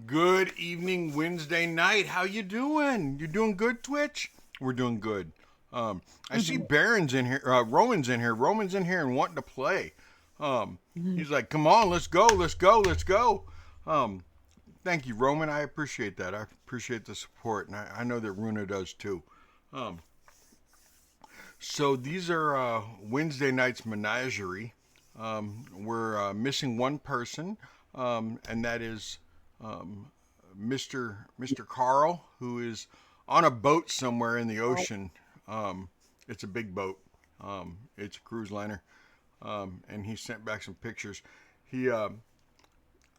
Good evening, Wednesday night. How you doing? You doing good, Twitch? We're doing good. I see Mhm. Baron's in here. Roman's in here. Roman's in here and wanting to play. He's like, "Come on, let's go, let's go, let's go." Um, Thank you, Roman. I appreciate that. I appreciate the support, and I know that Runa does too. Um, so these are Wednesday night's Menagerie. We're missing one person, and that is um, Mr. Carl, who is on a boat somewhere in the ocean. Um, it's a big boat. It's a cruise liner, and he sent back some pictures. He,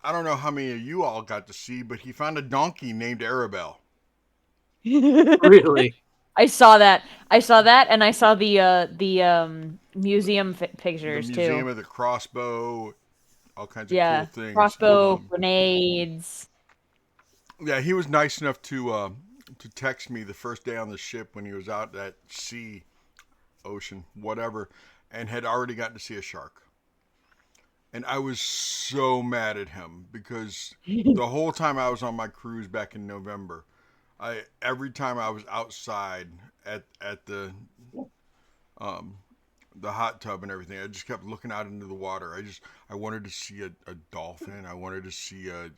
I don't know how many of you all got to see, but he found a donkey named Arabelle. Really? I saw that. I saw that, and I saw the museum The pictures Museum too. of the Crossbow, all kinds of cool Yeah, things. crossbow, grenades. Yeah, he was nice enough to text me the first day on the ship when he was out at sea, ocean, whatever, and had already gotten to see a shark. And I was so mad at him because the whole time I was on my cruise back in November, I every time I was outside at um, the hot tub and everything, I just kept looking out into the water. I wanted to see a dolphin. I wanted to see a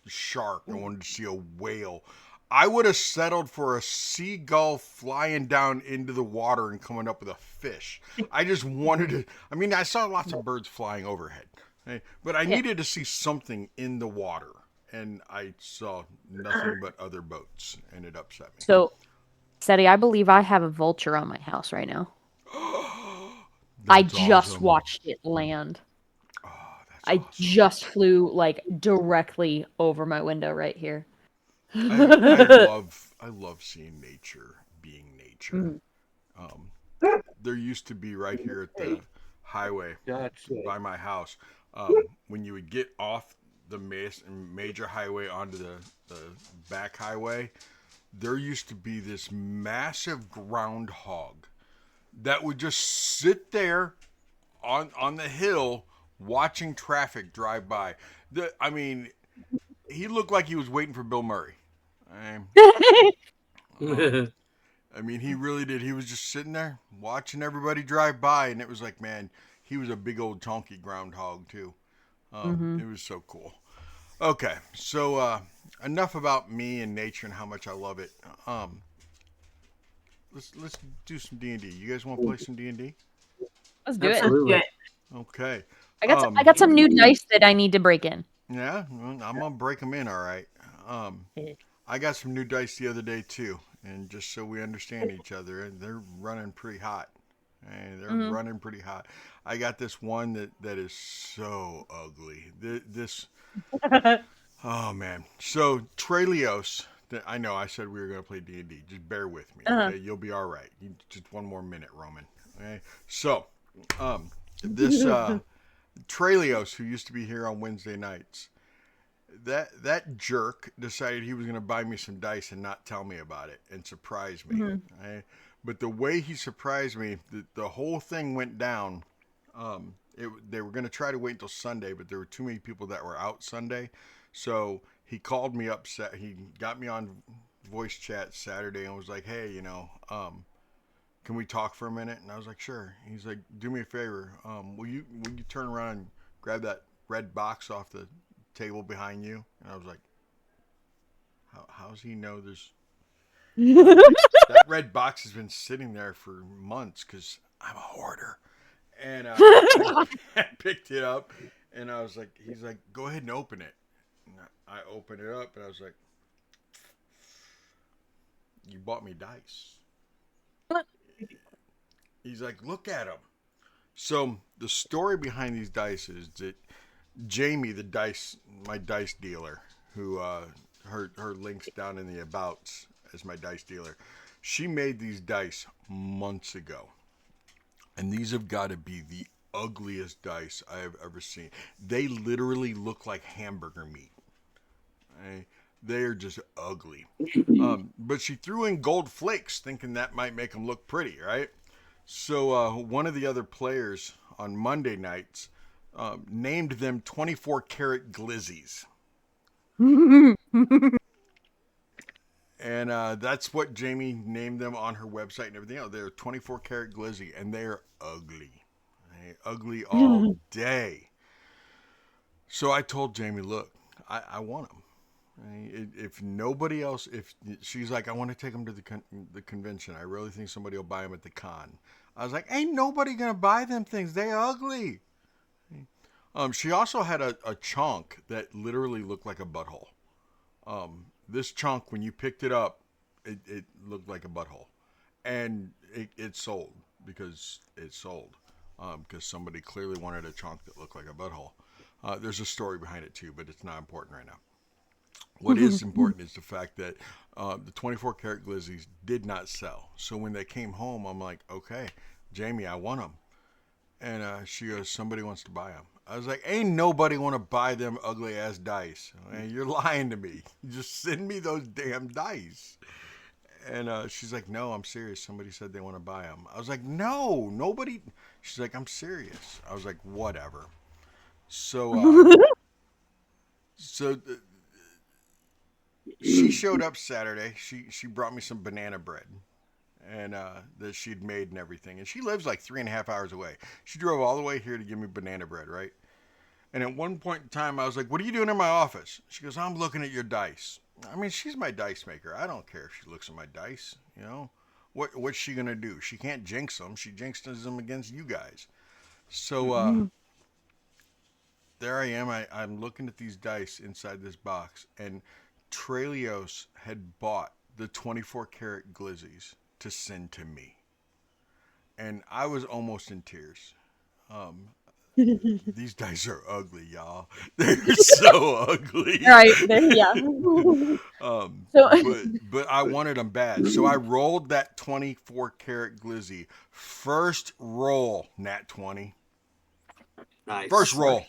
shark. I wanted to see a whale. I would have settled for a seagull flying down into the water and coming up with a fish. I just wanted to. I mean, I saw lots of birds flying overhead, okay? But I Yeah. needed to see something in the water, and I saw nothing but other boats, and it upset me. So, Seti, I believe I have a vulture on my house right now. I That's just awesome. watched it land. Oh, that's I awesome. just flew like directly over my window right here. I love seeing nature being nature. Mhm. Um, there used to be right here at the highway Gotcha. by my house, when you would get off the major highway onto the back highway, there used to be this massive groundhog that would just sit there on the hill watching traffic drive by. I mean, he looked like he was waiting for Bill Murray. Um, um, I mean, he really did. He was just sitting there watching everybody drive by, and it was like, man, he was a big old chunky groundhog too. Mhm. It was so cool. Okay, so enough about me and nature and how much I love it. Um, let's do some D&D. You guys want to play some D&D? Let's do it. Absolutely. Okay. I got some new dice that I need to break in. Yeah, well, I'm gonna break them in. All right. Um, I got some new dice the other day too, and just so we understand each other, and they're running pretty hot. Hey, they're Mhm. running pretty hot. I got this one that is so ugly. This oh man. So Trelios. I know I said we were gonna play D&D. Just bear with me, Uh-huh. okay? You'll be all right. Just one more minute, Roman. Okay. So, um, this Trelios, who used to be here on Wednesday nights, that jerk decided he was going to buy me some dice and not tell me about it and surprise me. Mhm. Okay? But the way he surprised me, the whole thing went down. They were going to try to wait until Sunday, but there were too many people that were out Sunday. So he called me up. He got me on voice chat Saturday and was like, "Hey, can we talk for a minute?" And I was like, "Sure." He's like, "Do me a favor. Will you turn around and grab that red box off the table behind you?" And I was like, how's he know there's uh, that red box has been sitting there for months because I'm a hoarder. And I picked it up, and I was like, he's like, "Go ahead and open it." And I opened it up, and I was like, "You bought me dice." He's like, "Look at them." So the story behind these dice is that Jamie, my dice dealer, who her links down in the abouts as my dice dealer, she made these dice months ago, and these have got to be the ugliest dice I have ever seen. They literally look like hamburger meat. Okay? They are just ugly. But she threw in gold flakes, thinking that might make them look pretty, right? So one of the other players on Monday nights named them 24 karat glizzies. And that's what Jamie named them on her website and everything else. They're 24 karat glizzy, and they're ugly. Ugly all day. So I told Jamie, look, I want them. If nobody else, if she's like, I want to take them to the convention. I really think somebody will buy them at the con. I was like, ain't nobody gonna buy them things. They ugly. She also had a chunk that literally looked like a butthole. This chunk, when you picked it up, it looked like a butthole, and it sold because it sold because somebody clearly wanted a chunk that looked like a butthole. There's a story behind it too, but it's not important right now. What is important is the fact that the 24 karat glizzies did not sell. So when they came home, I'm like, okay, Jamie, I want them. And she goes, somebody wants to buy them. I was like, ain't nobody want to buy them ugly ass dice. Man, you're lying to me. Just send me those damn dice. And she's like, no, I'm serious. Somebody said they want to buy them. I was like, no, nobody. She's like, I'm serious. I was like, whatever. So, so she showed up Saturday. She brought me some banana bread and that she'd made and everything. And she lives like 3.5 hours away. She drove all the way here to give me banana bread, right? And at one point in time, I was like, what are you doing in my office? She goes, I'm looking at your dice. I mean, she's my dice maker. I don't care if she looks at my dice, you know. What's she going to do? She can't jinx them. She jinxes them against you guys. So there I am. I'm looking at these dice inside this box. And Trelios had bought the 24 karat glizzies to send to me. And I was almost in tears. Um, these dice are ugly, y'all. They're so ugly. Right there, yeah. So But I wanted them bad, so I rolled that 24 karat glizzy. First roll, nat 20. First Nice. roll.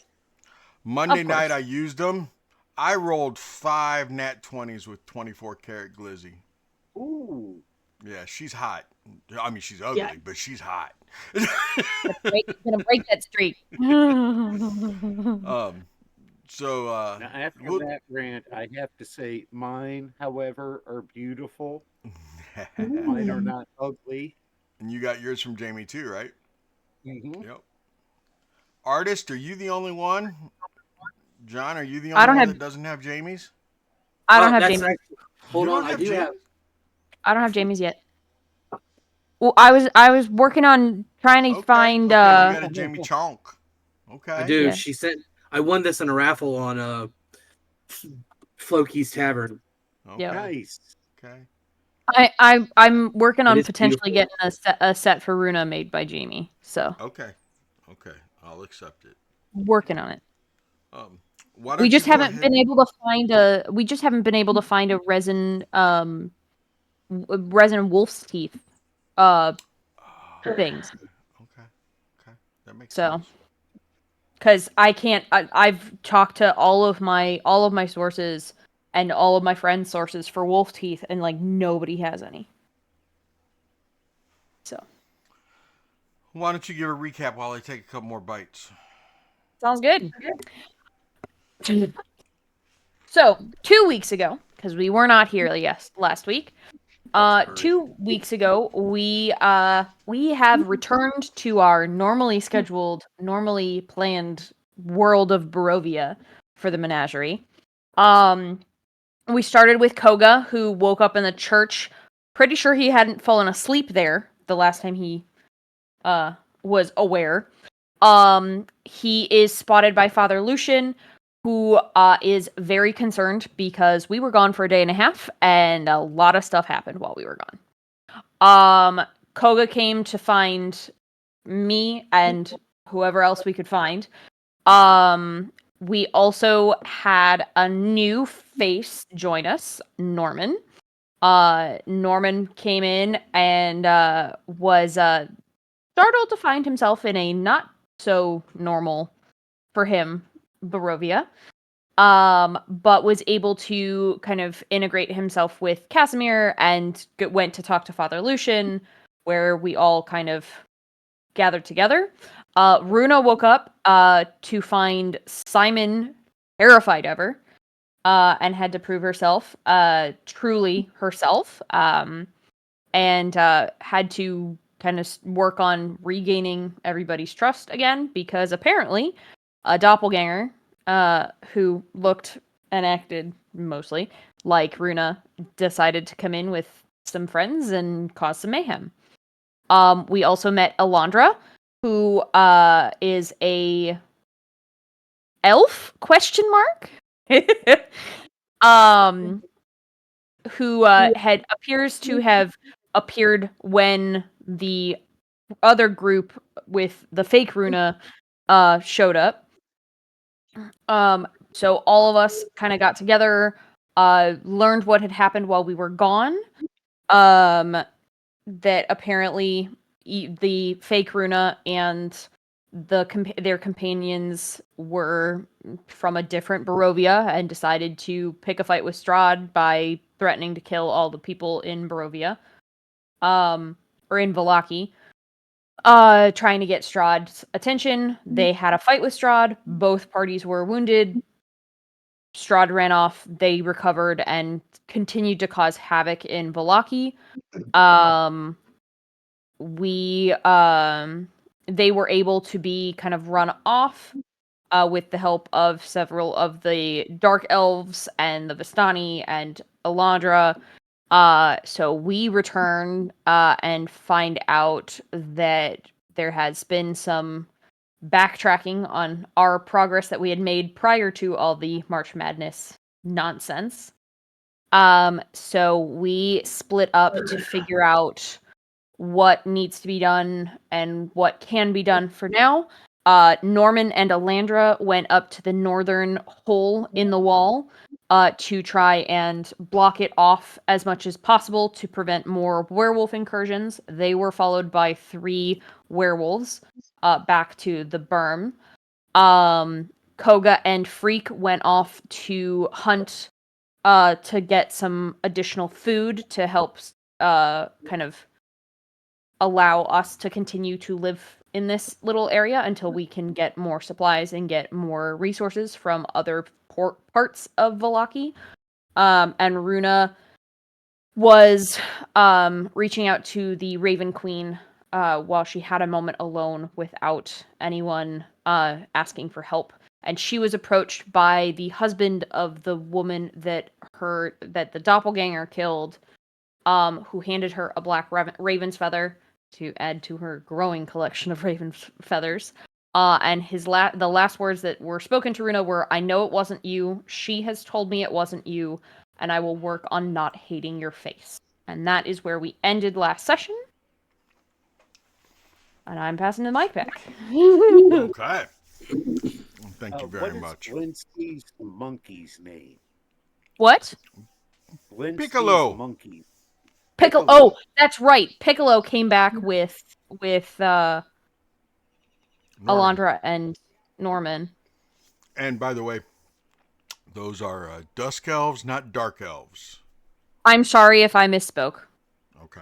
Monday of course. night I used them. I rolled 5 nat 20s with 24 karat glizzy. Ooh. Yeah, she's hot. I mean, she's Yeah. ugly, but she's hot. Gonna break that streak. um, so Now, after we'll, that rant, I have to say, mine, however, are beautiful. Mine are not ugly. and you got yours from Jamie too, right? Mm-hmm. Yep. Artist, are you the only one? John, are you the I only don't one have that doesn't have Jamie's? I don't have That's Jamie. actually, You hold on, don't I have do have. Jamie's? I don't have Jamie's yet. Well, I was working on trying to Okay, find okay, you got a Jamie Chonk. I Okay, do. yeah. She sent. I won this in a raffle on Floki's Tavern. Yep. okay, Nice. okay. I'm working It on is potentially beautiful. getting a set for Runa made by Jamie. So Okay. Okay. I'll accept it. working on it. Um, why We don't you just go haven't ahead? been able to find a we just haven't been able to find a resin wolf's teeth uh things. Okay. Okay. That makes So sense. because I've talked to all of my sources and all of my friends' sources for wolf teeth, and like nobody has any. So Why don't you give a recap while I take a couple more bites? sounds good. So 2 weeks ago, because we were not here last week. Sorry. 2 weeks ago, we have returned to our normally scheduled, normally planned world of Barovia for the Menagerie. Um, we started with Koga, who woke up in the church. Pretty sure he hadn't fallen asleep there the last time he was aware. He is spotted by Father Lucian, who is very concerned because we were gone for a day and a half, and a lot of stuff happened while we were gone. Koga came to find me and whoever else we could find. We also had a new face join us, Norman. Norman came in and was startled to find himself in a not so normal for him Barovia. But was able to kind of integrate himself with Casimir and went to talk to Father Lucian, where we all kind of gathered together. Runa woke up to find Simon terrified of her. and had to prove herself, truly herself, and had to kind of work on regaining everybody's trust again, because apparently a doppelganger who looked and acted mostly like Runa decided to come in with some friends and cause some mayhem. We also met Alondra, who is a elf question mark um who had appears to have appeared when the other group with the fake Runa showed up. So all of us kind of got together, learned what had happened while we were gone. That apparently the fake Runa and their companions were from a different Barovia and decided to pick a fight with Strahd by threatening to kill all the people in Barovia, or in Vallaki, trying to get Strahd's attention. They had a fight with Strahd. Both parties were wounded. Strahd ran off. They recovered and continued to cause havoc in Vallaki. We They were able to be kind of run off with the help of several of the dark elves and the Vistani and Alondra. So we return and find out that there has been some backtracking on our progress that we had made prior to all the March Madness nonsense. So we split up to figure out what needs to be done and what can be done for now. Norman and Alandra went up to the northern hole in the wall to try and block it off as much as possible to prevent more werewolf incursions. They were followed by 3 werewolves back to the berm. Koga and Freak went off to hunt to get some additional food to help kind of allow us to continue to live in this little area until we can get more supplies and get more resources from other parts of Vallaki. And Runa was reaching out to the Raven Queen while she had a moment alone without anyone asking for help. And she was approached by the husband of the woman that the doppelganger killed, who handed her a black raven's feather to add to her growing collection of raven feathers. And the last words that were spoken to Runa were, "I know it wasn't you. She has told me it wasn't you, and I will work on not hating your face." And that is where we ended last session. And I'm passing the mic back. Okay. Thank you very What is much. Blinsky's monkey's name? What? Blinsky's Piccolo. monkey. Piccolo. Oh, that's right. Piccolo came back with Norman. Alondra and Norman. And by the way, those are dusk elves, not dark elves. I'm sorry if I misspoke. Okay.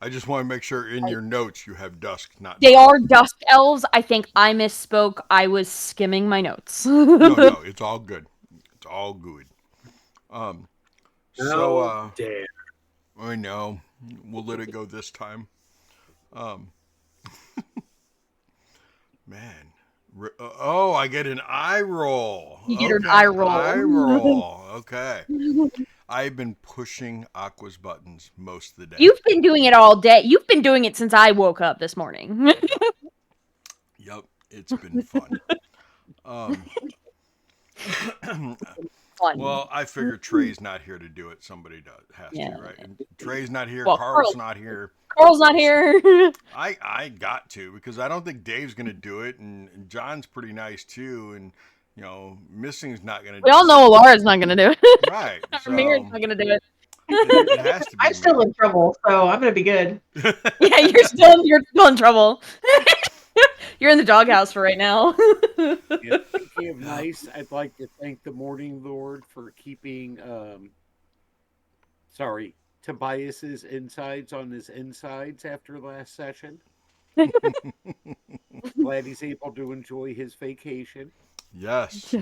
I just want to make sure in your notes you have dusk, not They dark. are dusk elves. I think I misspoke. I was skimming my notes. No, it's all good. It's all good. So Dare. I know we'll let it go this time. Man. Oh, I get an eye roll. You get an eye roll. Eye roll. Okay. I've been pushing Aqua's buttons most of the day. You've been doing it all day. You've been doing it since I woke up this morning. Yep, it's been fun. Fun. Well, I figure Trey's not here to do it. Somebody has Yeah. to, right? And Trey's not here. Well, Carl's not here. Carl's not here. I got to, because I don't think Dave's going to do it, and John's pretty nice too, and Missing's not going to do it. We all know Laura's not going to do it. Right. So Ramirez not going to do it. it has to be. I'm still in trouble, so I'm gonna be good. Yeah, you're still in trouble. You're in the doghouse for right now. Yeah, speaking of nice, I'd like to thank the Morning Lord for keeping Tobias's insides on his insides after last session. Glad he's able to enjoy his vacation. Yes.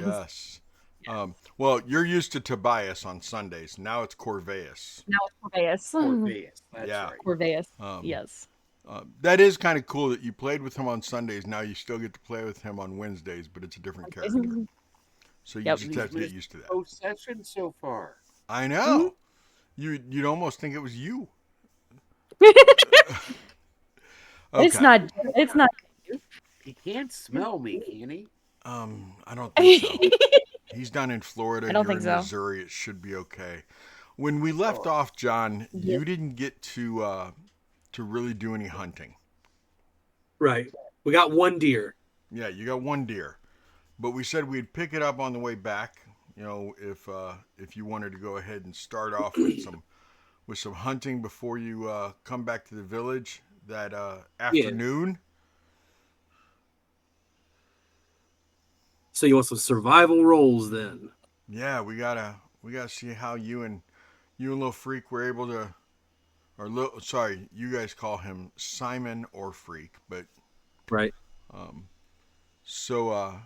Well, you're used to Tobias on Sundays. Now it's Corveus. Now it's Corveus. Corveus. That's Yeah. right. Corveus. Um, Yes. that is kind of cool that you played with him on Sundays. Now you still get to play with him on Wednesdays, but it's a different character. So you Yep. just And have he's to get missed used to that. both sessions so far. I Mhm. know. You'd almost think it was you. It's Okay. not. It's not. He can't smell me, can he? I don't think so. I He's down in Florida. don't You're think in so. Missouri. It should be okay. When we left Oh, off, John, Yeah. you didn't get to really do any hunting. Right. We got one deer. Yeah, you got one deer, but we said we'd pick it up on the way back. If you wanted to go ahead and start off with some hunting before you come back to the village that Yeah. afternoon. So you want some survival rolls then? Yeah, we gotta see how you and Little Freak were able to, sorry, you guys call him Simon or Freak, but Right. um, so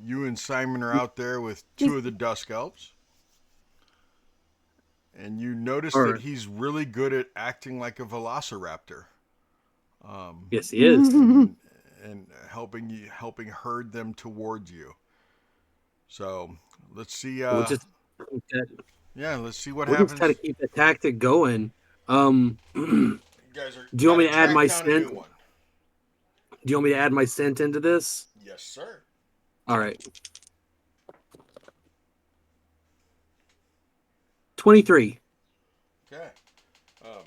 you and Simon are out there with two of the Dusk Elves, and you notice All that right. he's really good at acting like a Velociraptor. Yes, he is. And helping herd them towards you. So let's see. We'll just keep that, Yeah, let's see what we'll just happens. try to keep the tactic going. Do You guys are. you want me to gotta add my track down a new scent? one. you want me to add my scent into this? Yes, sir. All right. 23. Okay. Um,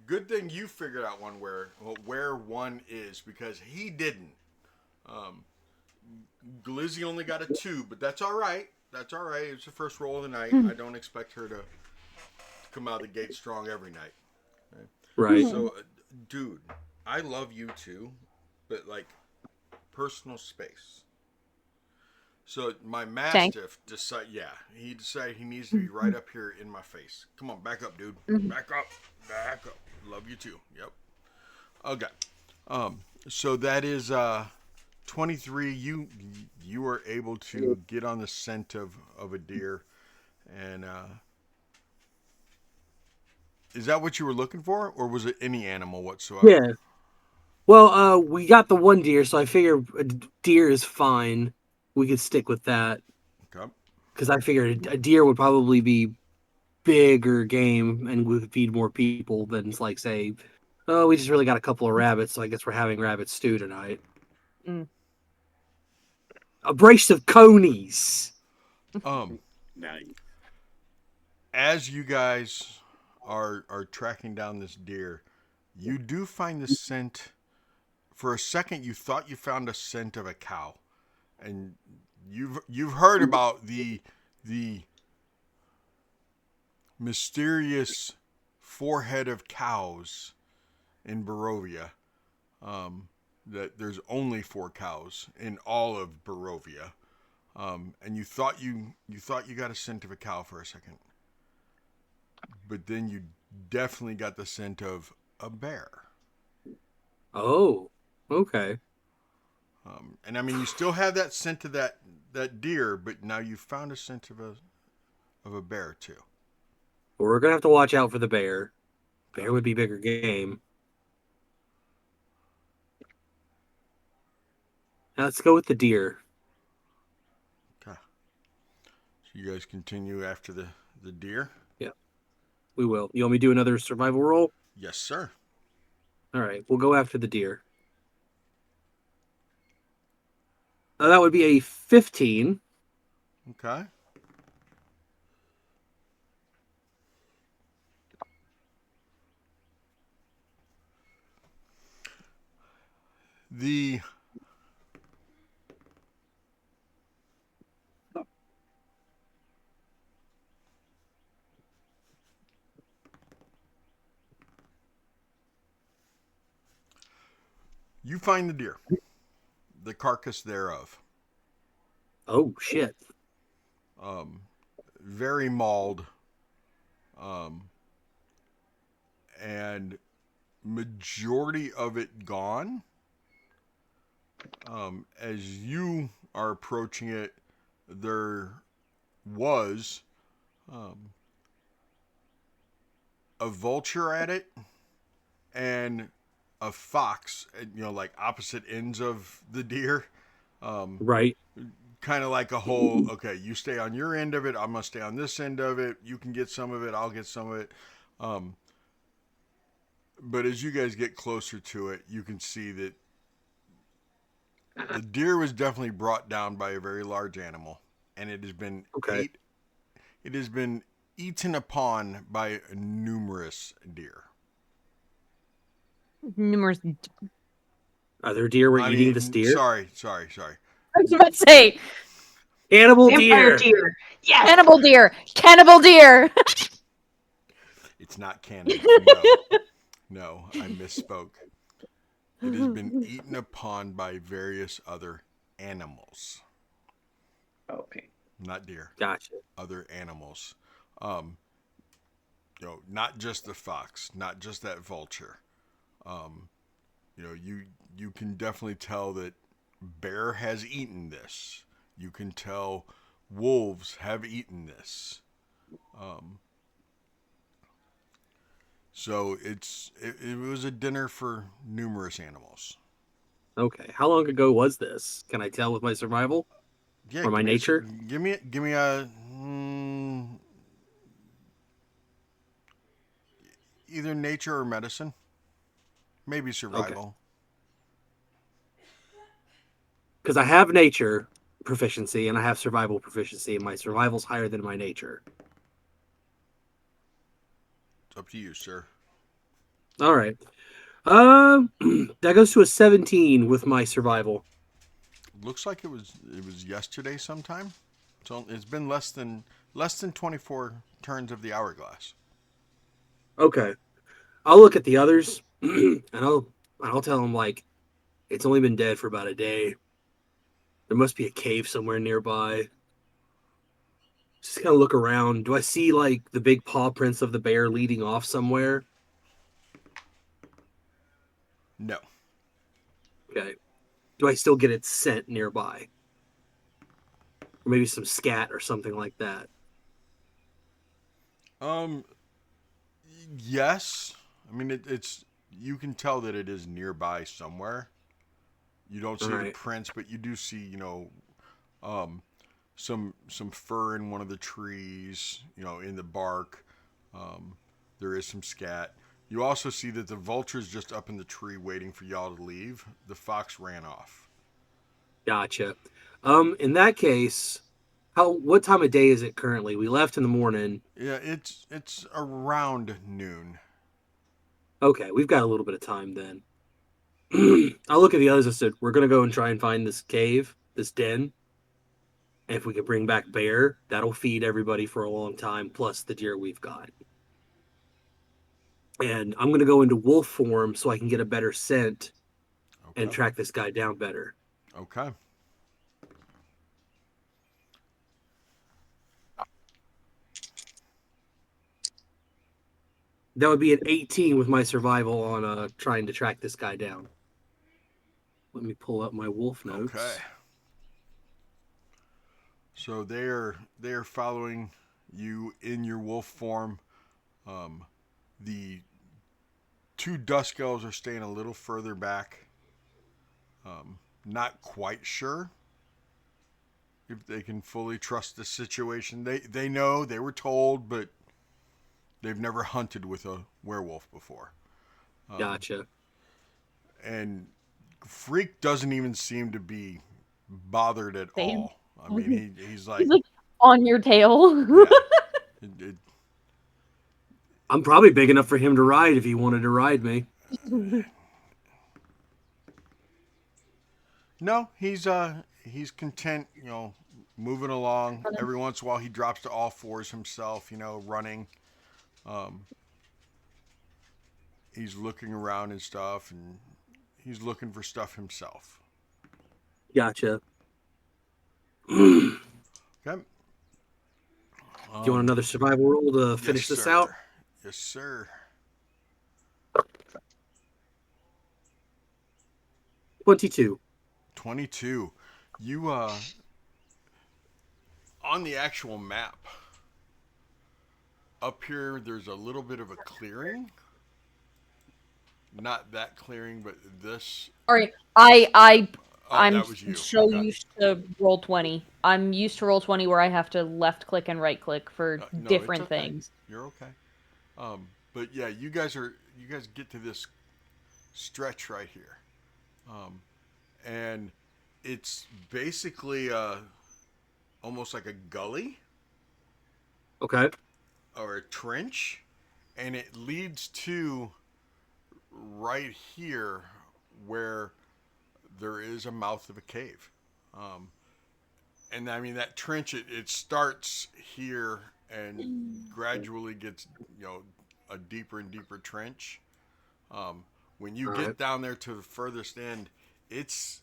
good thing you figured out where one is because he didn't. Um, Glizzy only got a 2, but that's all right. That's all right. It's the first roll of the night. I don't expect her to come out of the gate strong every night. Right. So, dude, I love you too, but like personal space. So my mastiff he decided he needs to be right up here in my face. Come on, back up, dude. Back up. Back up. Love you too. Yep. Okay. So that is 23. You were able to get on the scent of a deer, and is that what you were looking for, or was it any animal whatsoever? Yeah. Well, we got the one deer, so I figure a deer is fine. We could stick with that Okay. because I figured a deer would probably be bigger game and would feed more people than like say, oh, we just really got a couple of rabbits, so I guess we're having rabbit stew tonight. Mm. A brace of conies. nice. As you guys are tracking down this deer, you do find the scent. For a second, you thought you found a scent of a cow, and you've heard about the mysterious forehead of cows in Barovia. That there's only 4 cows in all of Barovia, and you thought you got a scent of a cow for a second, but then you definitely got the scent of a bear. Oh, okay. And I mean, you still have that scent of that deer, but now you found a scent of a bear too. Well, we're gonna have to watch out for the bear. Bear would be bigger game. Now let's go with the deer. Okay. So you guys continue after the deer? Yeah, we will. You want me to do another survival roll? Yes, sir. All right, we'll go after the deer. That would be a 15. Okay. The you find the deer, the carcass thereof. Oh shit! Very mauled, and majority of it gone. As you are approaching it, there was a vulture at it and a fox, like opposite ends of the deer. Right. Kind of like a whole, okay, you stay on your end of it, I'm going to stay on this end of it. You can get some of it, I'll get some of it. But as you guys get closer to it, you can see that the deer was definitely brought down by a very large animal, and it has been Okay. It has been eaten upon by numerous deer. Numerous. Other deer were I eating this mean, deer. sorry. I was about to say, Animal Vampire deer. deer. Yes. cannibal deer. Cannibal deer. It's not canon. No, no, I misspoke. It has been eaten upon by various other animals, Okay. not deer. Gotcha. Other animals. Um, not just the fox, not just that vulture. Um, you can definitely tell that bear has eaten this. You can tell wolves have eaten this. Um, so it was a dinner for numerous animals. Okay. How long ago was this? Can I tell with my survival Yeah, or my nature? give me a either nature or medicine, maybe Okay. survival. Because I have nature proficiency and I have survival proficiency, and my survival's higher than my nature. It's up to you, sir. All right. That goes to a 17 with my survival. Looks like it was yesterday sometime. So it's been less than 24 turns of the hourglass. Okay. I'll look at the others and I'll tell them like it's only been dead for about a day. There must be a cave somewhere nearby. Just kind of look around. Do I see like the big paw prints of the bear leading off somewhere? No. Okay. Do I still get its scent nearby? Or maybe some scat or something like that. Um. Yes. I mean, it's you can tell that it is nearby somewhere. You don't All see the right. prints, but you do see, um, some fur in one of the trees. In the bark. Um, there is some scat. You also see that the vulture's just up in the tree waiting for y'all to leave. The fox ran off. Gotcha. In that case, what time of day is it currently? We left in the morning. Yeah, it's around noon. Okay, we've got a little bit of time then. I'll look at the others and said, we're gonna go and try and find this cave, this den. And if we could bring back bear, that'll feed everybody for a long time, plus the deer we've got. And I'm gonna go into wolf form so I can get a better scent and Okay. track this guy down better. Okay. That would be an 18 with my survival on trying to track this guy down. Let me pull up my wolf notes. Okay. So they're following you in your wolf form. The two dusk elves are staying a little further back. Not quite sure if they can fully trust the situation. They know, they were told, but they've never hunted with a werewolf before. Gotcha. And Freak doesn't even seem to be bothered at Same. all. I mean, he's like, He's like on your tail. yeah. It, I'm probably big enough for him to ride if he wanted to ride me. no, he's content, moving along. Every once in a while, he drops to all fours himself, running. Um, he's looking around and stuff, and he's looking for stuff himself. Gotcha. Do Okay. you want another survival roll to finish Yes, this out? sir. Yes, sir. 22. 22. You on the actual map, up here, there's a little bit of a clearing. Not that clearing, but this. Sorry, Oh, I'm that was you. so Okay. used to Roll20. I'm used to Roll20 where I have to left click and right click for No, different it's okay. things. You're okay. But yeah, you guys get to this stretch right here, and it's basically almost like a gully Okay. or a trench, and it leads to right here where there is a mouth of a cave. And I mean that trench it starts here and gradually gets a deeper and deeper trench. When you All get right. down there to the furthest end, it's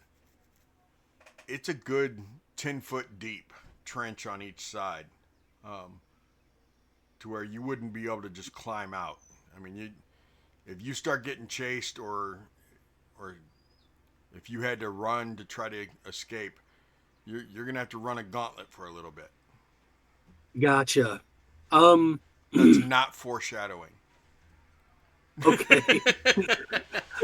a good 10-foot deep trench on each side, to where you wouldn't be able to just climb out. I mean, if you start getting chased or if you had to run to try to escape, you're gonna have to run a gauntlet for a little bit. Gotcha. That's not foreshadowing. Okay.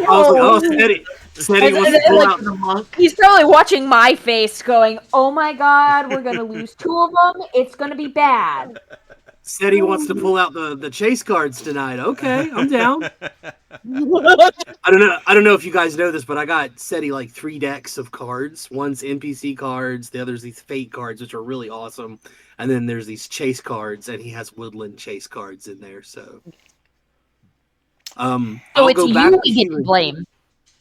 I was like, oh, Steady wants to pull out. The monk. He's probably watching my face going, oh my god, we're gonna lose 2 of them. It's gonna be bad. Steady wants to pull out the chase cards tonight. Okay, I'm down. I don't know if you guys know this, but I got Seti like 3 decks of cards. One's NPC cards, the other's these fate cards, which are really awesome. And then there's these chase cards, and he has woodland chase cards in there. So So I'll it's go you back we get to blame.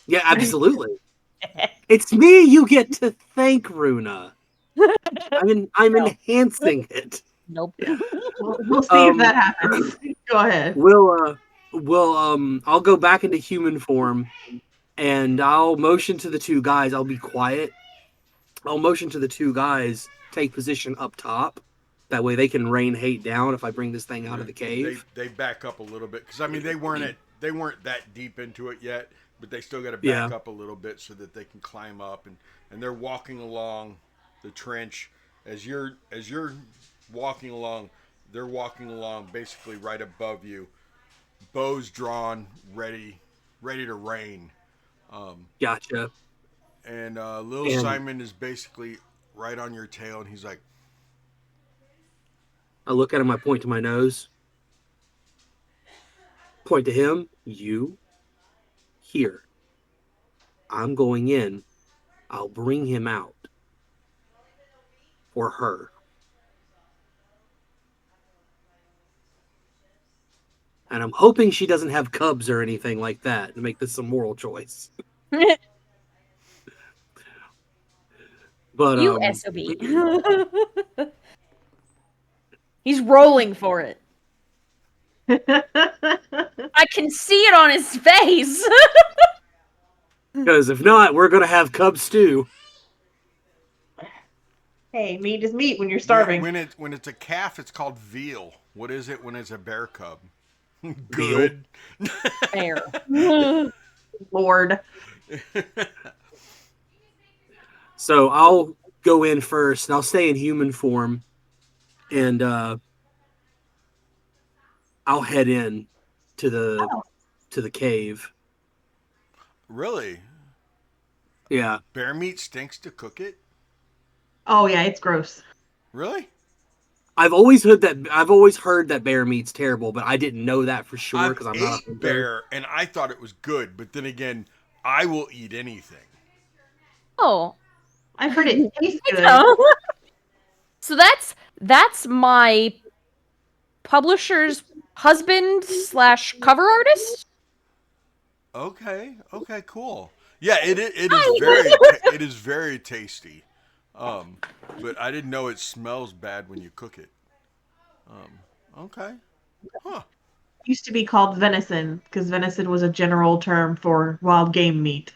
Yeah, absolutely. It's me you get to thank, Runa. I'm enhancing it. Nope. We'll see if that happens. Go ahead. I'll go back into human form and I'll motion to the 2 guys. I'll be quiet. I'll motion to the 2 guys, take position up top. That way they can rain hate down if I bring this thing out of the cave. They back up a little bit because I mean they weren't that deep into it yet, but they still got to back Yeah. up a little bit so that they can climb up and they're walking along the trench as you're walking along. They're walking along basically right above you, bows drawn, ready to rain. Gotcha. And little Simon is basically right on your tail, and he's like, I look at him, I point to my nose. Point to him, you, here. I'm going in. I'll bring him out. Or her. And I'm hoping she doesn't have cubs or anything like that to make this a moral choice. But You SOB. He's rolling for it. I can see it on his face. because if not, we're gonna have cub stew. Hey, meat is meat when you're starving. when it's a calf, it's called veal. What is it when it's a bear cub? Good. Fair. Lord. So I'll go in first, and I'll stay in human form, and I'll head in to the cave. Really? Yeah, Bear meat stinks to cook it? Oh yeah, it's gross. Really? I've always heard that bear meat's terrible, but I didn't know that for sure because I'm not a ate hunter. bear, and I thought it was good. But then again, I will eat anything. Oh. I've heard it tastes good. So that's my publisher's husband / cover artist. Okay, cool. Yeah, it is very tasty. But I didn't know it smells bad when you cook it. Okay. Huh. Used to be called venison because venison was a general term for wild game meat.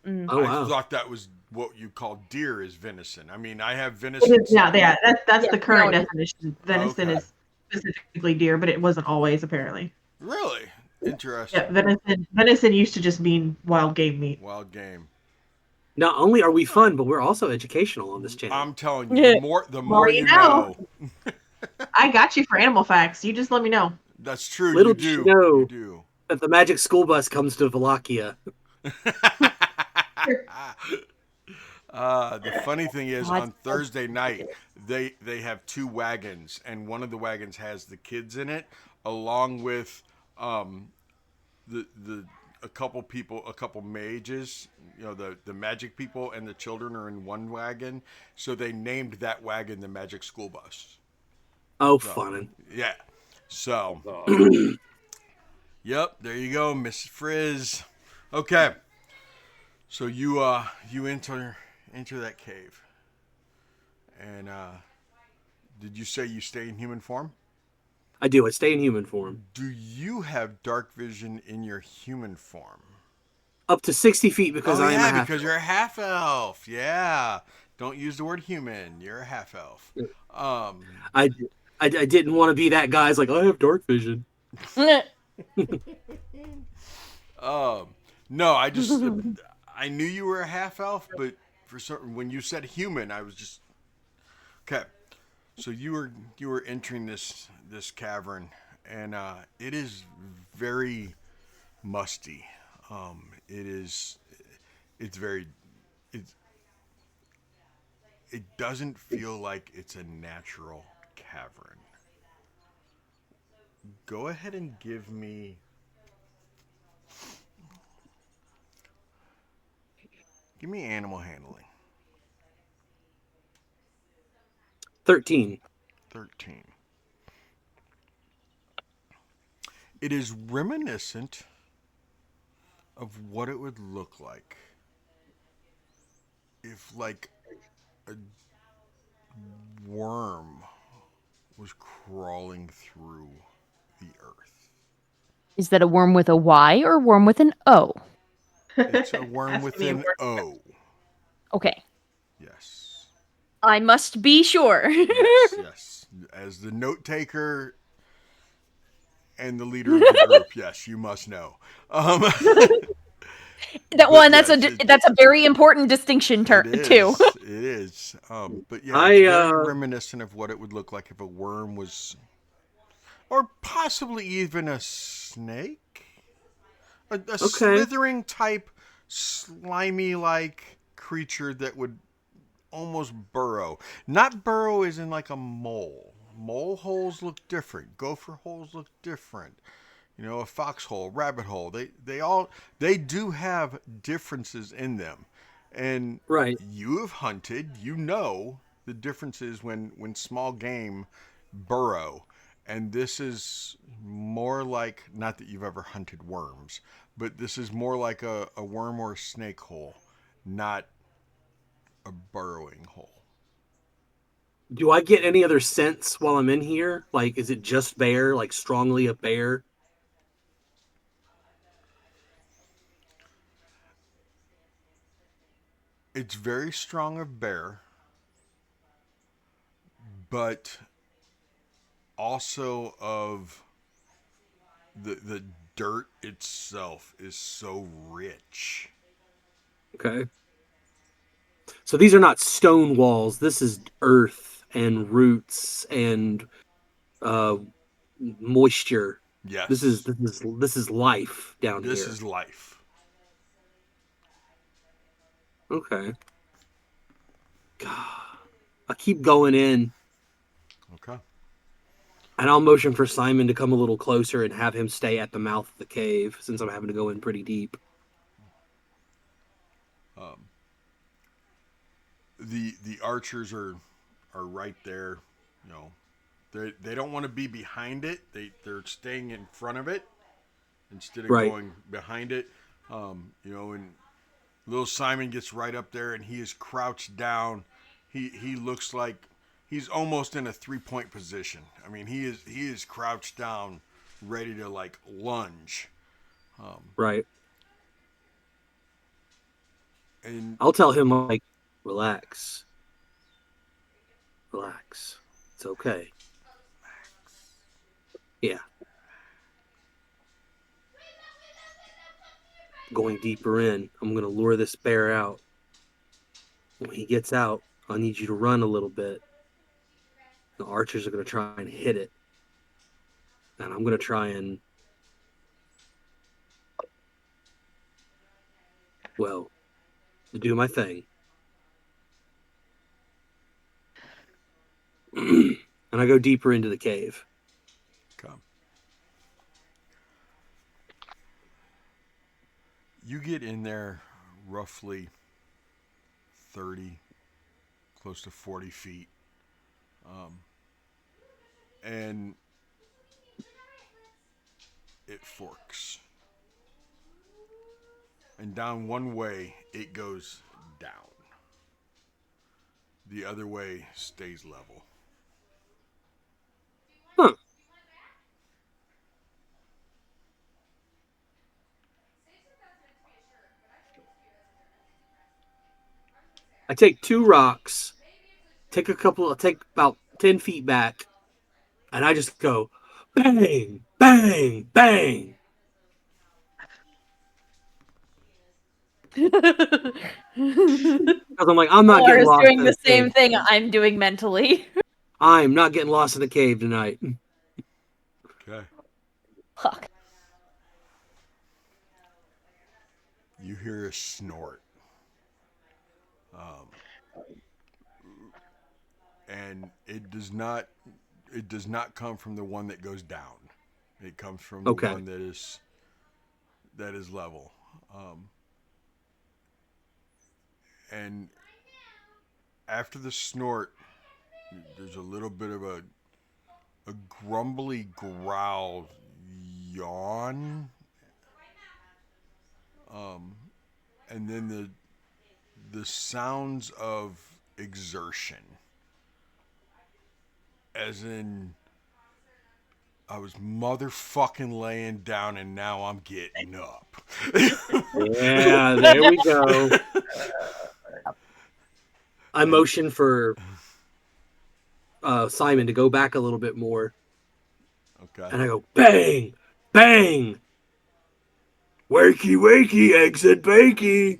Oh wow! I thought that was what you call deer is venison. I mean, I have It venison. is, yeah, that's Yeah, the current no, definition. Venison Okay. is specifically deer, but it wasn't always apparently. Really interesting. Yeah, venison used to just mean wild game meat. Wild game. Not only are we fun, but we're also educational on this channel. I'm telling you, the more you know. I got you for animal facts. You just let me know. That's true. Little You did you do. know You do. that the magic school bus comes to Wallachia. The funny thing is, God. on Thursday night, they have 2 wagons, and one of the wagons has the kids in it, along with the a couple mages, the magic people, and the children are in one wagon. So they named that wagon the Magic School Bus. Oh, So, fun. yeah. So, yep, there you go, Mrs. Frizz. Okay. So you enter that cave, and did you say you stay in human form? I do. I stay in human form. Do you have dark vision in your human form? Up to 60 feet because I am a half. Because you're a half elf. Yeah. Don't use the word human. You're a half elf. I didn't want to be that guy. It's like, I have dark vision. No, I knew you were a half elf, but for certain when you said human, I was just okay. So you were entering this cavern, and it is very musty. It's very it doesn't feel like it's a natural cavern. Go ahead and give me animal handling. 13. 13. It is reminiscent of what it would look like if, like, a worm was crawling through the earth. Is that a worm with a Y or a worm with an O? It's a worm Has to with be a an worm. O. Okay. Yes. I must be sure. Yes. As the note taker and the leader of the group, yes, you must know. That's yes, that's a very important distinction too. It is. But yeah, it's very reminiscent of what it would look like if a worm was, or possibly even a snake, a slithering type, slimy like creature that would almost burrow. Not burrow as in like a mole. Mole holes look different. Gopher holes look different. A foxhole, rabbit hole. They do have differences in them. And right. You have hunted, the differences when small game burrow. And this is more like, not that you've ever hunted worms, but this is more like a worm or a snake hole, not a burrowing hole. Do I get any other scents while I'm in here? Like, is it just bear? Like, strongly a bear? It's very strong of bear, but also of the dirt itself is so rich. Okay. So these are not stone walls. This is earth and roots and moisture. Yes. This is life down here. This is life. Okay. God. I keep going in. Okay. And I'll motion for Simon to come a little closer and have him stay at the mouth of the cave, since I'm having to go in pretty deep. The archers are right there. They don't want to be behind it. They're staying in front of it instead of going behind it. And little Simon gets right up there and he is crouched down. He looks like he's almost in a 3-point position. I mean, he is crouched down, ready to like lunge. Right. And I'll tell him, like, relax. Relax. It's okay. Yeah. Going deeper in, I'm going to lure this bear out. When he gets out, I need you to run a little bit. The archers are going to try and hit it. And I'm going to try and, well, do my thing. And I go deeper into the cave. Come. You get in there roughly 30, close to 40 feet. And it forks. And down one way, it goes down. The other way stays level. Huh. I take 2 rocks, take about 10 feet back, and I just go bang, bang, bang. Because I'm like, I'm not getting Laura's lost doing in the the same cave. thing I'm doing mentally. I'm not getting lost in the cave tonight. Okay. Fuck. You hear a snort. And it does not come from the one that goes down. It comes from the Okay. one that is level. And after the snort, there's a little bit of a grumbly growl, yawn, and then the sounds of exertion, as in I was motherfucking laying down and now I'm getting up. Yeah, there we go. I motion for Simon to go back a little bit more, Okay. and I go bang, bang. Wakey, wakey, exit bakey.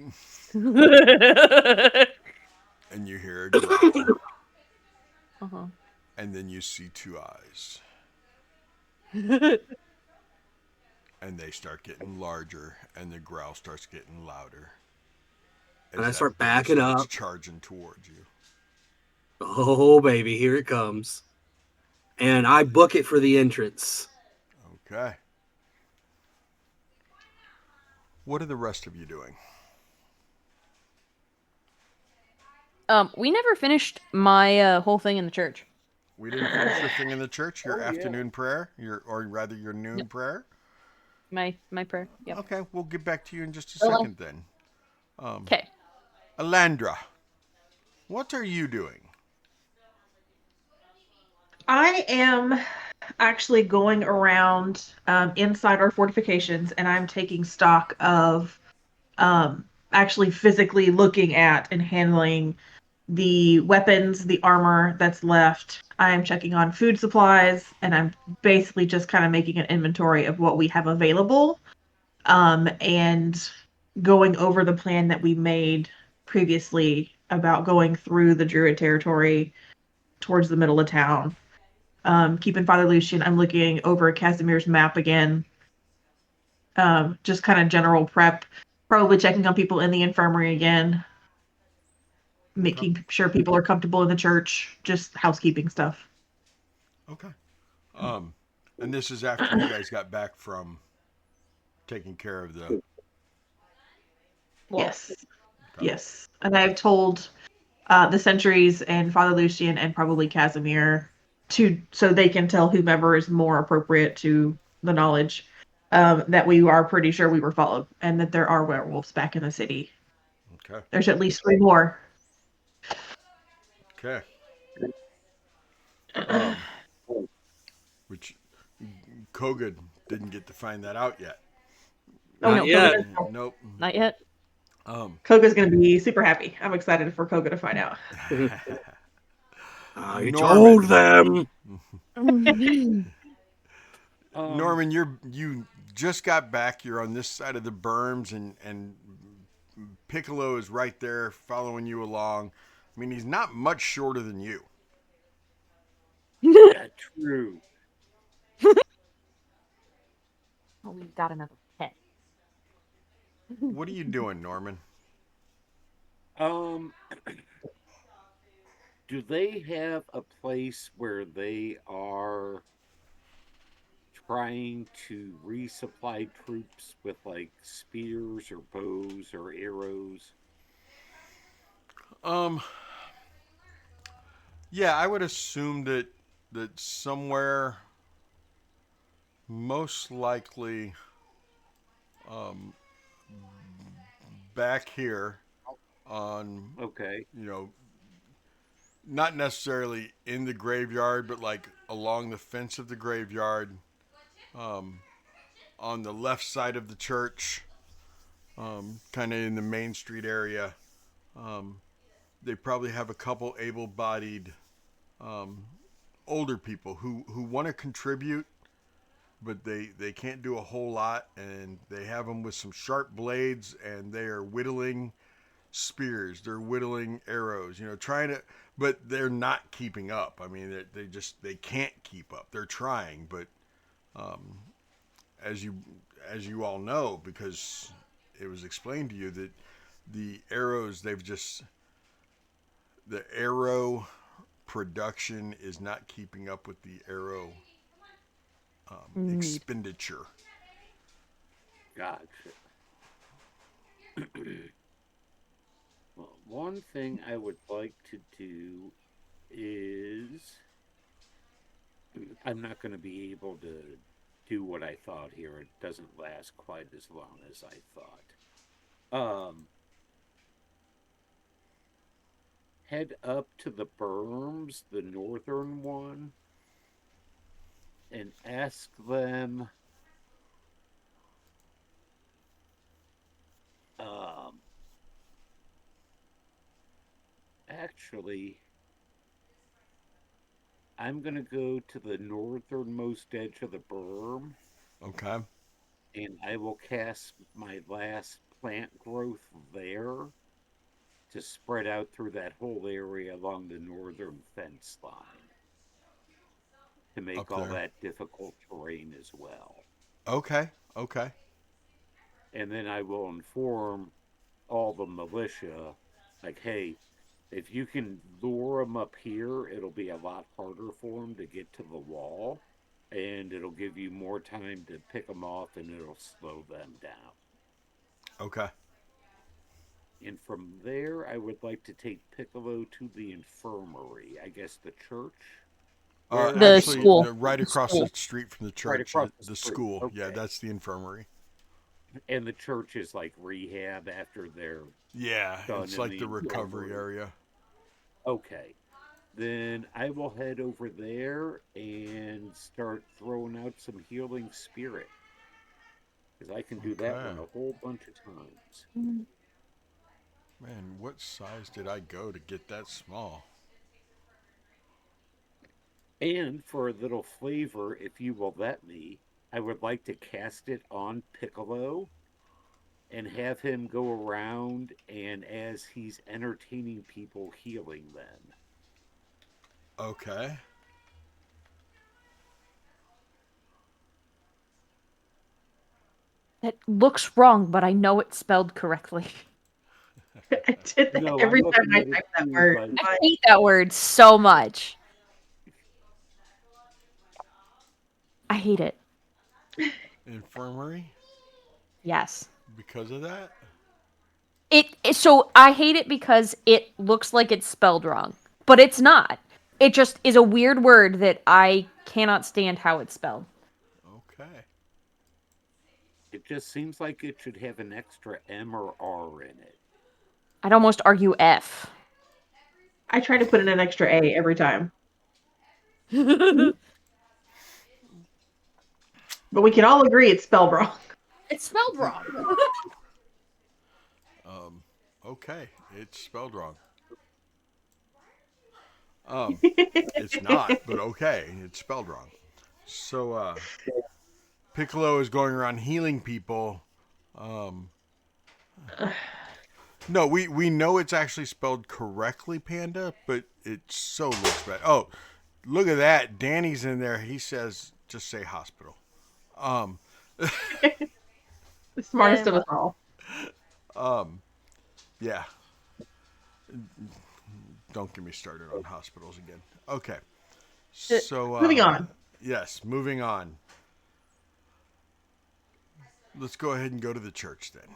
And you hear a growl, Uh-huh. and then you see 2 eyes, and they start getting larger, and the growl starts getting louder. And I As start that bear backing starts up. charging towards you. Oh, baby, here it comes. And I book it for the entrance. Okay. What are the rest of you doing? We never finished my whole thing in the church. We didn't finish your thing in the church, your Oh, yeah. afternoon prayer, or rather your noon Yep. prayer. My prayer. Yep. Okay, we'll get back to you in just a Hello. second then. Okay. Alandra, what are you doing? I am actually going around inside our fortifications, and I'm taking stock of actually physically looking at and handling the weapons, the armor that's left. I am checking on food supplies, and I'm basically just kind of making an inventory of what we have available, and going over the plan that we made previously about going through the Druid territory towards the middle of town. Keeping Father Lucian, I'm looking over Casimir's map again. Just kind of general prep. Probably checking on people in the infirmary again. Making sure people are comfortable in the church. Just housekeeping stuff. Okay. And this is after you guys got back from taking care of the. Yes. Okay. Yes. And I've told the sentries and Father Lucian and probably Casimir so they can tell whomever is more appropriate to the knowledge that we are pretty sure we were followed and that there are werewolves back in the city. Okay. There's at least 3 more. Okay. Which Koga didn't get to find that out yet. Oh, Not no, yet. Nope. Not yet. Koga's going to be super happy. I'm excited for Koga to find out. I Norman. told them. Norman, you just got back. You're on this side of the berms, and Piccolo is right there following you along. I mean, he's not much shorter than you. Yeah, true. Oh, we've got another pet. What are you doing, Norman? Um, do they have a place where they are trying to resupply troops with like spears or bows or arrows? Um, yeah, I would assume that somewhere, most likely, um, back here on, Okay. you know, not necessarily in the graveyard, but like along the fence of the graveyard, um, on the left side of the church, kind of in the Main Street area. Um, they probably have a couple able-bodied um, older people who want to contribute, but they can't do a whole lot, and they have them with some sharp blades, and they are whittling spears, they're whittling arrows, trying to, but they're not keeping up. I mean, they can't keep up. They're trying, but um, as you as you all know, because it was explained to you that the arrows they've just the arrow production is not keeping up with the arrow Need. expenditure. Gotcha. Well, one thing I would like to do is I'm not going to be able to do what I thought here. It doesn't last quite as long as I thought. Head up to the berms, the northern one, and ask them um actually I'm going to go to the northernmost edge of the berm Okay. and I will cast my last plant growth there to spread out through that whole area along the northern fence line to make Up all there. that difficult terrain as well. Okay. Okay. And then I will inform all the militia, like, hey, if you can lure them up here, it'll be a lot harder for them to get to the wall, and it'll give you more time to pick them off, and it'll slow them down. Okay. And from there, I would like to take Piccolo to the infirmary, I guess the church. Where The Actually, school. right The across school. the street from the right church, across the the street. school. Yeah, Okay. that's the infirmary. And the church is like rehab after they're Yeah, done it's in like the the recovery infirmary. area. Okay. Then I will head over there and start throwing out some healing spirit. Because I can do that Okay. one a whole bunch of times. Man, what size did I go to get that small? And for a little flavor, if you will let me, I would like to cast it on Piccolo and have him go around and as he's entertaining people, healing them. Okay. That looks wrong, but I know it's spelled correctly. I did that No, every I'm time looking I at it type that too, word. but I hate that word so much. I hate it. Infirmary? Yes. Because of that? So I hate it because it looks like it's spelled wrong, but it's not. It just is a weird word that I cannot stand how it's spelled. Okay. it just seems like it should have an extra M or R in it. I'd almost argue F. I try to put in an extra A every time. But we can all agree it's spelled wrong. It's spelled wrong. Okay. It's spelled wrong. It's not, but okay. It's spelled wrong. So, Piccolo is going around healing people. Um, No, we know it's actually spelled correctly, Panda, but it so looks bad. Oh, look at that. Danny's in there. He says, just say hospital. Um, The smartest of us all. yeah. Don't get me started on hospitals again. Okay. So, Moving on. yes, moving on. Let's go ahead and go to the church then.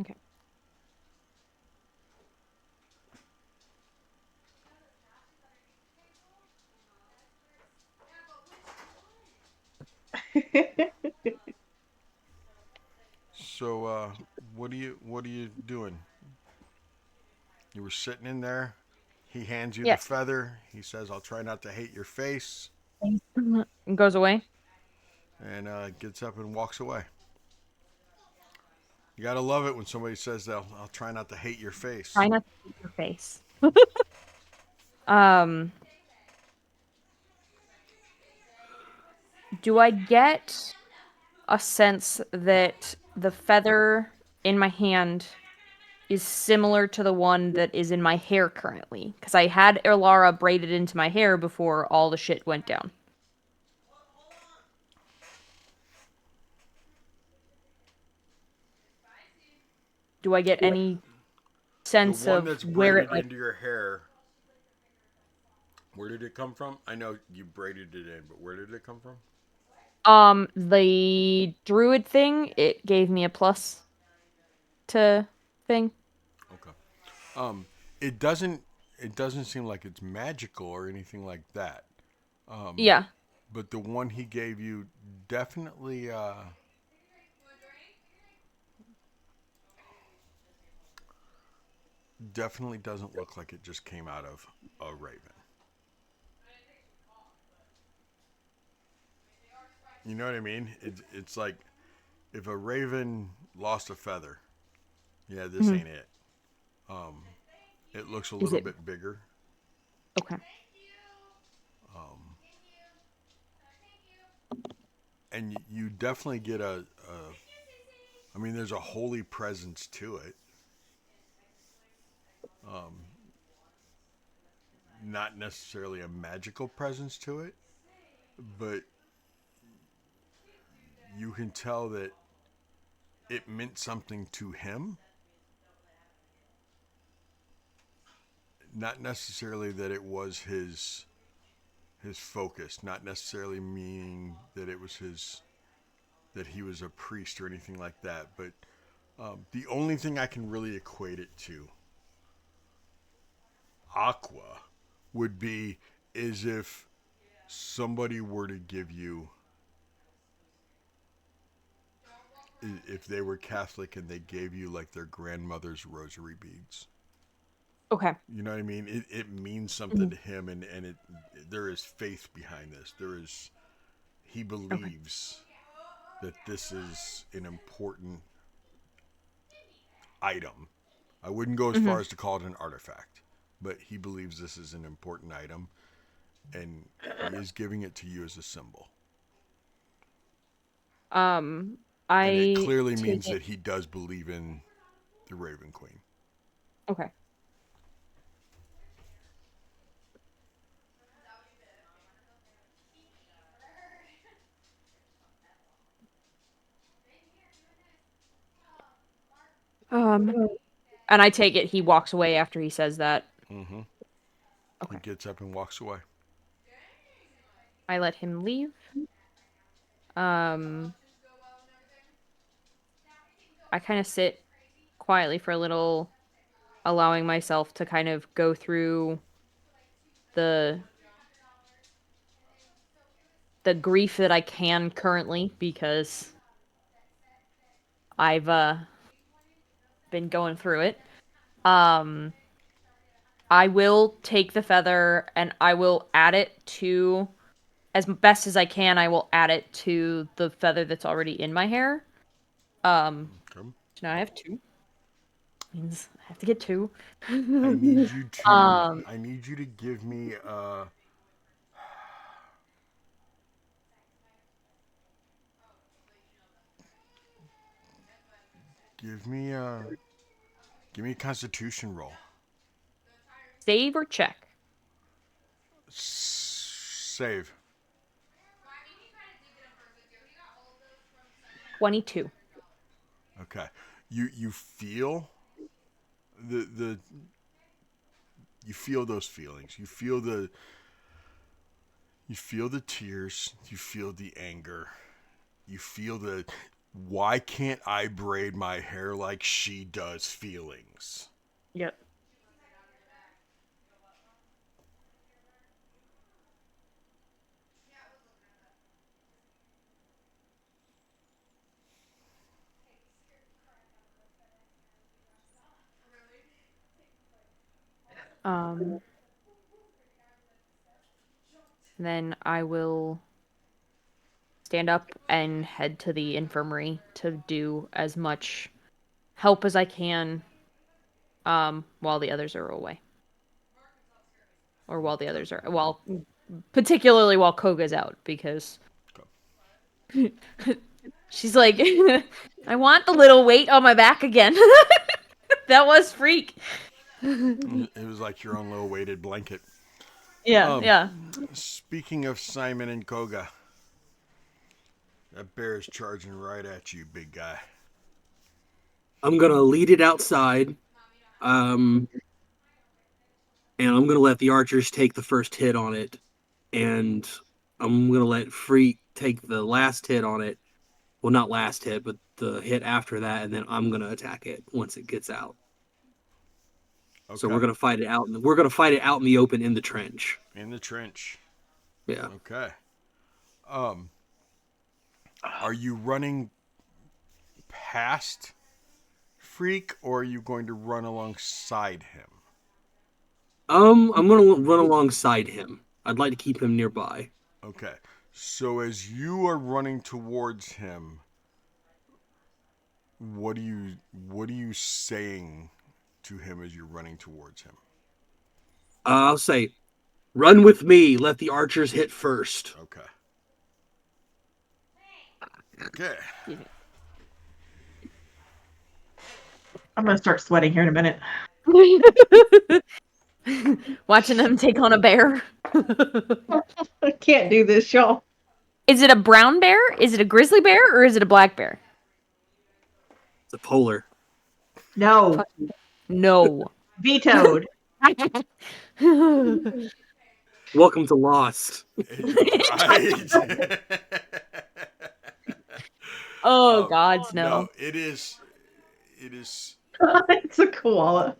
Okay. So, what are you doing? You were sitting in there. He hands you the Yes. feather. He says, "I'll try not to hate your face," And goes away. and gets up and walks away. You gotta love it when somebody says that. I'll try not to hate your face. Try not to hit your face. um, do I get a sense that the feather in my hand is similar to the one that is in my hair currently? Because I had Erlara braided into my hair before all the shit went down. Do I get any The sense one of that's where it braided like into your hair. Where did it come from? I know you braided it in, but where did it come from? the druid thing, it gave me a plus to thing. Okay. Um, it doesn't. It doesn't seem like it's magical or anything like that. Yeah. But the one he gave you definitely. Definitely doesn't look like it just came out of a raven. You know what I mean? It's like if a raven lost a feather. Yeah, this Mhm. ain't it. Um, it looks a Is little it bit bigger. okay? Um, and you definitely get I mean, there's a holy presence to it. Um, not necessarily a magical presence to it, but you can tell that it meant something to him. Not necessarily that it was his focus, not necessarily meaning that it was his that he was a priest or anything like that. But the only thing I can really equate it to, aqua, would be is if somebody were to give you, if they were Catholic and they gave you like their grandmother's rosary beads. Okay. You know what I mean? It means something Mhm. to him, and there is faith behind this. He Okay. believes that this is an important item. I wouldn't go as Hmm. far as to call it an artifact, but he believes this is an important item, and he is giving it to you as a symbol. Um, And it I clearly take means it. that he does believe in the Raven Queen. Okay. Um, and I take it he walks away after he says that. Mm-hmm. He Okay. gets up and walks away. I let him leave. Um, I kind of sit quietly for a little, allowing myself to kind of go through the the grief that I can currently because I've been going through it. Um, I will take the feather and I will add it to, as best as I can, I will add it to the feather that's already in my hair. Um, Okay. so now I have two. Means I have to get two. Um, I need you to give me give me Give me a Constitution roll. Save or check? Save. 22. Okay. You feel the you feel those feelings. You feel the tears. You feel the anger. You feel the why can't I braid my hair like she does feelings. Yep. Then I will stand up and head to the infirmary to do as much help as I can while the others are away. Or while the others are particularly while Koga's out, because she's like, I want the little weight on my back again. That was freak. It was like your own little weighted blanket. Yeah, yeah. Speaking of Simon and Koga, that bear is charging right at you, big guy. I'm gonna lead it outside, and I'm gonna let the archers take the first hit on it, and I'm gonna let Freak take the last hit on it. Well, not last hit, but the hit after that, and then I'm gonna attack it once it gets out. Okay. So we're gonna fight it out. We're gonna fight it out in the open in the trench. In the trench. Yeah. Okay. Are you running past Freak, or are you going to run alongside him? I'm gonna run alongside him. I'd like to keep him nearby. Okay. So as you are running towards him, what are you saying to him as you're running towards him? I'll say, run with me. Let the archers hit first. Okay. Okay. I'm gonna start sweating here in a minute. Watching them take on a bear. I can't do this, y'all. Is it a brown bear? Is it a grizzly bear? Or is it a black bear? It's a polar. No, No. vetoed. Welcome to Lost. Right. Oh, gods, No, no. it is. It's a koala.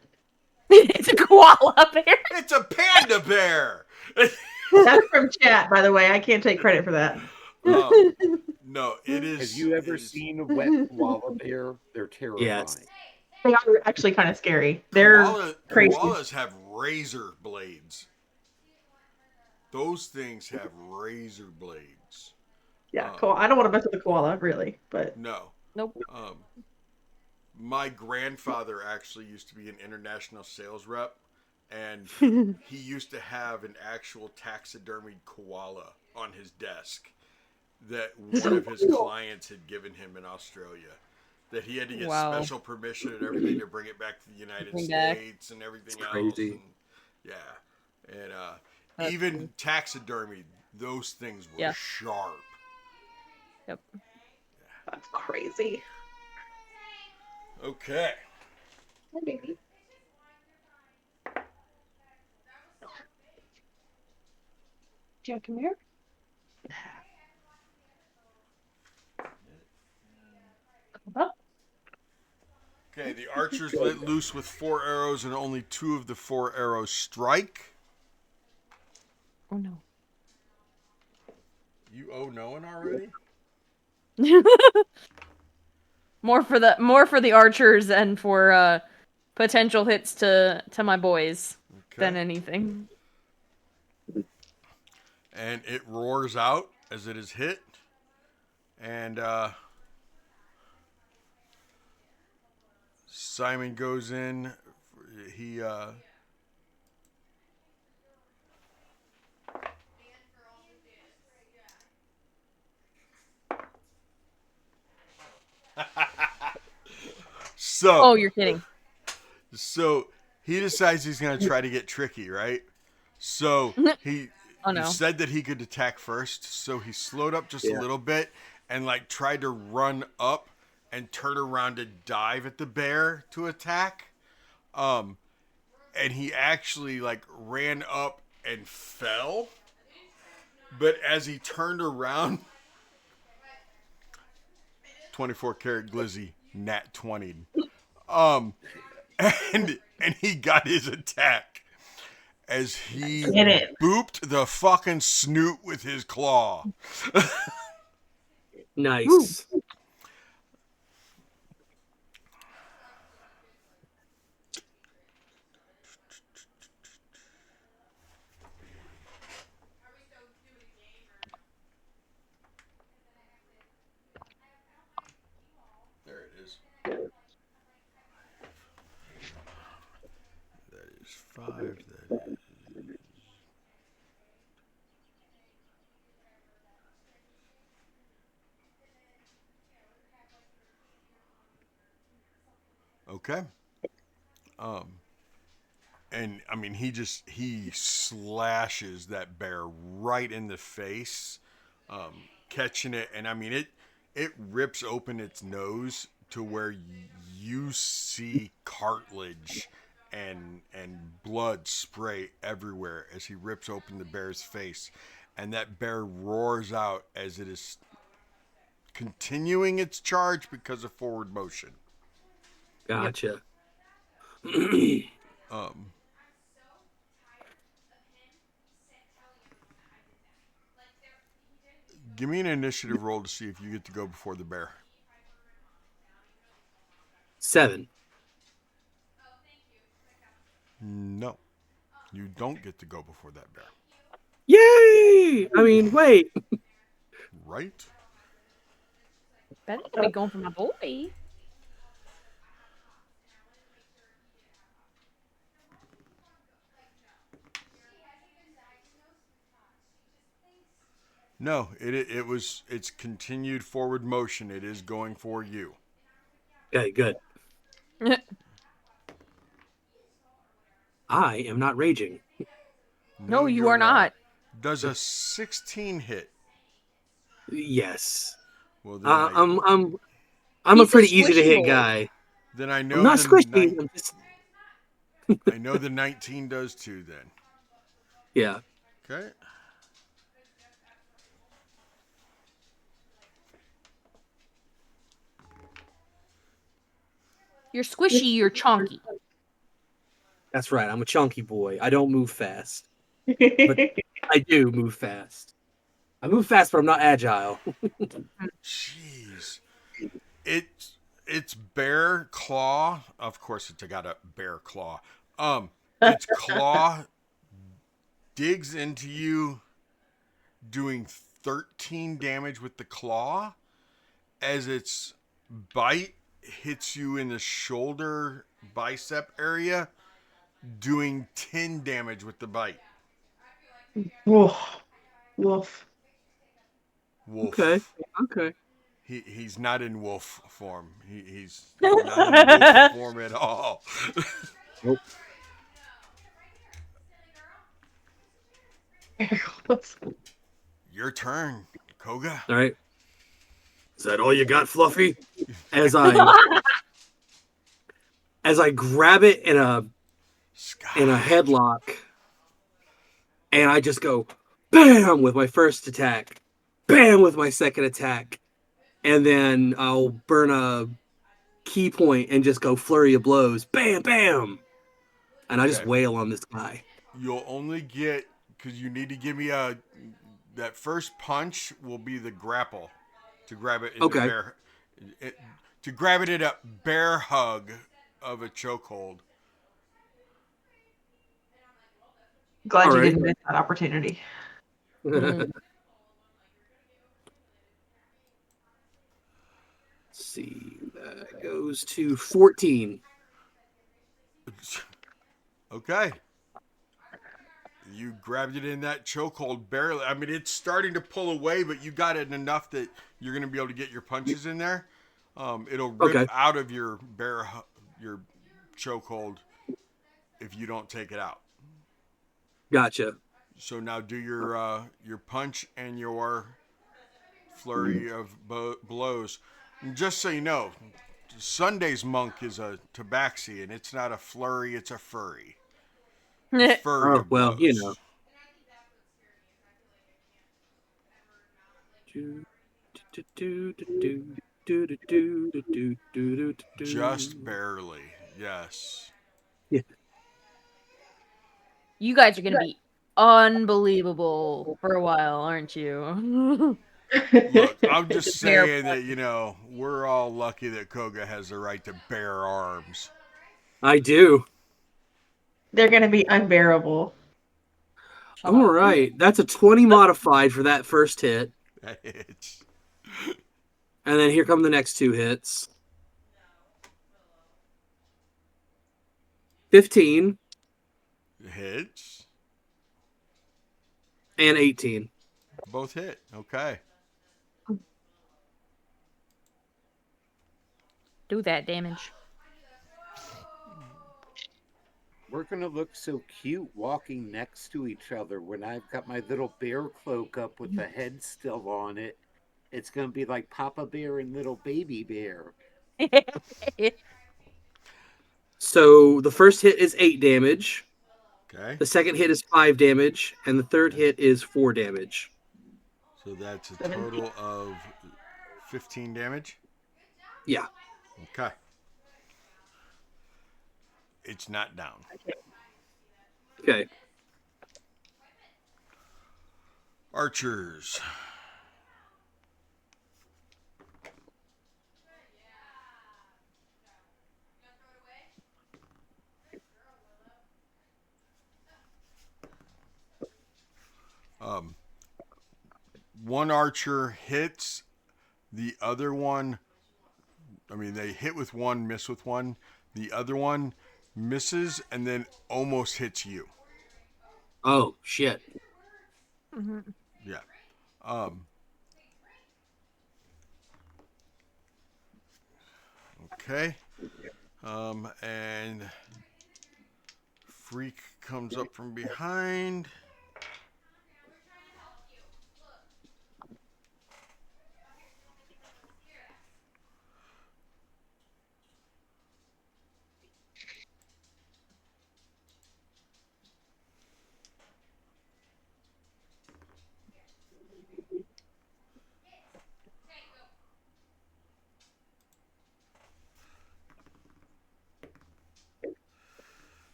It's a koala bear. It's a panda bear. That's from chat, by the way. I can't take credit for that. No, it is. Have you ever seen a wet koala bear? They're terrifying. Yes. They are actually kind of scary. They're crazy. Koalas have razor blades. Those things have razor blades. Yeah, cool. I don't want to mess with the koala, really, but No. Nope. My grandfather actually used to be an international sales rep, and he used to have an actual taxidermied koala on his desk that one of his clients had given him in Australia. That he had to get Wow. special permission and everything to bring it back to the United Bring back. States and everything It's else. crazy. And, yeah. And even taxidermy, those things were Yeah. sharp. Yep. that's crazy. Okay. Hi, baby. Do you want to come here? Come up. Okay, the archers let loose with 4 arrows, and only 2 of the 4 arrows strike. Oh, no. You owe no one already? More for the archers and for potential hits to my boys than anything. And it roars out as it is hit. And Simon goes in. He So Oh, you're kidding. So he decides he's gonna try to get tricky, right? So he Oh you no. said that he could attack first, so he slowed up just a Yeah. little bit and like tried to run up and turn around to dive at the bear to attack. And he actually like ran up and fell. But as he turned around, 24 karat glizzy, nat 20. And he got his attack as he Get it. booped the fucking snoot with his claw. Nice. There it is. That is 5. That is. Okay. And I mean, he slashes that bear right in the face, catching it, and I mean it rips open its nose to where you see cartilage and blood spray everywhere as he rips open the bear's face, and that bear roars out as it is continuing its charge because of forward motion. Gotcha. Um, Give me an initiative roll to see if you get to go before the bear. 7. No, you don't get to go before that bear. Yay! I mean, wait. Right? Better be going for my boy. No, it's continued forward motion. It is going for you. Okay, good. I am not raging. No, you you're are not. Does a 16 hit? Yes. Well, then I'm a He's a pretty easy to squishy hit boy. guy. then I I'm know not the squishy. I'm just I know the 19 does too. Then yeah. okay. You're squishy, you're chonky. That's right. I'm a chunky boy. I don't move fast, but I do move fast. I move fast, but I'm not agile. Jeez, it's bear claw. Of course, it's got a bear claw. Its claw digs into you, doing 13 damage with the claw as its bite hits you in the shoulder bicep area, doing 10 damage with the bite. Woof. Woof. Wolf. Okay. He's not in wolf form. He's not in wolf form at all. Nope. Your turn, Koga. All right. Is that all you got, Fluffy? As I grab it in a headlock, and I just go bam with my first attack, bam with my second attack, and then I'll burn a key point and just go flurry of blows, bam, bam, and I just Okay. wail on this guy. You'll only get, because you need to give me that first punch will be the grapple to grab it in Okay. the bear. To grab it in a bear hug of a chokehold. Glad All you right. didn't miss that opportunity. Mm. Let's see, that goes to 14. Okay. You grabbed it in that chokehold barely. I mean, it's starting to pull away, but you got it enough that you're going to be able to get your punches in there. It'll rip Okay. out of your chokehold if you don't take it out. Gotcha. So now do your punch and your flurry of blows. And just so you know, Sunday's monk is a tabaxi, and it's not a flurry; it's a furry. A flurry Oh, of well, blows. you know. Just barely, yes. Yeah. You guys are gonna be unbelievable for a while, aren't you? Look, I'm just Bear saying that we're all lucky that Koga has the right to bear arms. I do. They're going to be unbearable. Shut All up. right. That's a 20 modified for that first hit. It's And then here come the next two hits. 15 hits. and 18. Both hit. Okay. Do that damage. We're gonna look so cute walking next to each other when I've got my little bear cloak up with the head still on it. It's gonna be like Papa Bear and little baby bear. So the first hit is 8 damage. Okay. The second hit is 5 damage. And the third hit is 4 damage. So that's a total of 15 damage. Yeah. Okay. It's not down. Okay. Archers. One archer hits, the other one, they hit with one, miss with one. The other one misses and then almost hits you. Oh, shit. Yeah. Okay. And Freak comes up from behind.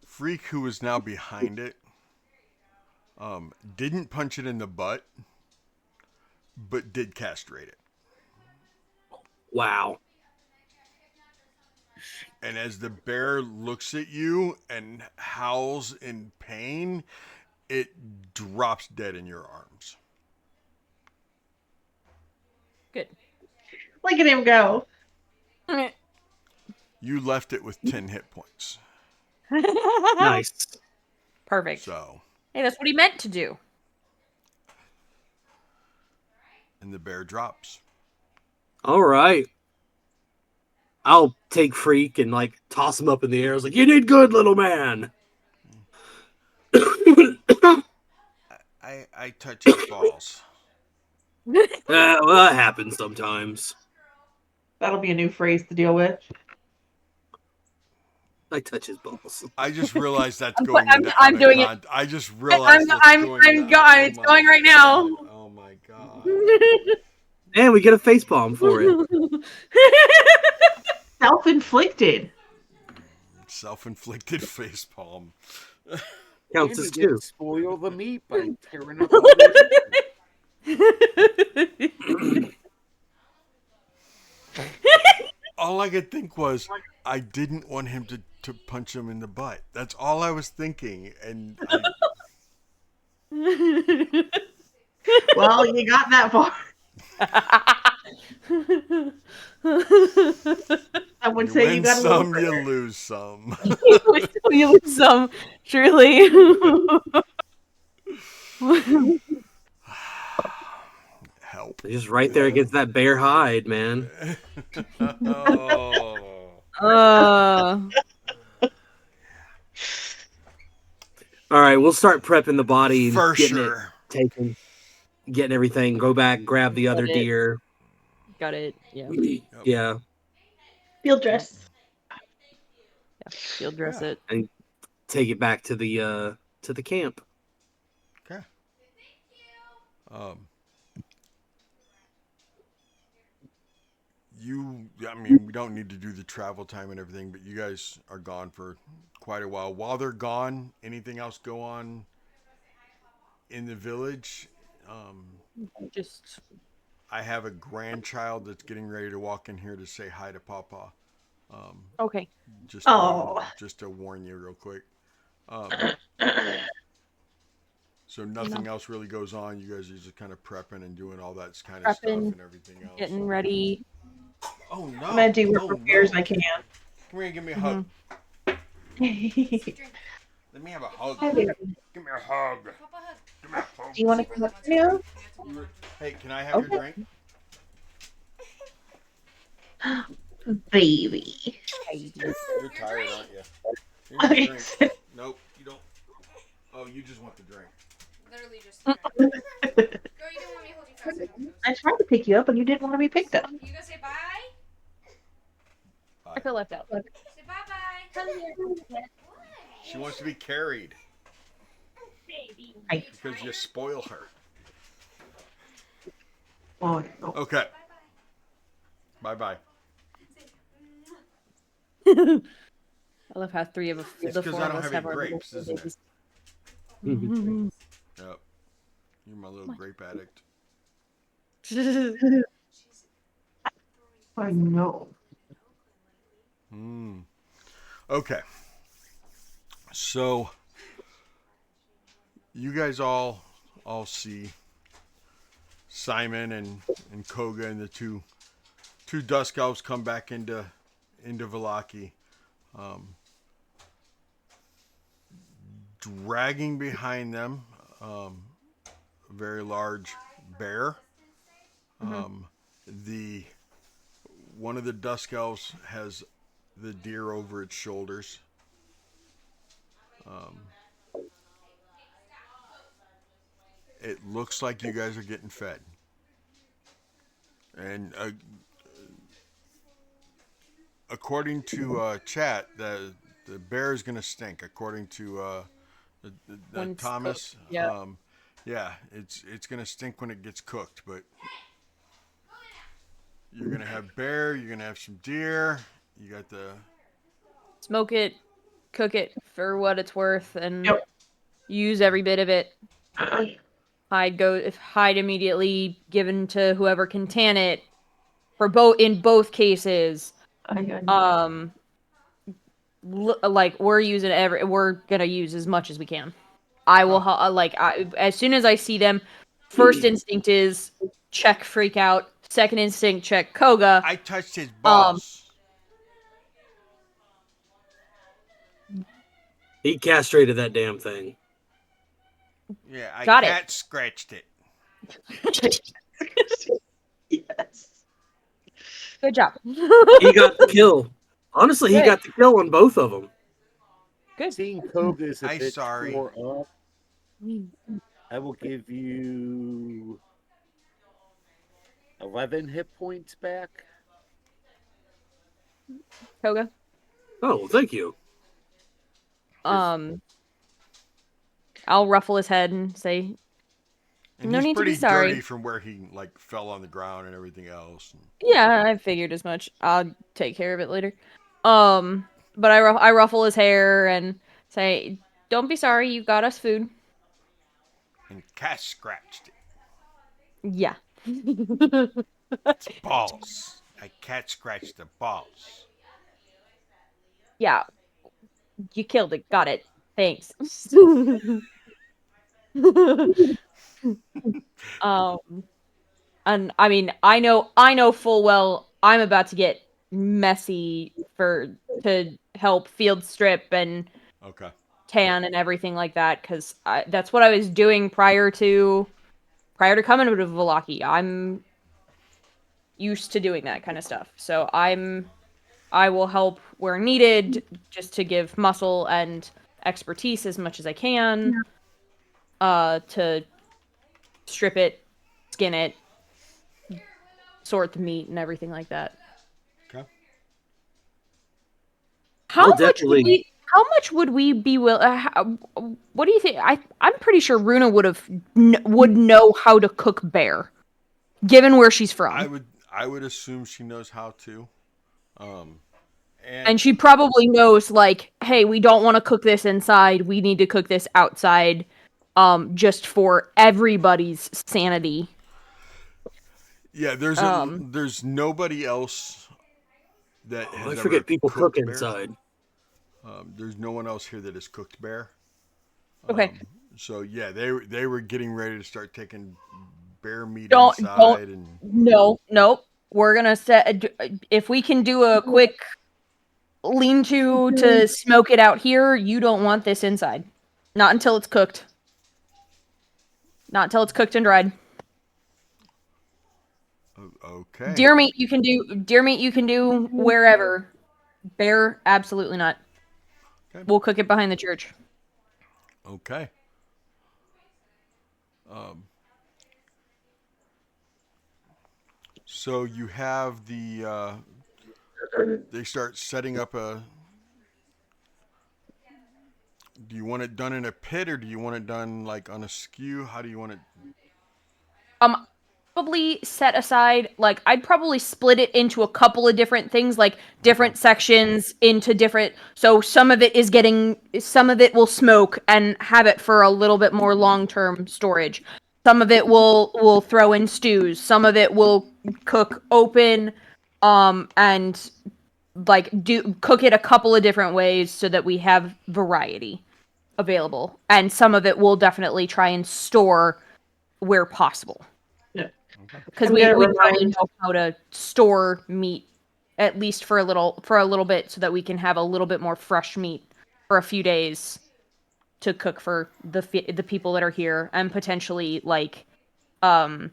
Freak, who is now behind it, didn't punch it in the butt, but did castrate it. Wow. And as the bear looks at you and howls in pain, it drops dead in your arms. Good. Look at him go. You left it with 10 hit points. Nice. Perfect. So, Hey, that's what he meant to do. and the bear drops. All right. I'll take Freak and toss him up in the air. I was like, you did good, little man. I touch his balls. Well, that happens sometimes. That'll be a new phrase to deal with. I touch his balls. I just realized that's I'm going into I'm doing it. I just realized I'm that's going it's going right now. Oh my god. And we get a face palm for it. Self-inflicted. Self-inflicted facepalm. Counts And as he 2. didn't spoil the meat by tearing up all the All I could think was I didn't want him to punch him in the butt. That's all I was thinking. And Well, you got that far. I would you say win you got a some, little you lose some. You lose some, truly. help. Just right there against that bear hide, man. Oh. All right, we'll start prepping the body and For getting sure. it taken, getting everything. Go back, grab the other deer. Got it. Yeah. Yeah, Field dress. Field dress Yeah. it. and take it back to the camp. Okay. I mean, we don't need to do the travel time and everything, but you guys are gone for quite a while. While they're gone, anything else go on in the village? Just I have a grandchild that's getting ready to walk in here to say hi to Papa. okay. Just Oh. just to warn you real quick. So nothing else really goes on. You guys are just kind of prepping and doing all that kind of stuff Prepping, and everything else. getting ready. Oh no! I'm gonna do what Oh repairs no! I can. Come here, give me a hug. Do Let me have a hug. you Give me a hug. Give me a hug. want to come up now? Hey, can I have your Okay. drink? Baby. You're tired, aren't you? Here's Okay. your drink. Nope, you don't. Oh, you just want the drink. Literally just. Girl, you didn't want me to hold you fast. I tried to pick you up and you didn't want to be picked up. You gonna say bye? I feel left out. Say bye bye. Come here. She wants to be carried Hi. because you spoil her. Oh, no. Okay. Bye bye. I love how three of It's the 'cause four I of don't us have have any our grapes, little isn't it? babies. Yep. You're my little grape addict. I know. Okay. So you guys all see Simon and Koga and the two dusk elves come back into Valaki, dragging behind them a very large bear. The one of the dusk elves has the deer over its shoulders. It looks like you guys are getting fed, and according to chat, the bear is gonna stink. According to When it's Thomas, cooked, yeah. yeah, it's gonna stink when it gets cooked. But you're gonna have bear, you're gonna have some deer. You got the Smoke it, cook it for what it's worth, and Yep. use every bit of it. Hide immediately, given to whoever can tan it. In both cases, like we're gonna use as much as we can. I will as soon as I see them, first instinct is check freak out. Second instinct check Koga. I touched his balls. He castrated that damn thing. Yeah, I Got it. cat scratched it. Yes. Good job. He got the kill. Honestly, he Good. got the kill on both of them. Good. Seeing Koga is a I'm bit sorry. tore up. I will give you 11 hit points back. Koga. Oh, well, thank you. I'll ruffle his head and say, And "No he's need to be pretty sorry." dirty from where he like fell on the ground and everything else. Yeah, I figured as much. I'll take care of it later. But I ruffle his hair and say, "Don't be sorry. You got us food." And cat scratched it. Yeah. It's balls. I cat scratched the balls. Yeah. You killed it. Got it. Thanks. um, and I mean, I know full well I'm about to get messy to help field strip and Okay. tan and everything like that because that's what I was doing prior to prior to coming to Vallaki, I'm used to doing that kind of stuff. So I will help where needed, just to give muscle and expertise as much as I can. To strip it, skin it, sort the meat, and everything like that. Okay. How I'll much would definitely- we? How much would we be what do you think? I'm pretty sure Runa would know how to cook bear, given where she's from, I would assume she knows how to. And and she probably knows like, hey, we don't want to cook this inside. We need to cook this outside, just for everybody's sanity. yeah, there's nobody else that Oh, has I ever forget people cook cooked bear. inside. There's no one else here that has cooked bear. Okay. So yeah, they were getting ready to start taking bear meat Don't inside, and no. We're gonna set if we can do a quick lean-to to smoke it out here. You don't want this inside, not until it's cooked. Not until it's cooked and dried. okay. Deer meat you can do. Deer meat you can do wherever. Bear, absolutely not. Okay. We'll cook it behind the church. Okay. So you have they start setting up a. Do you want it done in a pit, or do you want it done like on a skew? How do you want it? Probably set aside, like, I'd probably split it into a couple of different things, like different sections into different, so some of it will smoke and have it for a little bit more long-term storage. Some of it will throw in stews. Some of it will cook open, and like cook it a couple of different ways so that we have variety available. And some of it will definitely try and store where possible. Yeah. Because I'm we gonna probably remind- know how to store meat at least for a little bit, so that we can have a little bit more fresh meat for a few days to cook for the people that are here, and potentially like and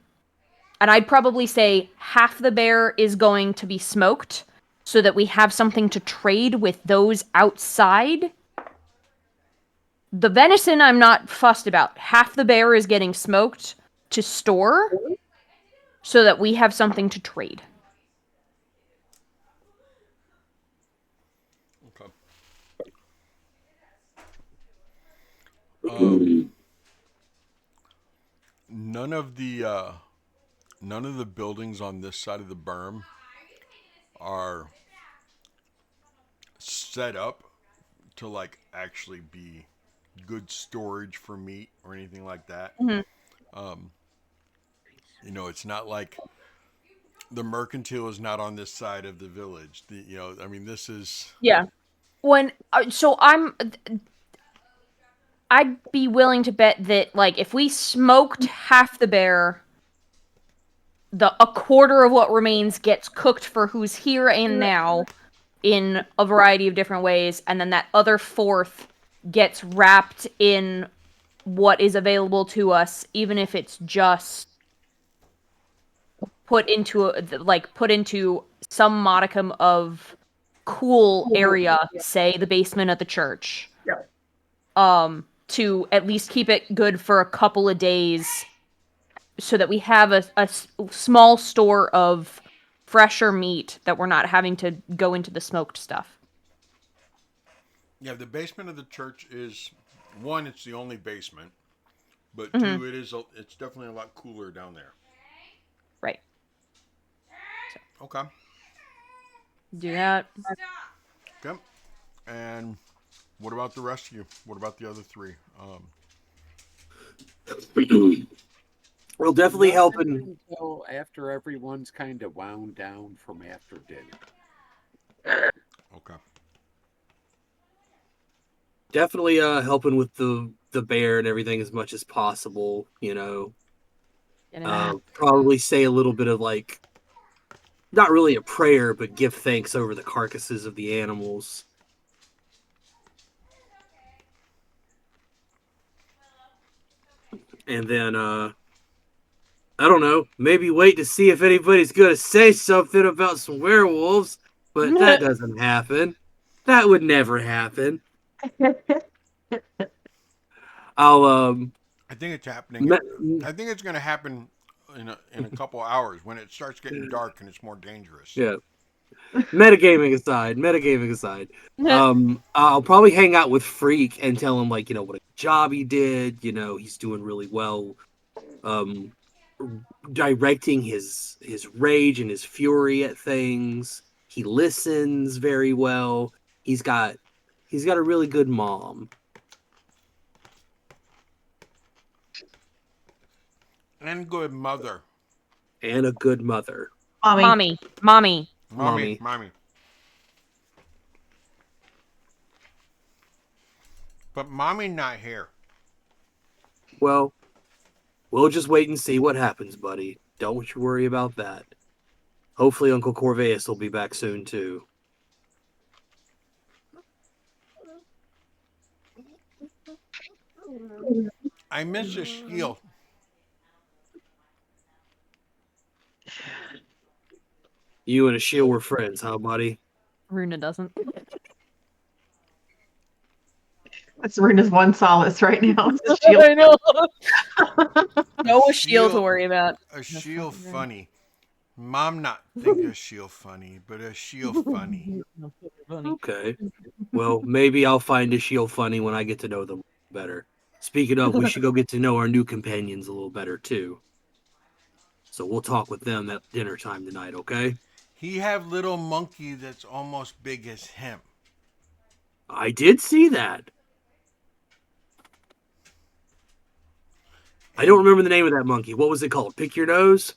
I'd probably say half the bear is going to be smoked so that we have something to trade with those outside. The venison I'm not fussed about. Half the bear is getting smoked to store so that we have something to trade. Okay. None of the buildings on this side of the berm are set up to like actually be good storage for meat or anything like that. Mhm. It's not like the mercantile is not on this side of the village. I mean, this is Yeah. I'd be willing to bet that, like, if we smoked half the bear, a quarter of what remains gets cooked for who's here and now in a variety of different ways, and then that other fourth gets wrapped in what is available to us, even if it's just put into some modicum of cool area, say the basement of the church. Yeah. To at least keep it good for a couple of days, so that we have a small store of fresher meat that we're not having to go into the smoked stuff. yeah. The basement of the church is one. It's the only basement, but Mhm. two, it's definitely a lot cooler down there. Right. Okay. Do that. Okay. And what about the rest of you? What about the other three? We'll definitely help Nothing in. until after everyone's kind of wound down from after dinner. Okay. Definitely helping with the bear and everything as much as possible. Probably say a little bit of like, not really a prayer, but give thanks over the carcasses of the animals. And then I don't know. Maybe wait to see if anybody's going to say something about some werewolves, but that doesn't happen. That would never happen. I'll I think it's happening. me- I think it's going to happen in a couple hours when it starts getting dark and it's more dangerous. yeah. Metagaming aside. I'll probably hang out with Freak and tell him like, what a job he did, he's doing really well directing his rage and his fury at things. He listens very well. He's got a really good mom. And good mother. And a good mother. Mommy. Mommy. Mommy. But mommy not here. Well, we'll just wait and see what happens, buddy. Don't you worry about that. Hopefully Uncle Corvus will be back soon, too. I miss a shield. You and Ashiel were friends, huh, buddy? Runa doesn't. That's Rena's one solace right now. It's the shield. I know. No A shield to worry about. A shield funny. Mom not think a shield funny, but a shield funny. Okay. Well, maybe I'll find Ashiel funny when I get to know them better. Speaking of, we should go get to know our new companions a little better, too. So we'll talk with them at dinner time tonight, okay? He have little monkey that's almost big as him. I did see that. I don't remember the name of that monkey. What was it called? Pick your nose?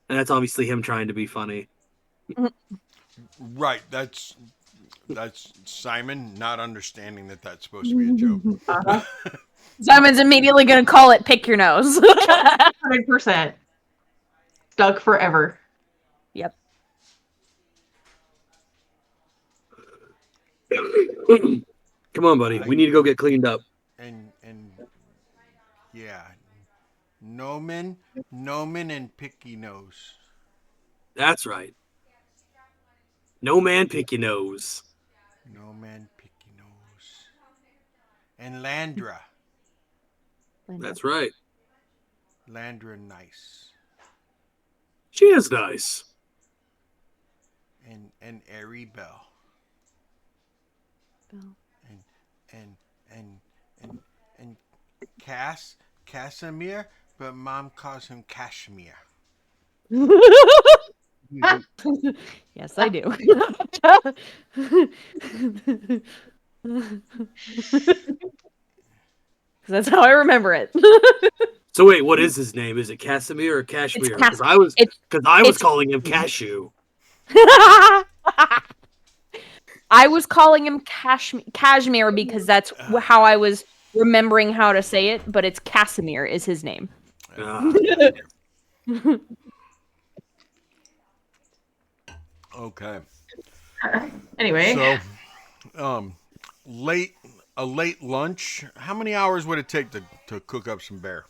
And that's obviously him trying to be funny. Right, that's Simon not understanding that that's supposed to be a joke. Simon's immediately going to call it pick your nose. 100%. Stuck forever. Yep. Come on, buddy. We need to go get cleaned up. And yeah. Nomen and Picky Nose. That's right. No man pick your nose. No man Picky Nose. And Landra. That's right. Landra nice. She is nice. And Airy Bell. And Casimir, but mom calls him Kashmir. Yes, I do. That's how I remember it. So wait, what is his name? Is it Casimir or Kashmir? Because I was calling him Cashew. I was calling him Kashmir because that's how I was remembering how to say it, but it's Casimir is his name. Okay. Anyway. So, a late lunch. How many hours would it take to cook up some bear?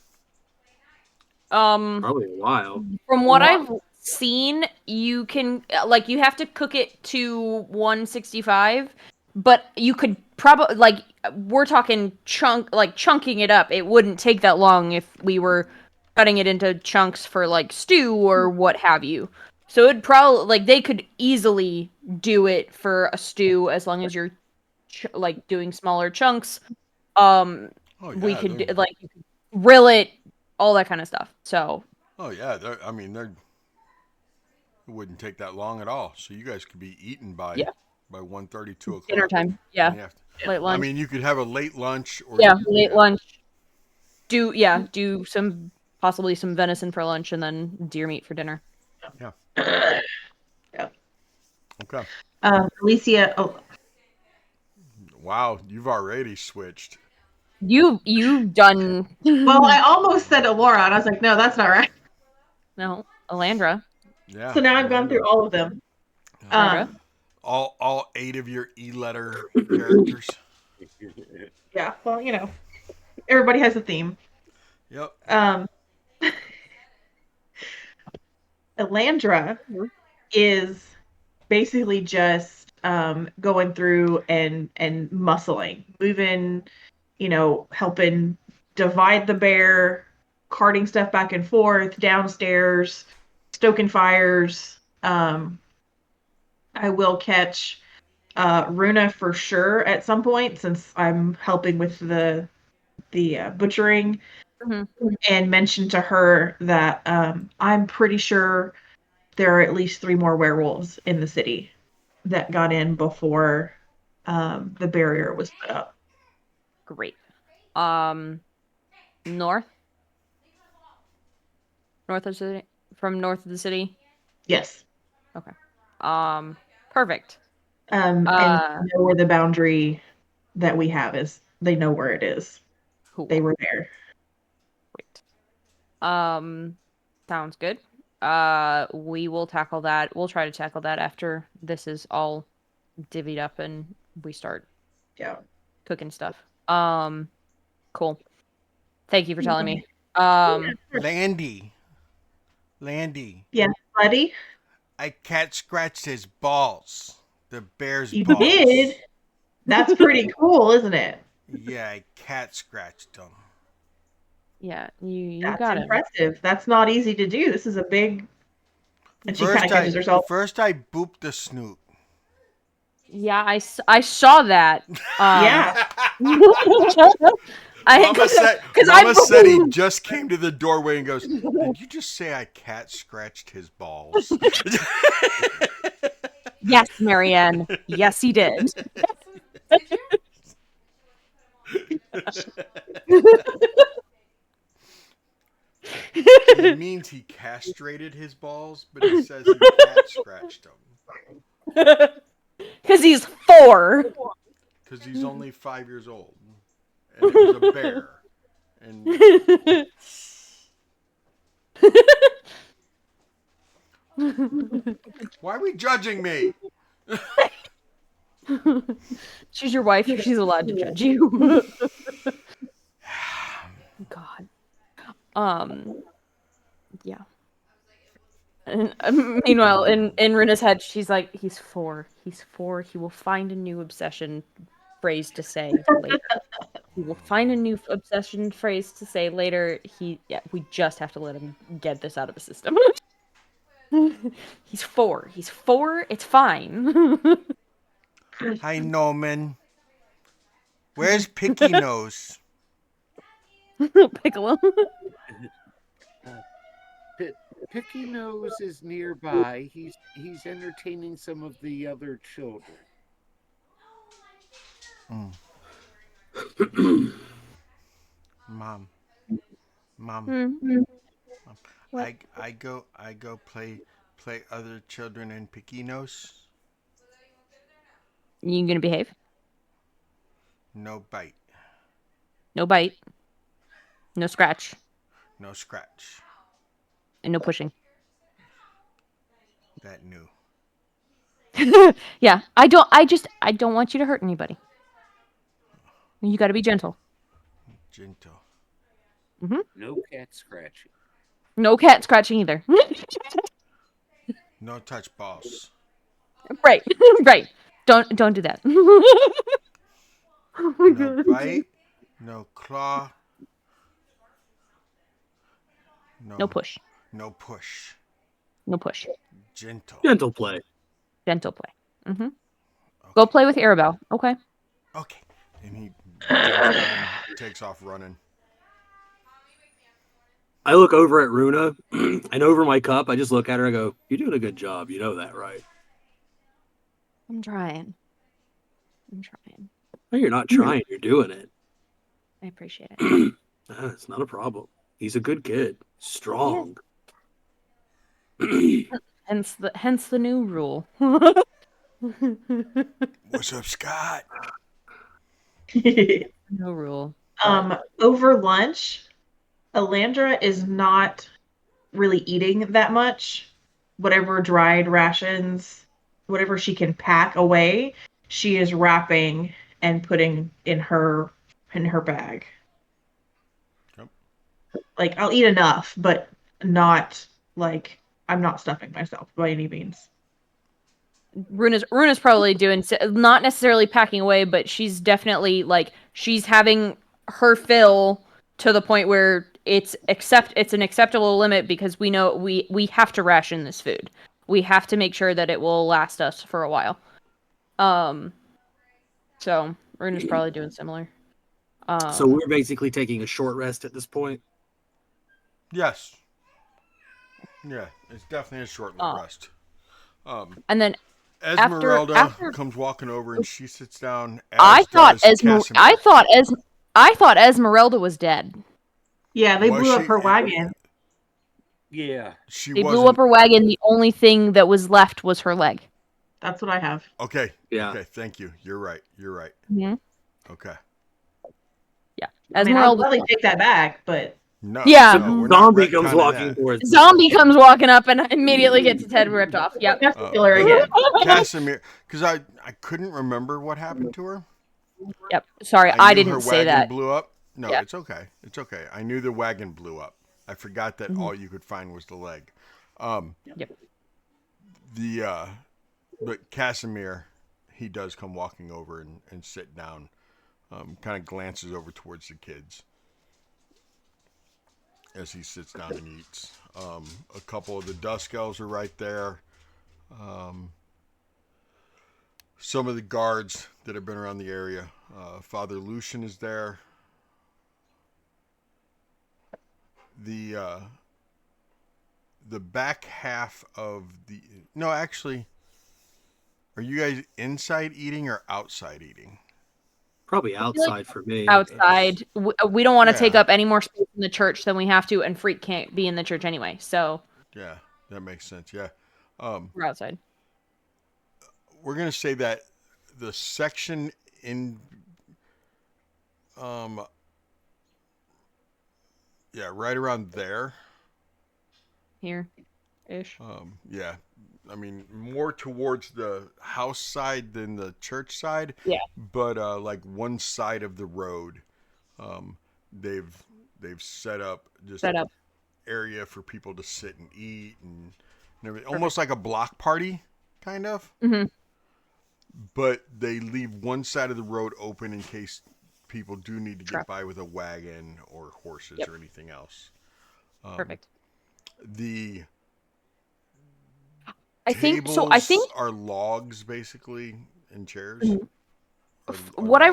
Probably a while. From what I've seen, you can you have to cook it to 165, but you could probably we're talking chunking it up. It wouldn't take that long if we were cutting it into chunks for stew or what have you. So it'd probably they could easily do it for a stew as long as you're doing smaller chunks. We could you could grill it, all that kind of stuff. So. Oh yeah, it wouldn't take that long at all. So you guys could be eating by 1:30, 2 o'clock. Dinner time. Yeah. Late lunch. I mean, you could have a late lunch. Or, late lunch. Do possibly some venison for lunch and then deer meat for dinner. Yeah. Yeah. Okay. Alicia. Oh. Wow, you've already switched. You've done. Well, I almost said Alora, and I was like, no, that's not right. No, Alandra. Yeah. So now I've gone through all of them. All 8 of your E-letter characters. Yeah. Well, Everybody has a theme. Yep. Elandra is basically just going through and muscling, moving, helping divide the bear, carting stuff back and forth downstairs, stoking fires. I will catch Runa for sure at some point since I'm helping with the butchering, and mention to her that I'm pretty sure there are at least 3 more werewolves in the city that got in before the barrier was put up. Great. North? North of the city? From north of the city? Yes. Okay. Perfect. And they know where the boundary that we have is. They know where it is. Cool. They were there. Great. Sounds good. We will tackle that. We'll try to tackle that after this is all divvied up and we start cooking stuff. Cool. Thank you for telling me. Landy. Yes, buddy. I cat scratched his balls. The bear's You balls. did. That's pretty cool, isn't it? Yeah, I cat scratched them. Yeah, you That's got it. impressive. That's not easy to do. This is a big. And she kind of catches herself. First, I booped the snoot. Yeah, I saw that. Yeah. Mama said he just came to the doorway and goes, "Did you just say I cat scratched his balls?" Yes, Marianne. Yes, he did. He means he castrated his balls, but he says he cat scratched them. Because he's 4. Because he's only 5 years old. And it was a bear. And why are we judging me? She's your wife. She's allowed to judge you. God. Yeah. And meanwhile, in Rena's head, she's like, "He's 4. He's 4. He will find a new obsession phrase to say later. He will find a new obsession phrase to say later. We just have to let him get this out of his system." He's 4. He's 4. It's fine. Hi, Norman. Where's Picky Nose? Piccolo. Picky Nose is nearby. He's entertaining some of the other children. Mom. I go play other children in Picky Nose. You gonna behave? No bite. No bite. No scratch. No scratch. And no pushing. That new. Yeah, I don't want you to hurt anybody. You got to be gentle. Gentle. No cat scratching. No cat scratching either. No touch balls. Right. Right. Don't do that. No bite. No claw. No push. No push. No push. Gentle. Gentle play. Gentle play. Okay. Go play with Arabelle. Okay. Okay. And he jumps down, takes off running. I look over at Runa, and over my cup, I just look at her and go, "You're doing a good job. You know that, right?" I'm trying. No, you're not trying. You're doing it. I appreciate it. It's not a problem. He's a good kid. Strong. Hence the new rule. What's up, Scott? No rule. Over lunch, Elandra is not really eating that much. Whatever dried rations, whatever she can pack away, she is wrapping and putting in her bag. Like, I'll eat enough, but not like I'm not stuffing myself by any means. Runa's probably doing not necessarily packing away, but she's definitely like she's having her fill to the point where it's an acceptable limit because we know we have to ration this food. We have to make sure that it will last us for a while. So Runa's probably doing similar. So we're basically taking a short rest at this point. Yes. Yeah, it's definitely a short rest. And then Esmeralda after comes walking over and she sits down. I As thought does Casimir. I thought Esmeralda was dead. Yeah, they Was blew up she- her wagon. Yeah. She They wasn't. blew up her wagon. The only thing that was left was her leg. That's what I have. Okay. Yeah. Okay. Thank you. You're right. Mm-hmm. Okay. Yeah. I mean, I'll Esmeralda. gladly take that back, but No. Yeah. No, we're not Zombie comes retconning walking that. towards us. Zombie comes walking up and immediately gets his head ripped off. Yep. muscular again. Casimir, because I couldn't remember what happened to her. Yep. Sorry, I I knew her didn't say wagon that. blew up. No, Yeah. it's okay. It's okay. I knew the wagon blew up. I forgot that all you could find was the leg. Yep. But Casimir, he does come walking over and sit down. Kind of glances over towards the kids as he sits down and eats. A couple of the Dusk Elves are right there. Some of the guards that have been around the area. Father Lucian is there. The back half of the... No, actually, are you guys inside eating or outside eating? Probably outside for me. Outside. We don't want to take Yeah. up any more space in the church than we have to, and Freak can't be in the church anyway. So Yeah, that makes sense. Yeah. we're outside. We're going to say that the section in... yeah, right around there. Here ish. Yeah. I mean, more towards the house side than the church side. Yeah. But like one side of the road, they've set up just area for people to sit and eat and everything. Almost like a block party, kind of. Mm-hmm. But they leave one side of the road open in case people do need to get Traffic. by with a wagon or horses or anything else. Perfect. The I think tables are logs basically and chairs. Are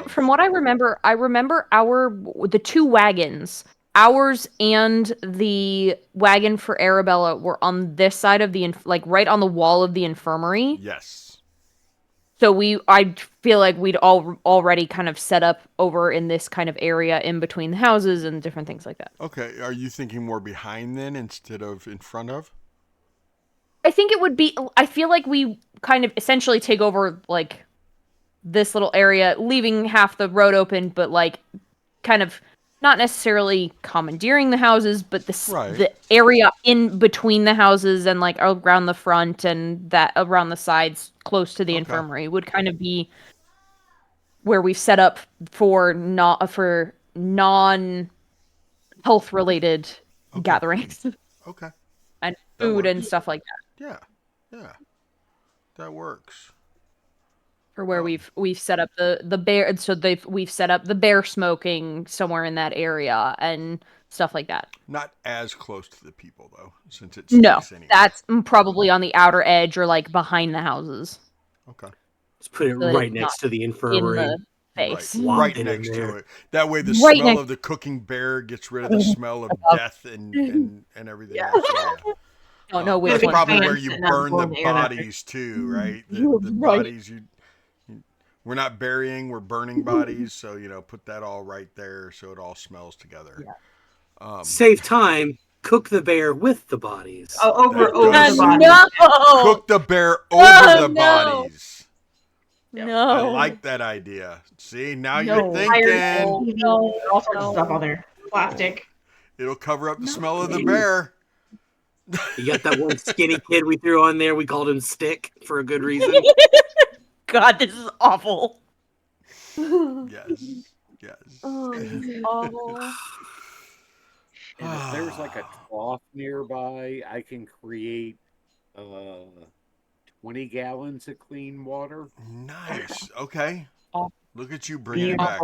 from what I remember the two wagons, ours and the wagon for Arabella were on this side of the right on the wall of the infirmary. Yes. So I feel like we'd already kind of set up over in this kind of area in between the houses and different things like that. Okay. Are you thinking more behind then instead of in front of? I think it would be. I feel like we kind of essentially take over like this little area, leaving half the road open, but like kind of not necessarily commandeering the houses, but the area in between the houses and like around the front and that around the sides close to the infirmary would kind of be where we've set up for non health related gatherings. Okay. And food and stuff like that. Yeah. That works. For where we've set up the bear, so we've set up the bear smoking somewhere in that area and stuff like that. Not as close to the people though, since it's anyway. That's probably on the outer edge or like behind the houses. Okay. Let's put it right next to the infirmary. In the face. Right next to it. That way the smell of the cooking bear gets rid of the smell of death and everything else. Yeah. Don't know which That's one. probably where you burn the bodies too, right? The bodies we're not burying, we're burning bodies, so put that all right there so it all smells together. Yeah. Save time, cook the bear with the bodies. Over the bodies. No! Cook the bear over the bodies. No. I like that idea. See, now you're thinking. All sorts of stuff on there. Plastic. It'll cover up the smell of the bear. You got that one skinny kid we threw on there. We called him Stick for a good reason. God, this is awful. Yes. Oh, this is awful. And if there's like a trough nearby, I can create uh 20 gallons of clean water. Nice. Okay. Oh, Look at you bringing it back.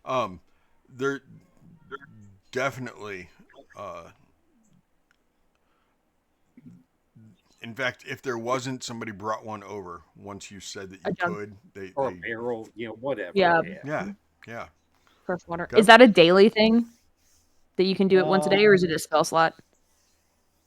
Beautiful. There definitely. In fact, if there wasn't, somebody brought one over. Once you said that a you jug. could, they Or a barrel, whatever. Yeah, Yeah. yeah, yeah. fresh water. Okay. Is that a daily thing that you can do it once a day, or Uh, is it a spell slot?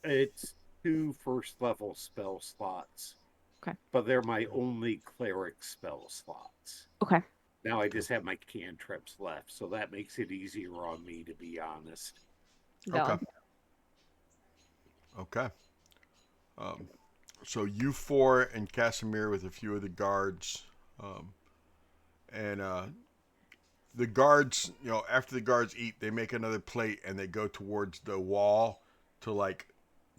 it's 2 first level spell slots, Okay. but they're my only cleric spell slots. Okay. Now I just have my cantrips left, so that makes it easier on me, to be honest. Okay. Valid. Okay. Um, so you four and Casimir with a few of the guards, and the guards, after the guards eat, they make another plate and they go towards the wall to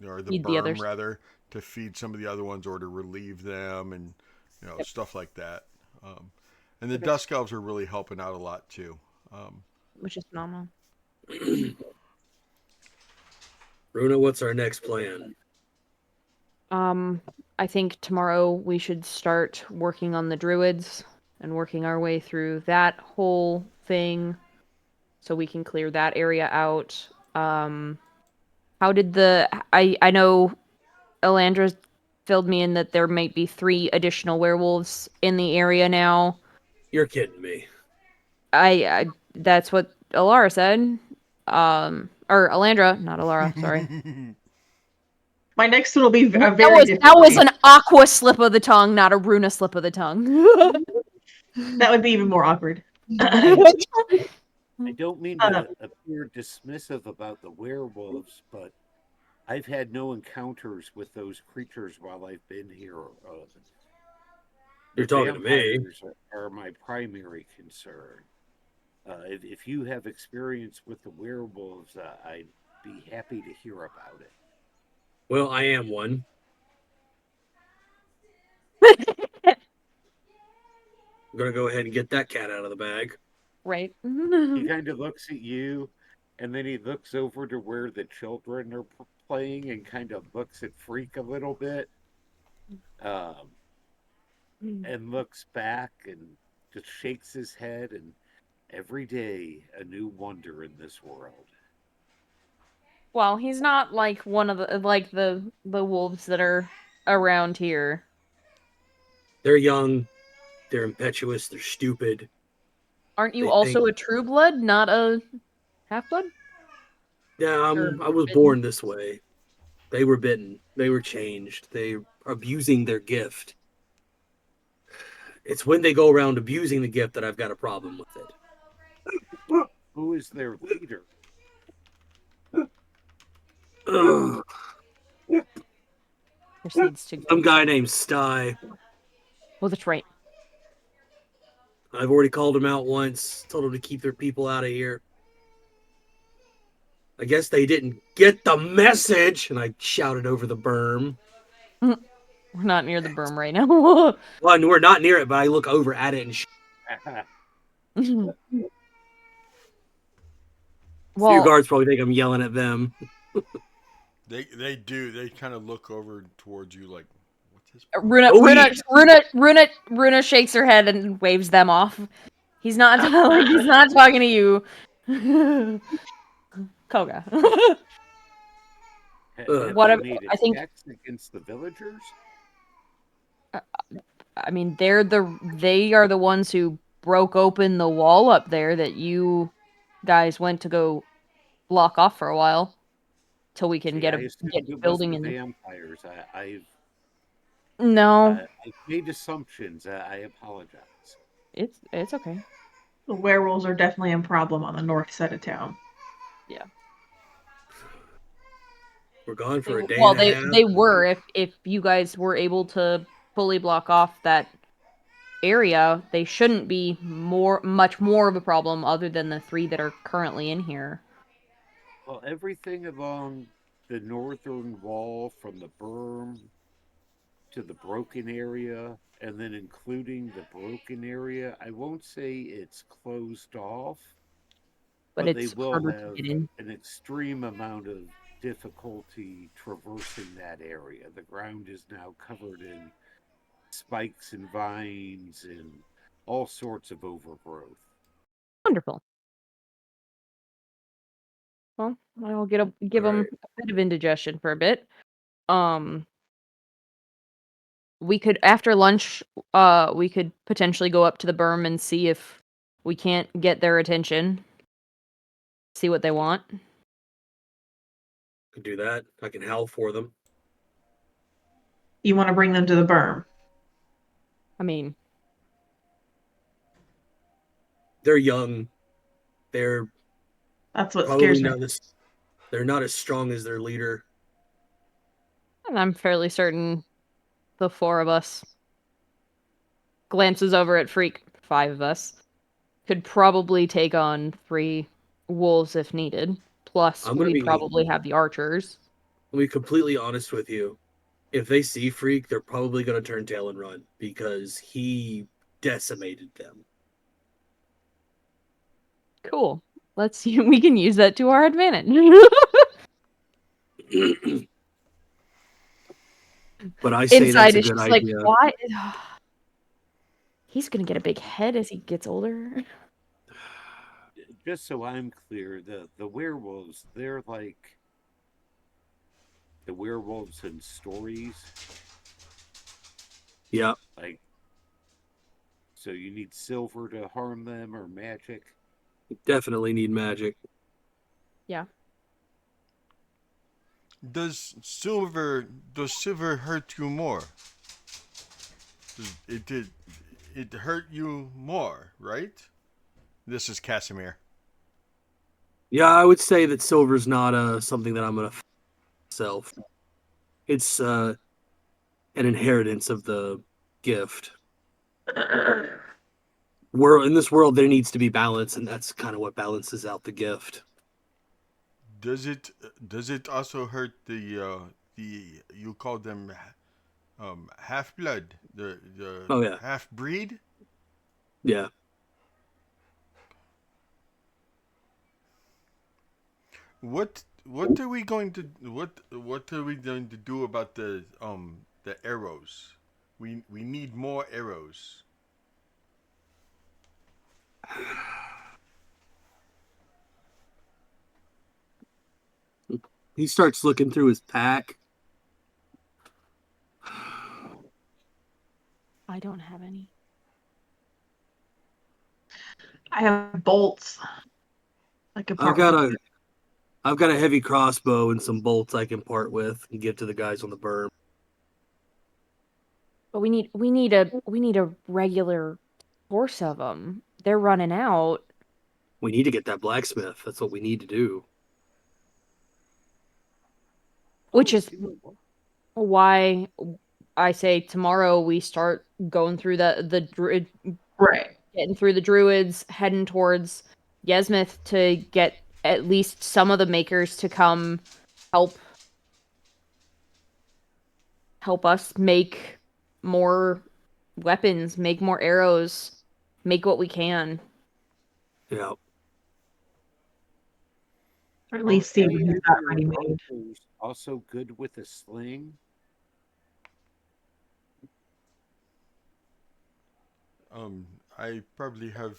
or the Feed the berm others. rather, to feed some of the other ones or to relieve them and Yep. stuff like that. And the Okay. Dusk Elves are really helping out a lot too. Which is phenomenal. Runa, what's our next plan? I think tomorrow we should start working on the druids and working our way through that whole thing so we can clear that area out. How did I know Elandra filled me in that there might be 3 additional werewolves in the area now. You're kidding me. I that's what Alara said. Or Elandra, not Alara, sorry. My next one will be a That very was different. that was an Aqua slip of the tongue, not a Runa slip of the tongue. That would be even more awkward. I don't mean to appear dismissive about the werewolves, but I've had no encounters with those creatures while I've been here. You're The talking to me. vampires are my primary concern. If you have experience with the werewolves, I'd be happy to hear about it. Well, I am one. I'm gonna go ahead and get that cat out of the bag. Right. He kind of looks at you, and then he looks over to where the children are playing and kind of looks at Freak a little bit, um, and looks back and just shakes his head. And every day, a new wonder in this world. Well, he's not like one of the wolves that are around here. They're young, they're impetuous, they're stupid. Aren't you They also think, a true blood, not a half blood? yeah, I was born this way. They were bitten. They were changed. They are abusing their gift. It's when they go around abusing the gift that I've got a problem with it. Who is their leader? Ugh. Proceeds to Some go. guy named Sty. Well, that's right. I've already called him out once, told him to keep their people out of here. I guess they didn't get the message, and I shouted over the berm. We're not near the berm right now. Well, and we're not near it, but I look over at it and few Well, guards probably think I'm yelling at them. They do. They kind of look over towards you like, what's his? Runa shakes her head and waves them off. He's not he's not talking to you. Koga. Have What they if- made I think- attacks against the villagers? I mean, they are the ones who broke open the wall up there that you guys went to go block off for a while till we can See, get I assumed get it was building the in there. vampires. No, I've made assumptions. I apologize. it's okay. The werewolves are definitely a problem on the north side of town. We're gone for a day Well, and a half. they were if you guys were able to fully block off that area, they shouldn't be much more of a problem other than the 3 that are currently in here. Well, everything along the northern wall from the berm to the broken area, and then including the broken area, I won't say it's closed off, but they it's will harder to have get in. an extreme amount of difficulty traversing that area. The ground is now covered in spikes and vines and all sorts of overgrowth. Wonderful. Well, I'll give them Alright. a bit of indigestion for a bit. Um, we could after lunch, we could potentially go up to the berm and see if we can't get their attention. See what they want. Could do that. I can howl for them. You want to bring them to the berm. I mean, They're young. They're That's what probably scares me. they're not as strong as their leader. and I'm fairly certain the four of us glances over at Freak. 5 of us could probably take on 3 wolves if needed. Plus, I'm gonna we'd be probably have the archers. I'll be completely honest with you. If they see Freak, they're probably gonna turn tail and run because he decimated them. Cool. Let's see. We can use that to our advantage. But I say Inside, that's a it's good just like, idea. why? He's gonna get a big head as he gets older. Just so I'm clear, the werewolves, they're like the werewolves in stories. Yeah, Like, so you need silver to harm them or magic. definitely need magic. Yeah. Does silver hurt you more? It hurt you more, right? This is Casimir. Yeah, I would say that silver's not something that I'm gonna self. It's an inheritance of the gift. In this world there needs to be balance, and that's kind of what balances out the gift. Does it also hurt the you call them half blood, the Oh yeah, half breed? yeah. What are we going to what are we going to do about the arrows? We need more arrows. He starts looking through his pack. I don't have any. I have bolts. I could I've part got with. I've got a heavy crossbow and some bolts I can part with and give to the guys on the berm. But we need a regular force of them. They're running out, We need to get that blacksmith. That's what we need to do. which Oh, is why I say tomorrow we start going through the druid, Right. getting through the druids, heading towards Yesmith to get at least some of the makers to come help us make more weapons, make more arrows, make what we can. Yeah. Or at Are least see what any he's of got your ready made. archers also good with a sling? I probably have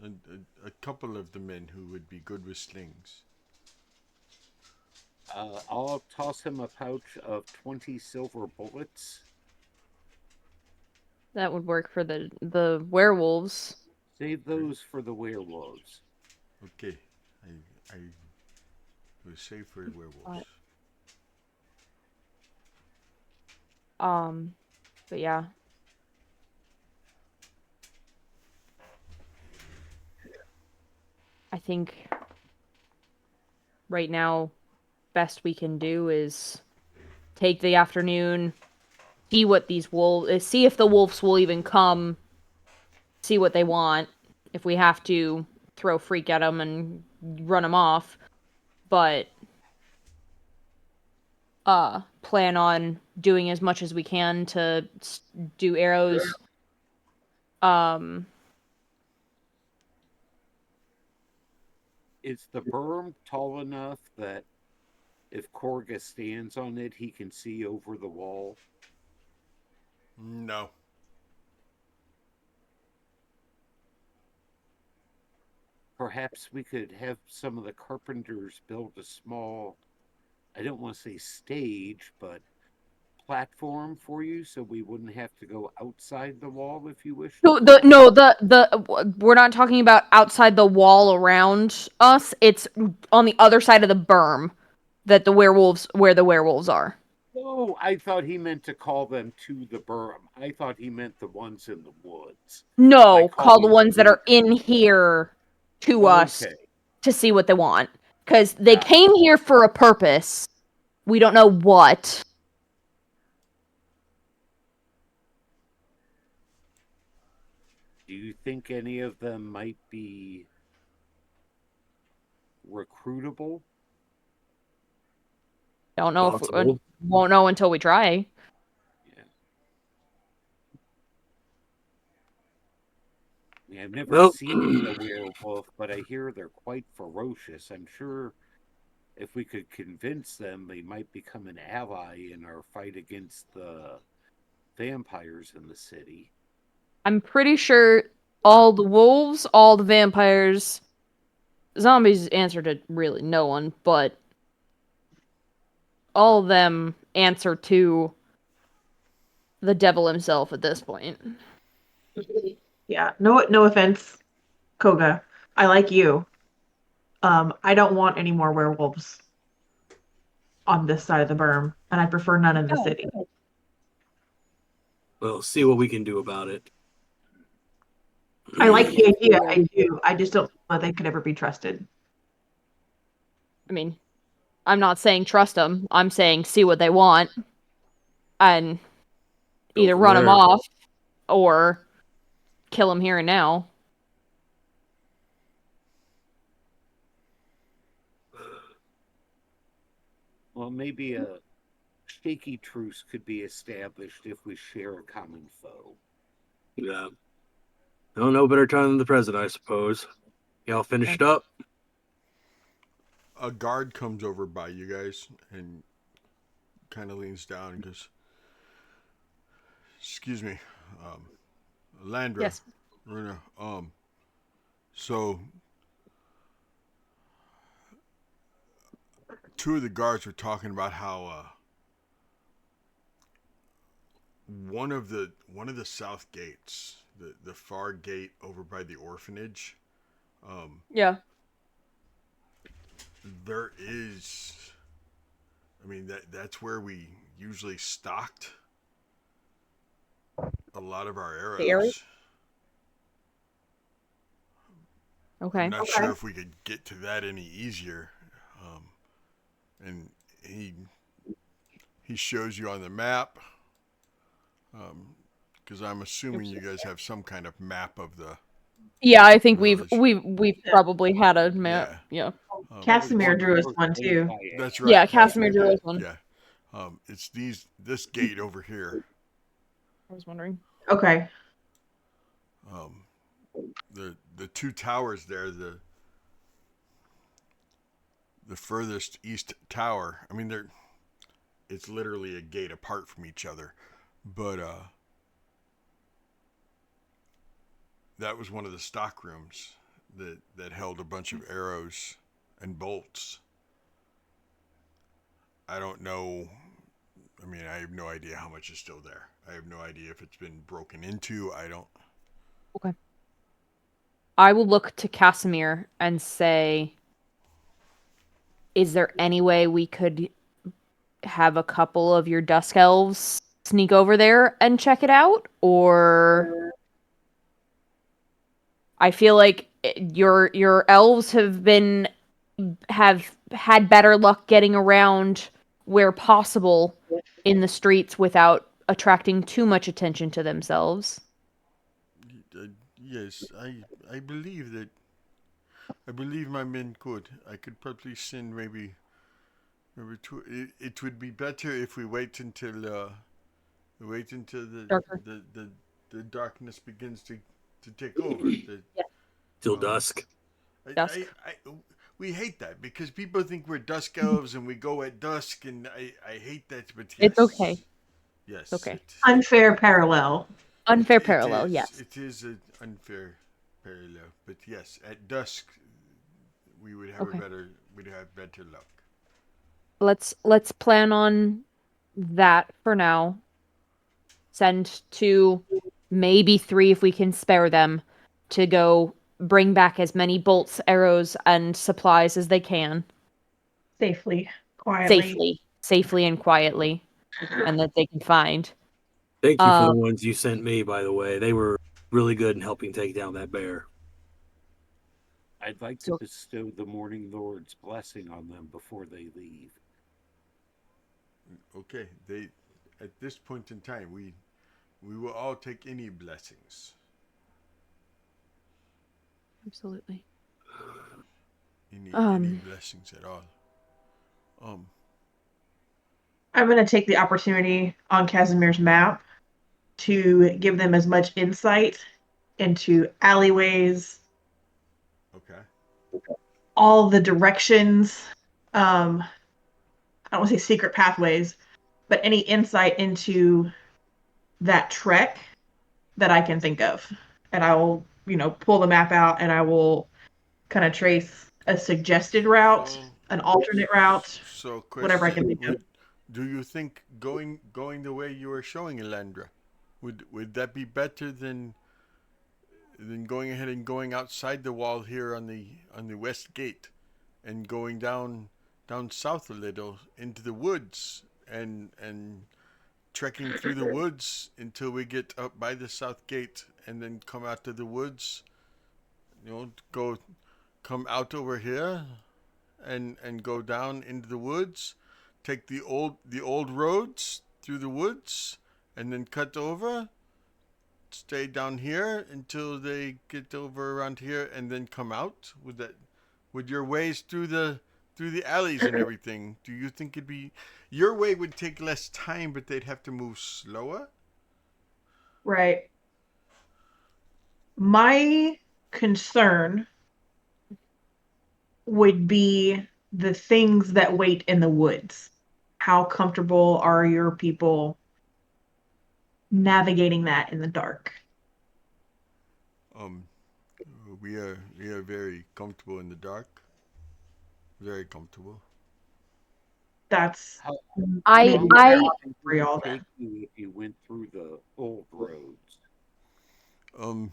a couple of the men who would be good with slings. I'll toss him a pouch of 20 silver bullets. That would work for the werewolves. Save those for the werewolves. Okay, I will save for werewolves. But yeah. I think right now best we can do is take the afternoon, see what these wolves, see if the wolves will even come, see what they want. If we have to throw Freak at them and run them off, but plan on doing as much as we can to do arrows. Is the berm tall enough that if Korga stands on it, he can see over the wall? No. Perhaps we could have some of the carpenters build a small, I don't want to say stage, but platform for you so we wouldn't have to go outside the wall if you wish So to the climb. no the we're not talking about outside the wall around us. It's on the other side of the berm that the werewolves where the werewolves are. Oh, I thought he meant to call them to the berm. I thought he meant the ones in the woods. No, Like call the calling ones that to are in here to us Okay, to see what they want because they got it. came here for a purpose. We don't know what. Do you think any of them might be recruitable? Don't know if Possible. won't know until we try. Yeah. I mean, I've never Well, seen a werewolf, but I hear they're quite ferocious. I'm sure if we could convince them, they might become an ally in our fight against the vampires in the city. I'm pretty sure all the wolves, all the vampires, zombies answer to really no one, but all of them answer to the devil himself at this point. Yeah. No offense, Koga. I like you. I don't want any more werewolves on this side of the berm, and I prefer none in the city. we'll see what we can do about it. I like the idea. Before, I do. I just don't know that they could ever be trusted. I mean, I'm not saying trust them. I'm saying see what they want and Go either from run them there. off or kill them here and now. well, maybe a shaky truce could be established if we share a common foe. Yeah. No, no better time than the present, I suppose. Y'all finished up? A guard comes over by you guys and kind of leans down and goes, "Excuse me, Landra, Yes. Runa. So two of the guards were talking about how one of the south gates, the far gate over by the orphanage, Yeah. there is. I mean that's where we usually stocked a lot of our The area? arrows. I'm Okay. not sure if we could get to that any easier. And he shows you on the map, because I'm assuming you guys have some kind of map of the Yeah, I think village. we've probably had a map. Yeah. Yeah. Probably Casimir one drew us more one thing too. I That's add. right. Yeah, That's Casimir right. drew us one. Yeah. It's this gate over here. I was wondering. Okay. Um, the two towers there, the furthest east tower. I mean, it's literally a gate apart from each other, but that was one of the stock rooms that held a bunch of arrows and bolts. I don't know. I mean, I have no idea how much is still there. I have no idea if it's been broken into. I don't. Okay. I will look to Casimir and say, is there any way we could have a couple of your dusk elves sneak over there and check it out? Or I feel like your elves have had better luck getting around where possible in the streets without attracting too much attention to themselves. Yes, I believe that. I believe my men could. I could probably send maybe two. It would be better if we wait until Darker. the darkness begins to take over. Yeah. Till Um, dusk. I, Dusk. we hate that because people think we're dusk elves and we go at dusk, and I hate that. But yes, It's okay. yes, Okay. Unfair parallel. Unfair it parallel, is. yes. It is an unfair parallel. But yes, at dusk we would have Okay. we'd have better luck. Let's plan on that for now. Send 2, maybe 3 if we can spare them, to go bring back as many bolts, arrows, and supplies as they can. Safely, quietly. Safely and quietly, and that they can find. Thank you for the ones you sent me, by the way. They were really good in helping take down that bear. I'd like to bestow the Morning Lord's blessing on them before they leave. Okay, they at this point in time we will all take any blessings. Absolutely. Any blessings at all. I'm going to take the opportunity on Casimir's map to give them as much insight into alleyways, Okay. all the directions. I don't want to say secret pathways, but any insight into that trek that I can think of. And I will, pull the map out and I will kind of trace a suggested route, an alternate route, So whatever I can question: think of. Do you think going the way you were showing, Elandra, would that be better than going ahead and going outside the wall here on the west gate, and going down south a little into the woods and trekking through the woods until we get up by the south gate, and then come out to the woods? Come out over here and go down into the woods, take the old roads through the woods, and then cut over, stay down here until they get over around here, and then come out. Would your ways through the alleys and everything, do you think it'd be your way would take less time, but they'd have to move slower? Right. My concern would be the things that wait in the woods. How comfortable are your people navigating that in the dark? Um, we are very comfortable in the dark. Very comfortable. That's How, I maybe how I long for would it y'all take then. you if you went through the old roads? Um,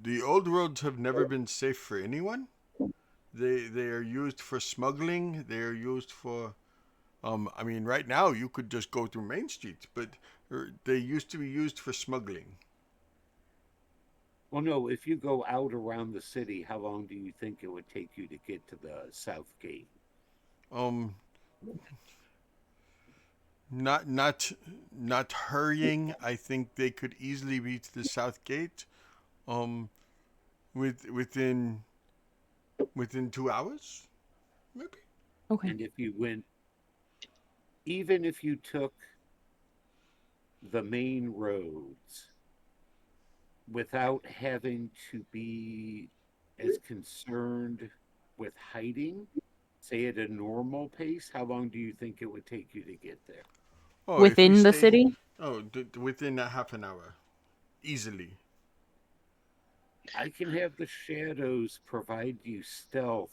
the old roads have never been safe for anyone. They are used for smuggling. They are used for I mean, right now you could just go through Main Street, but they used to be used for smuggling. Well, no, if you go out around the city, how long do you think it would take you to get to the south gate? Um, not hurrying. I think they could easily reach the south gate. Um, within 2 hours, maybe. okay. And if you went, even if you took the main roads without having to be as concerned with hiding, say at a normal pace, how long do you think it would take you to get there? Oh, if we Within the stayed. city? Oh, within a half an hour, easily. I can have the shadows provide you stealth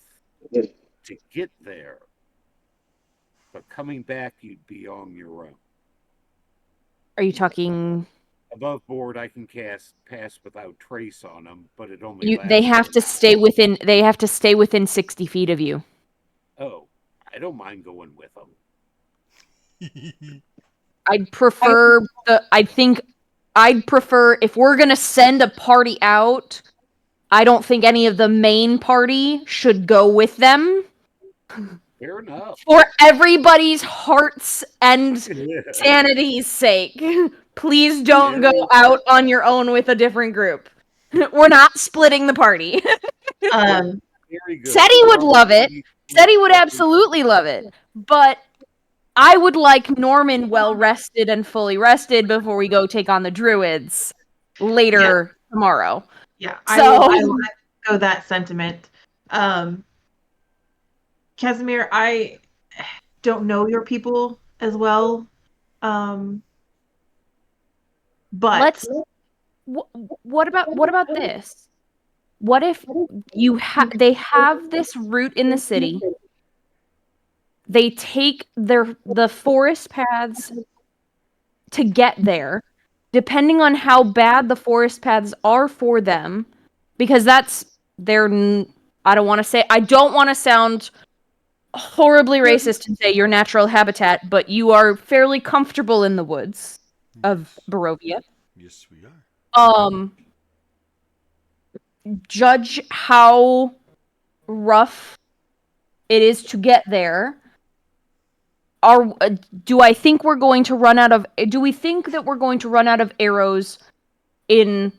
to get there, but coming back, you'd be on your own. Are you talking Above board, I can cast Pass Without Trace on them, but it only they lasts for have an to hour. they have to stay within 60 feet of you. Oh, I don't mind going with them. I'd prefer if we're going to send a party out, I don't think any of the main party should go with them. Fair enough. For everybody's hearts and sanity's sake, please don't go out on your own with a different group. We're not splitting the party. Um, Very good. Seti would love it. Probably Seti would absolutely love it. But I would like Norman well rested and fully rested before we go take on the druids later tomorrow. yeah, So I will echo that sentiment. Um, Casimir, I don't know your people as well. Um, but Let's what about this? What if they have this route in the city? They take the forest paths to get there, depending on how bad the forest paths are for them, because that's their. I don't want to sound horribly racist and say your natural habitat, but you are fairly comfortable in the woods of Yes. Barovia. Yes, we are. Um, judge how rough it is to get there. Are do I think we're going to run out of? Do we think that we're going to run out of arrows in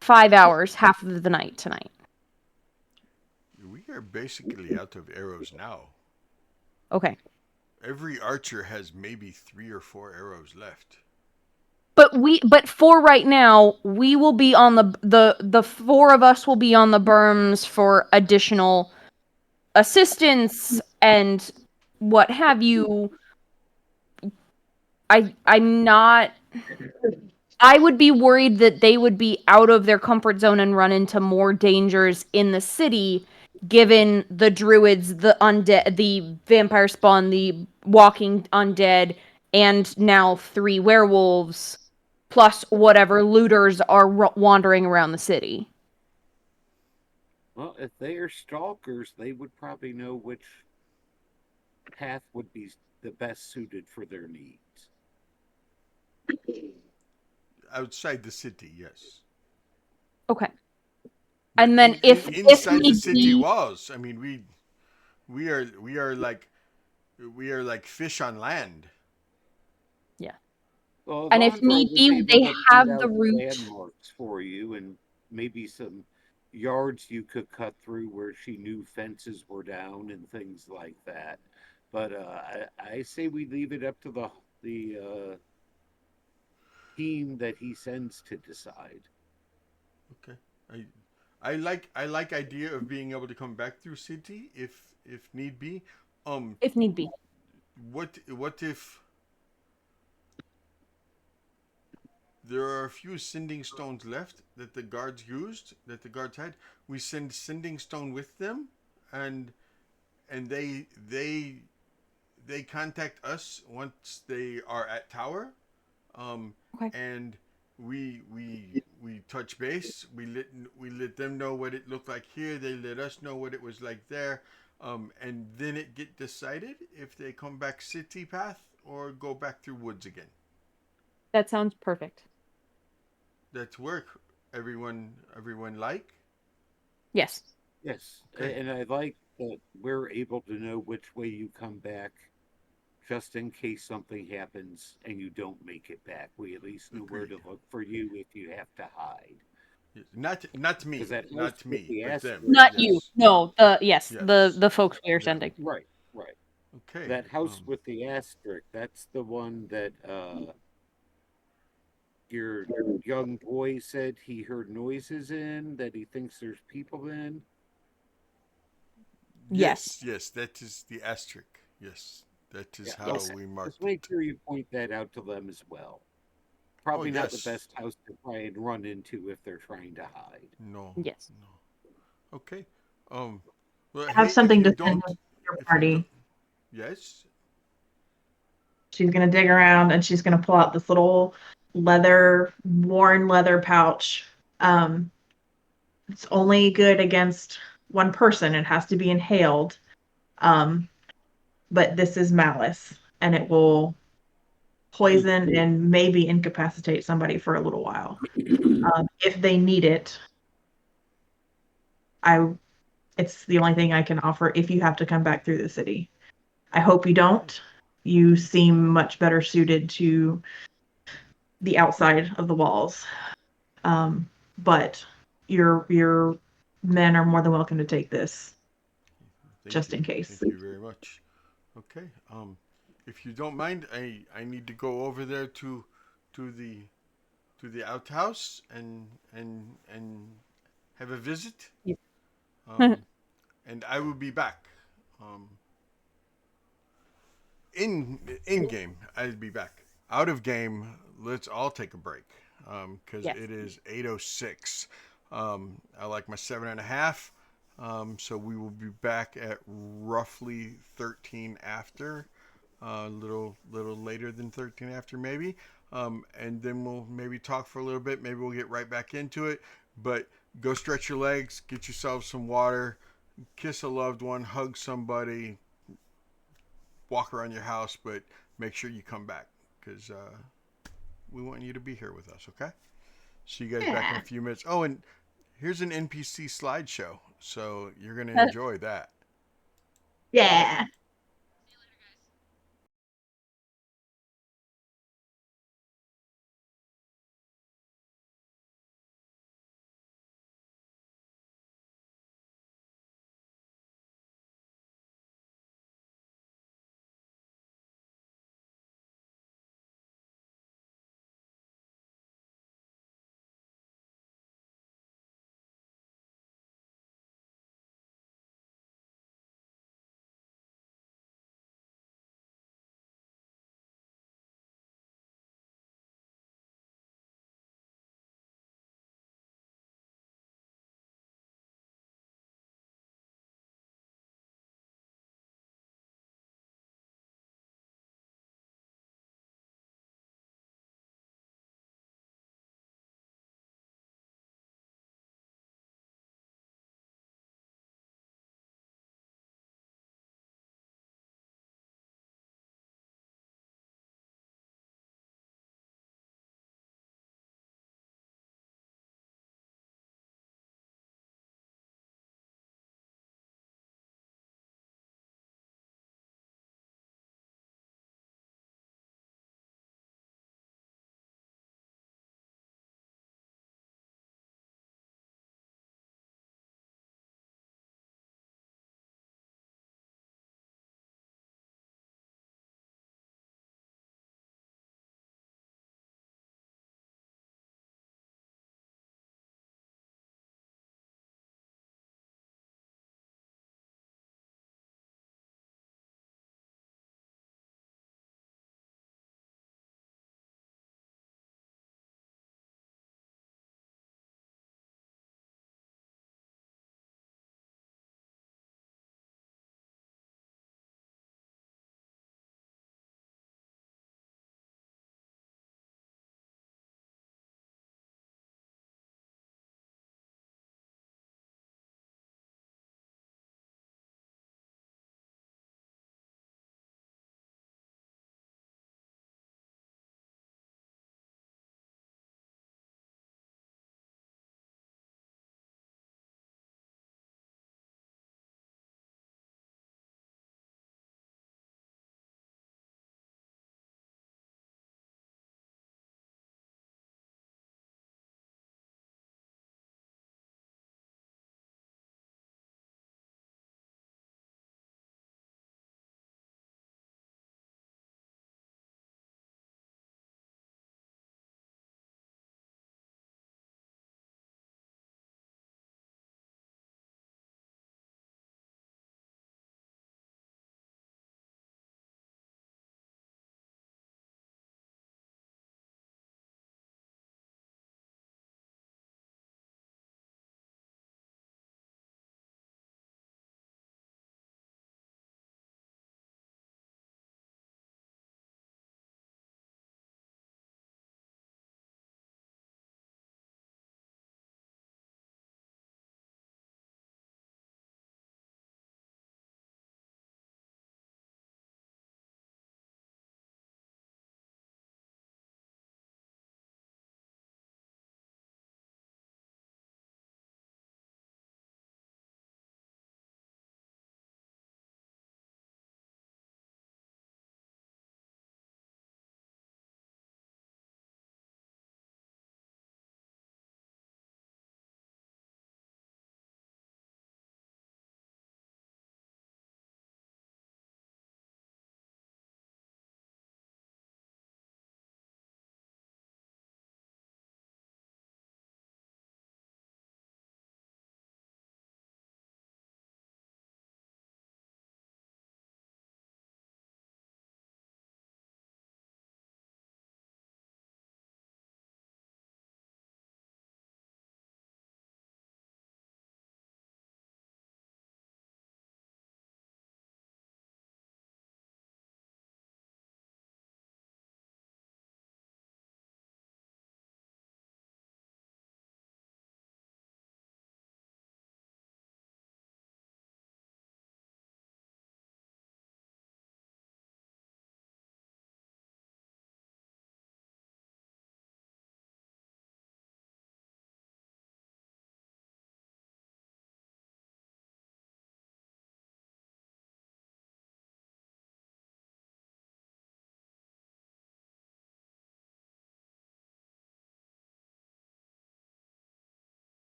5 hours, half of the night tonight? We are basically out of arrows now. Okay. Every archer has maybe 3 or 4 arrows left. But for right now, we will be on the four of us will be on the berms for additional assistance and what have you. I'm not. I would be worried that they would be out of their comfort zone and run into more dangers in the city, given the druids, the undead, the vampire spawn, the walking undead, and now 3 werewolves, plus whatever looters are wandering around the city. Well, if they are stalkers, they would probably know which path would be the best suited for their needs. Outside the city, yes. Okay. But And then if inside the need city be, walls, I mean, we are like fish on land. yeah. Well, And if Vondra need was be, able they to point have the out route. landmarks for you and maybe some yards you could cut through where she knew fences were down and things like that. But I say we leave it up to the team that he sends to decide. Okay. I like idea of being able to come back through city if need be. Um, If need be. what if there are a few sending stones left that the guards used that the guards had? We send sending stone with them, and and they contact us once they are at tower, Okay. and we touch base. We let them know what it looked like here. They let us know what it was like there, and then it get decided if they come back city path or go back through woods again. That sounds perfect. That's work. Everyone like. Yes. Yes, Okay. and I like that we're able to know which way you come back just in case something happens and you don't make it back. We at least know where Agreed. to look for you if you have to hide. Yes. Not Because me, that house not with me, the but them. asterisk, Not you. Yes, No, the yes, the folks we are them. sending. right, right. Okay. That house with the asterisk, that's the one that your young boy said he heard noises in, that he thinks there's people in. Yes. Yes, that is the asterisk. Yes, that is Yeah, how Yes. okay. we Just marked make it. sure you point that out to them as well. Oh Probably not the yes. best house to try and run into if they're trying to hide. No, Yes. no. Okay. Um. Well, I have hey, if something you to send don't, to your if you don't, party. yes. She's gonna dig around and she's gonna pull out this little worn leather pouch. Um, it's only good against one person. It has to be inhaled. Um, but this is malice, and it will poison and maybe incapacitate somebody for a little while. If they need it, I it's the only thing I can offer if you have to come back through the city. I hope you don't. You seem much better suited to the outside of the walls. But your men are more than welcome to take this Thank just you. in case. Thank you very much. Okay. If you don't mind, I need to go over there to the to the outhouse and have a visit. And I will be back. Um, in game, I'd be back. Out of game, let's all take a break because Yes. it is 8:06. I like my 7.5. So we will be back at roughly 13 after, a little later than 13 after maybe. And then we'll maybe talk for a little bit. Maybe we'll get right back into it. But go stretch your legs, get yourself some water, kiss a loved one, hug somebody, walk around your house, but make sure you come back because we want you to be here with us, okay? See you guys back in a Yeah. few minutes. Oh, and here's an NPC slideshow, so you're going to enjoy that. Yeah.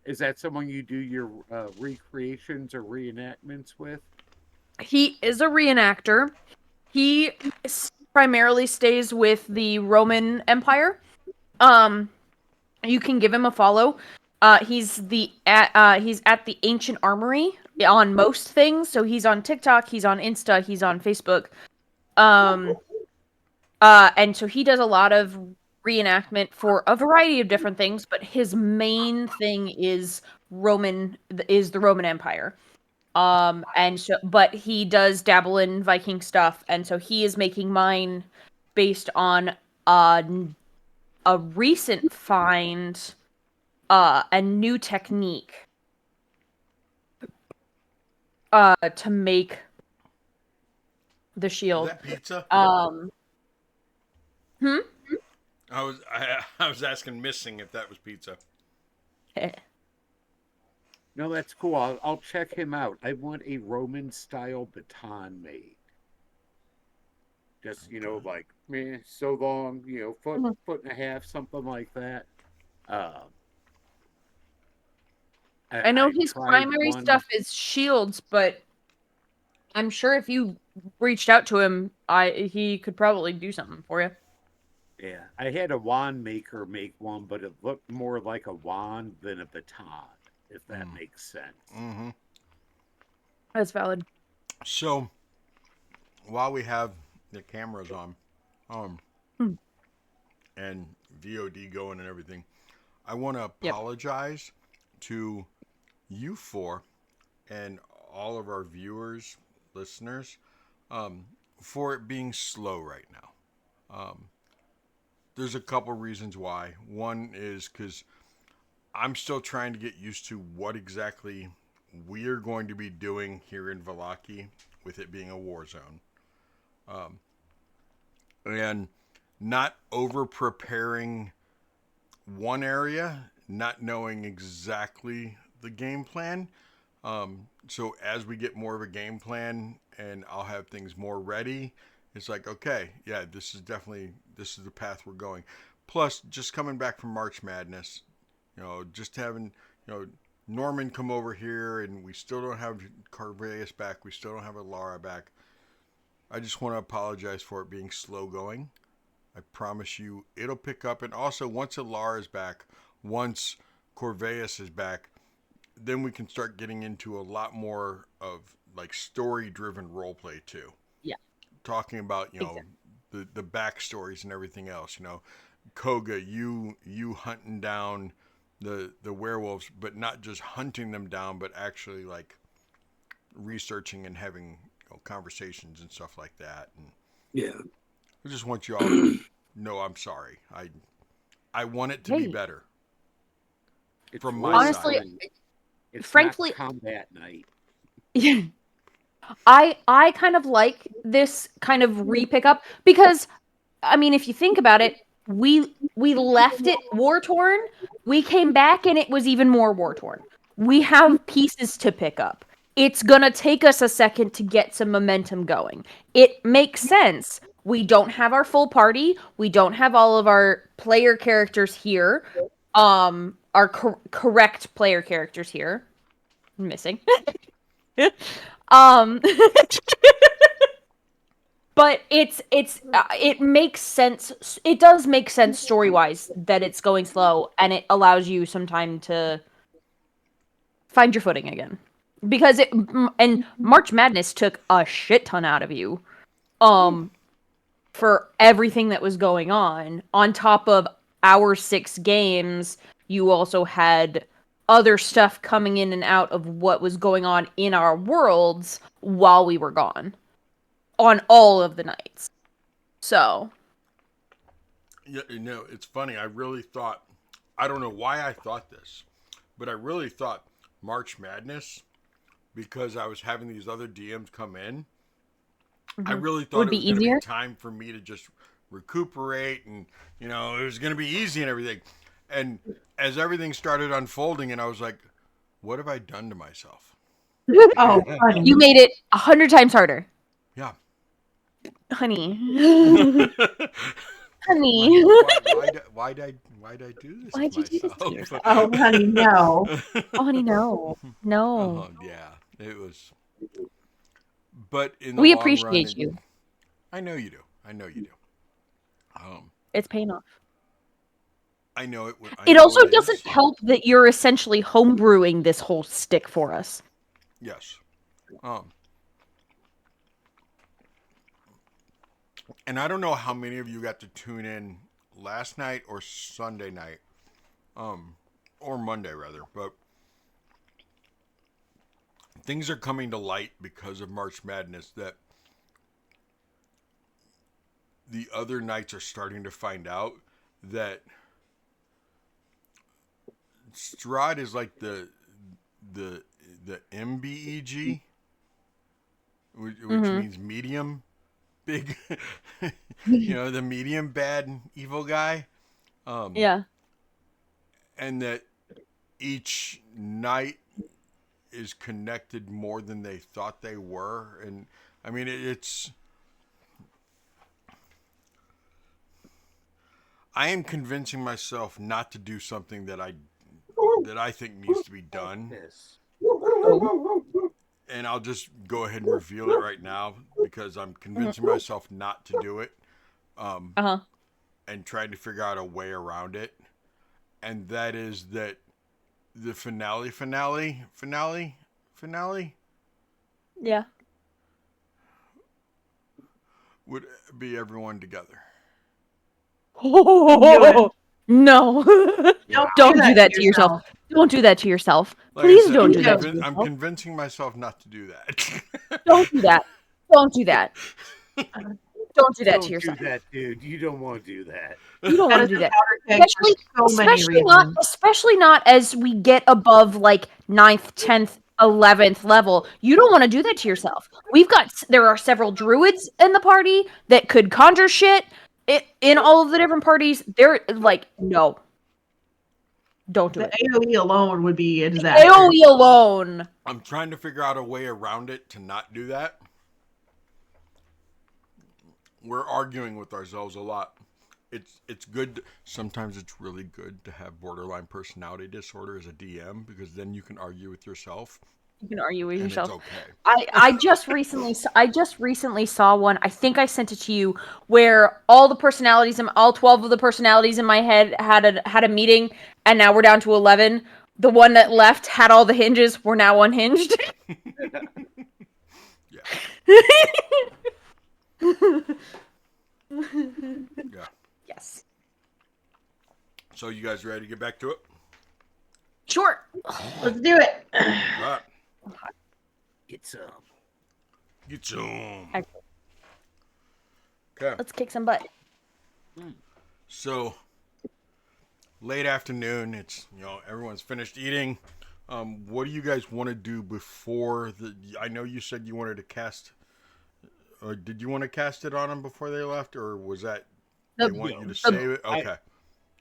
Is that someone you do your recreations or reenactments with? He is a reenactor. He primarily stays with the Roman Empire. Um, you can give him a follow. He's at the Ancient Armory on most things. So he's on TikTok, he's on Insta, he's on Facebook. Um, and so he does a lot of reenactment for a variety of different things, but his main thing is the Roman Empire. And so, but he does dabble in Viking stuff, and so he is making mine based on uh, a recent find, a new technique, to make the Is shield. that pizza? Hmm? I was asking missing if that was pizza. No, that's cool. I'll check him out. I want a Roman style baton made. Just like so long, foot and a half, something like that. Um, I know I've his tried primary one. stuff is shields, but I'm sure if you reached out to him, he could probably do something for you. Yeah, I had a wand maker make one, but it looked more like a wand than a baton, if that makes sense. Mm-hmm. That's valid. So while we have the cameras on, Hmm. and VOD going and everything, I want to Yep. apologize to you four and all of our viewers, listeners, for it being slow right now. There's a couple reasons why. One is because I'm still trying to get used to what exactly we're going to be doing here in Valaki, with it being a war zone. And not over preparing one area, not knowing exactly the game plan. So as we get more of a game plan and I'll have things more ready, it's like, okay, yeah, this is the path we're going. Plus, just coming back from March Madness, just having, Norman come over here, and we still don't have Carveus back. We still don't have a Lara back. I just want to apologize for it being slow going. I promise you it'll pick up. And also, once Alara is back, once Corveus is back, then we can start getting into a lot more of like story driven roleplay too. Yeah. Talking about, Exactly. the backstories and everything else. Koga, you hunting down the werewolves, but not just hunting them down, but actually like researching and having conversations and stuff like that. And Yeah. I just want you all to know I'm sorry. I want it to be Hey, better It's from my really honestly, side. fun. It's frankly, not combat night. I kind of like this kind of re-pick up because, I mean, if you think about it, we left it war torn. We came back and it was even more war torn. We have pieces to pick up. It's gonna take us a second to get some momentum going. It makes sense. We don't have our full party. We don't have all of our player characters here. Our correct player characters here. Missing. um but it makes sense. It does make sense story wise that it's going slow, and it allows you some time to find your footing again, because and March Madness took a shit ton out of you for everything that was going on top of our 6 games. You also had other stuff coming in and out of what was going on in our worlds while we were gone on all of the nights. So, Yeah, it's funny. I really thought, I don't know why I thought this, but I really thought March Madness, because I was having these other DMs come in, I really thought would it be was going to be easier. time for me to just recuperate, and it was going to be easy and everything. And as everything started unfolding, and I was like, what have I done to myself? Oh, honey. You made it 100 times harder. Yeah. Honey. Honey. Why'd I do this Why'd to you do this to myself? yourself? Oh, honey, no. Oh, honey, no. No. Yeah, it was. But in the We long run, appreciate you. I know you do. I know you do. It's paying off. I know it. I It know also it doesn't is. help that you're essentially homebrewing this whole stick for us. Yes. And I don't know how many of you got to tune in last night or Sunday night, or Monday rather, but things are coming to light because of March Madness that the other nights are starting to find out that Strahd is like the MBEG, which Mhm. means medium big, the medium bad evil guy, Yeah. and that each night is connected more than they thought they were, and I mean it's. I am convincing myself not to do something that I think needs to be done, Yes. and I'll just go ahead and reveal it right now because I'm convincing myself not to do it, Uh-huh. and trying to figure out a way around it, and that is that the finale Yeah. would be everyone together. No. Yeah. Don't do that to yourself. Don't do that to yourself. Like I Please said, don't I'm, do that to I'm yourself. convincing myself not to do that. Don't do that. Don't do that. Don't do that to Don't yourself. do that, dude. You don't want to do that. You don't That want is to do a that. powder keg for so many reasons. Especially not as we get above like 9th, 10th, 11th level. You don't want to do that to yourself. There are several druids in the party that could conjure shit in all of the different parties. They're like, no. Don't do The it. AoE alone would be a disaster. AoE alone. I'm trying to figure out a way around it to not do that. We're arguing with ourselves a lot. It's good. Sometimes it's really good to have borderline personality disorder as a DM because then you can argue with yourself. You can argue with And yourself. it's okay. I just recently saw one. I think I sent it to you where all 12 of the personalities in my head had a meeting, and now we're down to 11. The one that left had all the hinges. We're now unhinged. Yeah. Yeah. Yes. So you guys ready to get back to it? Sure. Let's do it. All right. Get some. Get some. Okay. Okay. Let's kick some butt. So late afternoon. It's everyone's finished eating. What do you guys want to do before the? I know you said you wanted to cast. Or did you want to cast it on them before they left, or was that they want you to save it? Okay.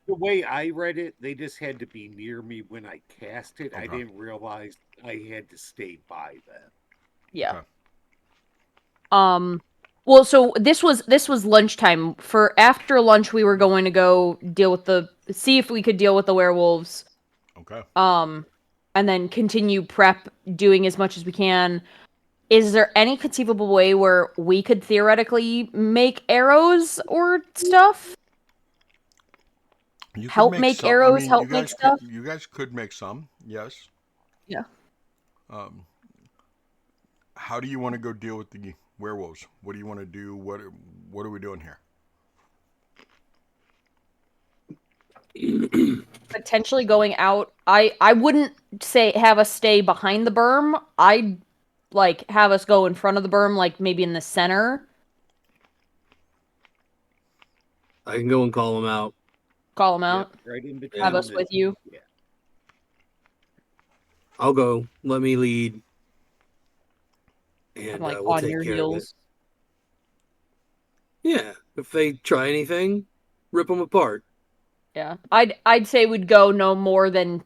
The way I read it, they just had to be near me when I cast it. Okay. I didn't realize I had to stay by them. Yeah. Okay. Well, so this was lunchtime. For after lunch, we were going to go see if we could deal with the werewolves. Okay. And then continue prep, doing as much as we can. Is there any conceivable way where we could theoretically make arrows or stuff? You could Help make some. arrows, I mean, help you guys make stuff? You guys could make some. Yes. Yeah. How do you want to go deal with the werewolves? What do you want to do? What are we doing here? Potentially going out. I wouldn't say have us stay behind the berm. I'd like have us go in front of the berm, like maybe in the center. I can go and call them out. Call them out. Yep, right in between. Have us with you. Yeah. I'll go. Let me lead. And I'm like we'll on take your care heels. of it. Yeah. If they try anything, rip them apart. Yeah. I'd say we'd go no more than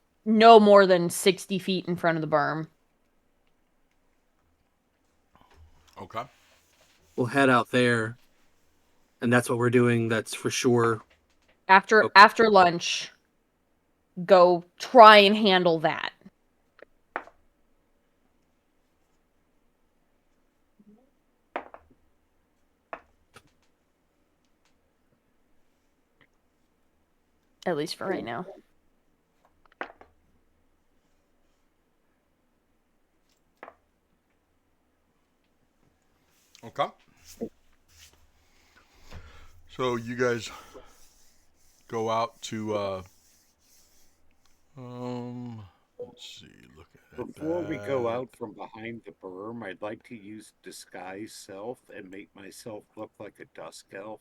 60 feet in front of the berm. Okay. We'll head out there. And that's what we're doing. That's for sure. After Okay. after lunch, go try and handle that. At least for right now. Okay. So you guys go out to let's see, look at Before we go that. out from behind the berm, I'd like to use disguise self and make myself look like a dusk elf.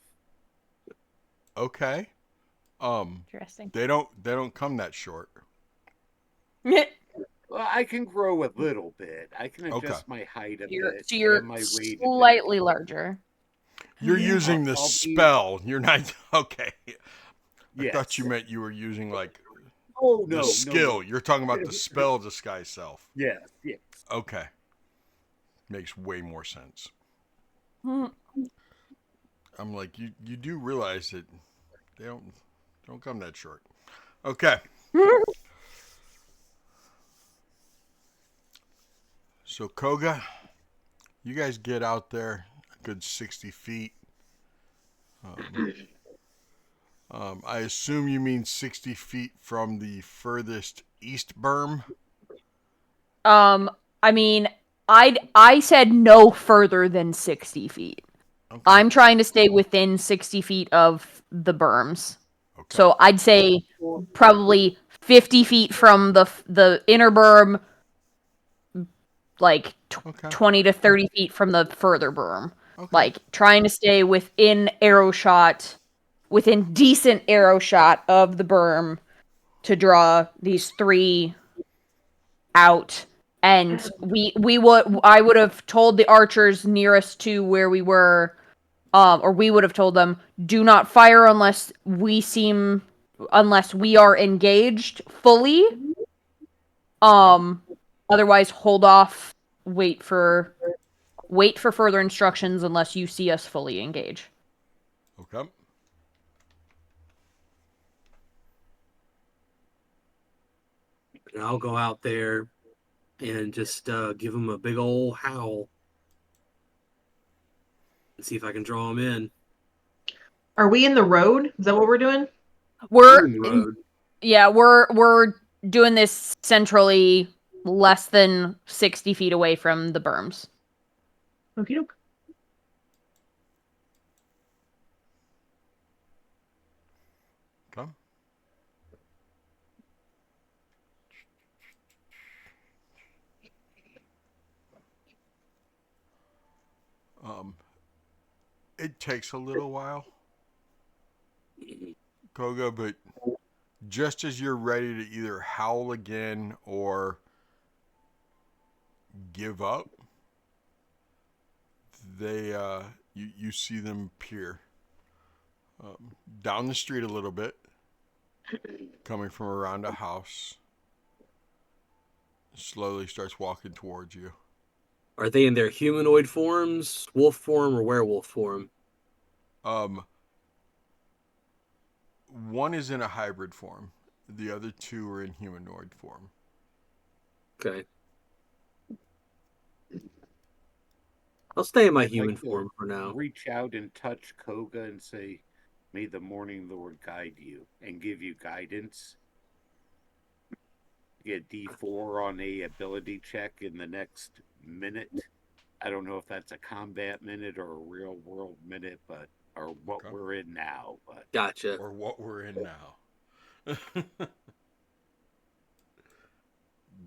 Okay. Interesting. They don't come that short. Well, I can grow a little bit. I can Okay. adjust my height a You're, bit so you're and my weight a bit. slightly larger. You're Yeah, using the I'll be. spell. You're not okay. I thought you Yes. meant you were using like Oh the no, no, no. skill. You're talking about the spell disguise self. Yes, yes. Okay. Makes way more sense. Hmm. I'm like, you do realize that they don't come that short. Okay. So Koga, you guys get out there a good 60 feet. I assume you mean 60 feet from the furthest east berm. I mean, I said no further than 60 feet. Okay. I'm trying to stay within 60 feet of the berms. Okay. So I'd say probably 50 feet from the inner berm, like Okay. 20 to 30 feet from the further berm. Okay. Like trying to stay within arrow shot, within decent arrow shot of the berm to draw these three out. And I would have told the archers nearest to where we were, or we would have told them, do not fire unless we are engaged fully. Otherwise hold off, wait for further instructions unless you see us fully engage. Okay. And I'll go out there and just give them a big old howl and see if I can draw them in. Are we in the road? Is that what we're doing? We're On the road. Yeah, we're doing this centrally, less than 60 feet away from the berms. Okie doke. Okay. Um, it takes a little while, Koga, but just as you're ready to either howl again or give up, they you see them peer down the street a little bit, coming from around a house. Slowly starts walking towards you. Are they in their humanoid forms, wolf form, or werewolf form? Um, one is in a hybrid form. The other two are in humanoid form. Okay. I'll stay in my I'd human like to form for now. reach out and touch Koga and say, "May the morning Lord guide you and give you guidance." Get D4 on a ability check in the next minute. I don't know if that's a combat minute or a real world minute, but or what Okay. we're in now. But Gotcha. Or what we're in now.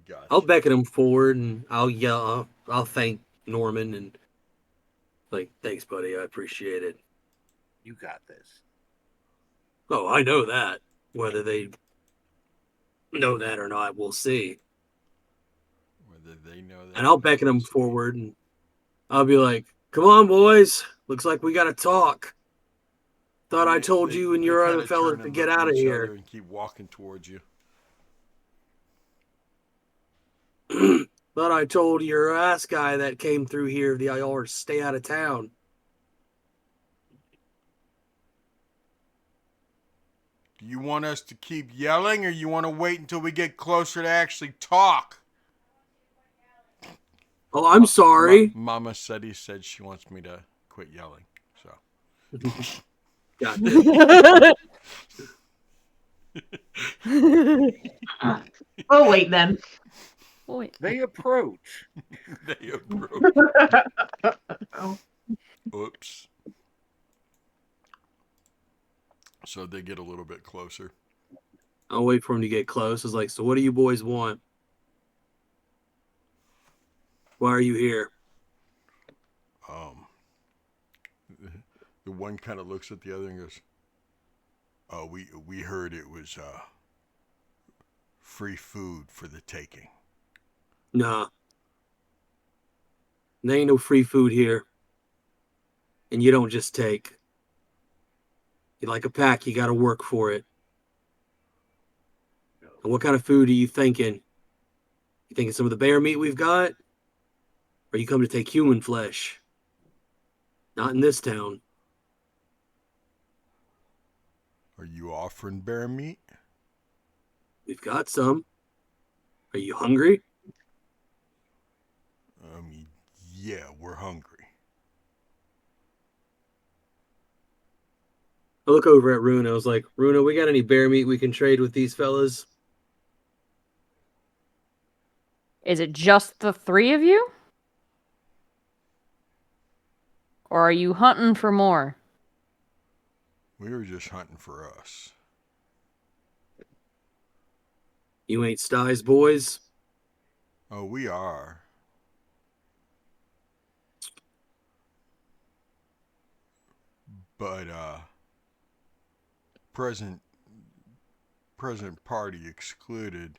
Gotcha. I'll beckon him forward and I'll yell. I'll thank Norman and like, thanks, buddy. I appreciate it. you got this. Oh, I know that. Whether they know that or not, we'll see. Whether they know that. And I'll beckon him forward and I'll be like, come on, boys. Looks like we got to talk. Thought I told you and your other fellas to get out of here. And keep walking towards you. Thought I told your ass guy that came through here that y'all are to stay out of town. Do you want us to keep yelling, or you want to wait until we get closer to actually talk? Oh, I'm sorry. Mama said she wants me to quit yelling. So. God damn. Oh, wait then. Wait. They approach. They approach. Oh. Oops. So they get a little bit closer. I'll wait for him to get close. It's like, so what do you boys want? Why are you here? The one kind of looks at the other and goes, "Oh, we heard it was free food for the taking." Nah. There ain't no free food here. And you don't just take. You like a pack, you gotta work for it. And what kind of food are you thinking? You thinking some of the bear meat we've got? Or you come to take human flesh? Not in this town. Are you offering bear meat? We've got some. Are you hungry? Yeah, we're hungry. I look over at Runa. I was like, Runa, we got any bear meat we can trade with these fellas? Is it just the three of you? Or are you hunting for more? We were just hunting for us. You ain't Sty's boys? Oh, we are. But present party excluded.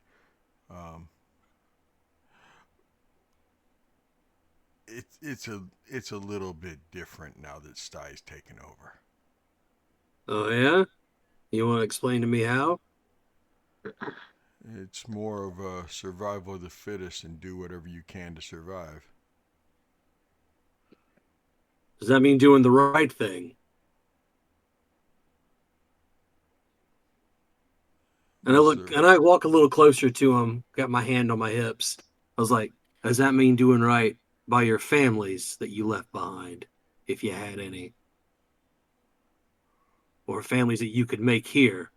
It's a little bit different now that Sty's taken over. Oh, yeah? You want to explain to me how? It's more of a survival of the fittest and do whatever you can to survive. Does that mean doing the right thing? And I walk a little closer to him, got my hand on my hips. I was like, does that mean doing right by your families that you left behind, if you had any? Or families that you could make here?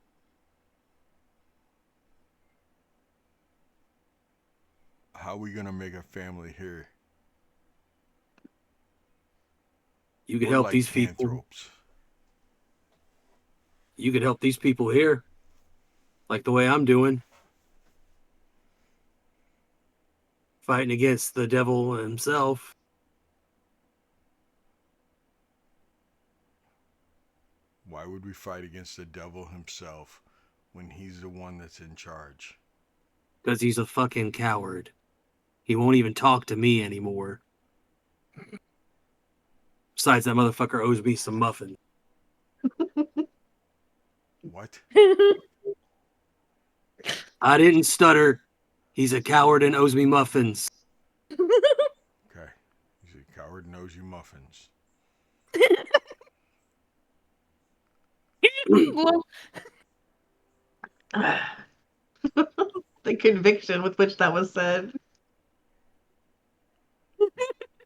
How are we gonna make a family here? You could We're help like these people. Canthropes. You could help these people here, like the way I'm doing. Fighting against the devil himself. Why would we fight against the devil himself when he's the one that's in charge? Because he's a fucking coward. He won't even talk to me anymore. Besides, that motherfucker owes me some muffins. What? I didn't stutter. He's a coward and owes me muffins. Okay. He's a coward, knows you muffins. The conviction with which that was said.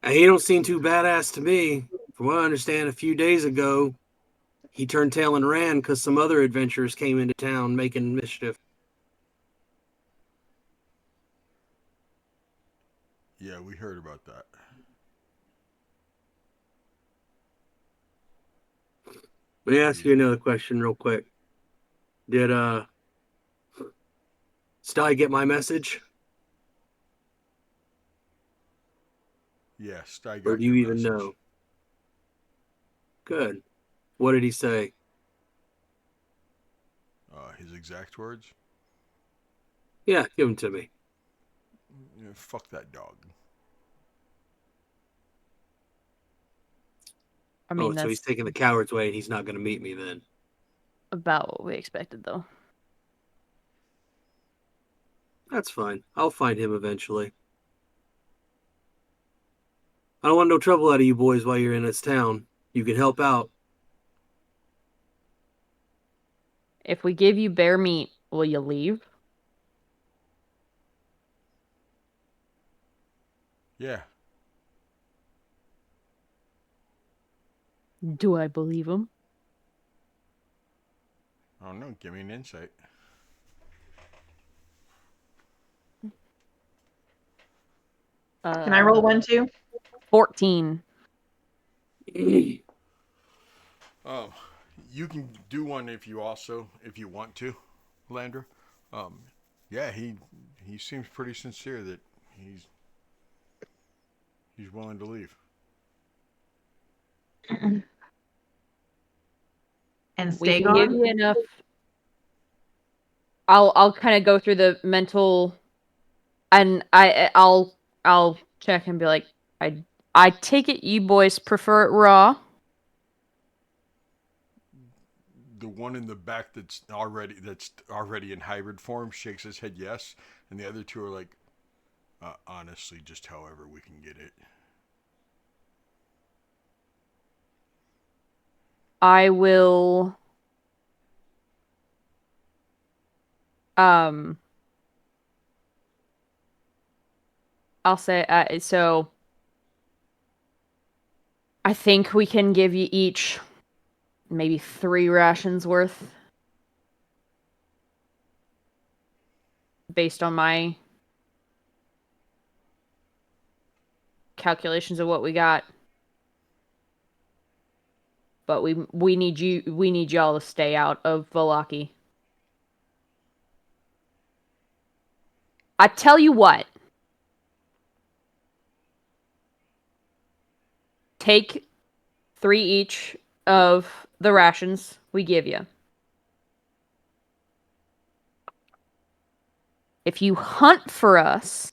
He don't seem too badass to me. From what I understand, a few days ago, he turned tail and ran because some other adventurers came into town making mischief. Yeah, we heard about that. Let me ask you another question real quick. Did Sty get my message? Yes, I Or got do you your even message. know? Good. What did he say? His exact words? Yeah, give them to me. Yeah, fuck that dog. I mean, So that's he's taking the coward's way and he's not going to meet me then. about what we expected, though. That's fine. I'll find him eventually. I don't want no trouble out of you boys while you're in this town. You can help out. If we give you bear meat, will you leave? Yeah. Do I believe him? I don't know. Give me an insight. Can I roll one too? 14. Um, you can do one if you want to, Landra. Um, yeah, he seems pretty sincere that he's willing to leave. And We stay can give gone? you enough. I'll kind of go through the mental, and I'll check and be like, I take it you boys prefer it raw. The one in the back that's already in hybrid form shakes his head yes, and the other two are like, honestly, just however we can get it. I will. Um, I'll say so. I think we can give you each maybe 3 rations worth, based on my calculations of what we got. But we need y'all to stay out of Valaki. I tell you what. Take 3 each of the rations we give you. If you hunt for us,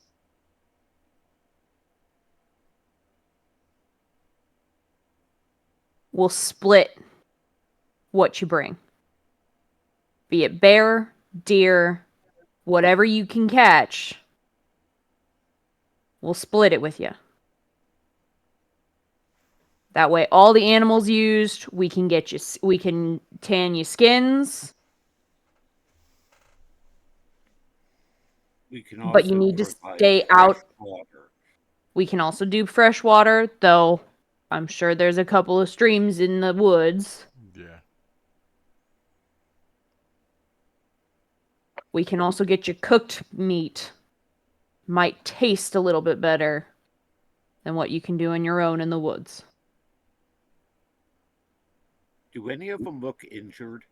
we'll split what you bring. Be it bear, deer, whatever you can catch, we'll split it with you. That way, all the animals used, we can tan you skins. We can But you also need to provide stay fresh out. water. We can also do fresh water, though I'm sure there's a couple of streams in the woods. Yeah. We can also get you cooked meat. Might taste a little bit better than what you can do on your own in the woods. Do any of them look injured?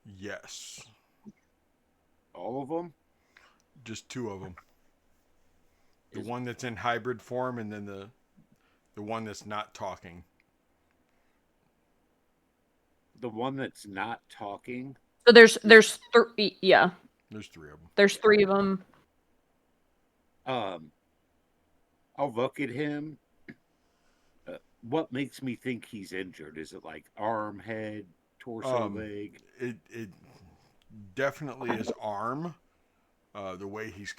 Yes. All of them? Just 2 of them. The Is one that's in hybrid form, and then the one that's not talking. the one that's not talking? So there's 3, yeah. There's 3 of them. There's 3 of them. Um, I'll look at him. What makes me think he's injured? Is it like arm, head, torso, leg? It definitely is arm. The way he's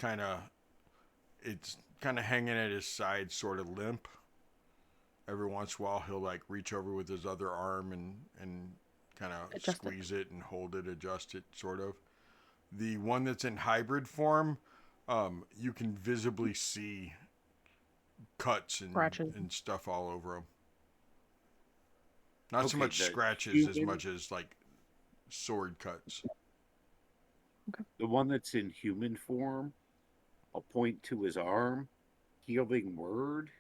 it's kind of hanging at his side, sort of limp. Every once in a while, he'll like reach over with his other arm and kind of Adjust it. squeeze it and hold it, adjust it, sort of. The one that's in hybrid form, you can visibly see cuts Scratches. and stuff all over him. Not so Okay, much the scratches as human- much as like sword cuts. The one that's in human form, I'll point to his arm. Healing word.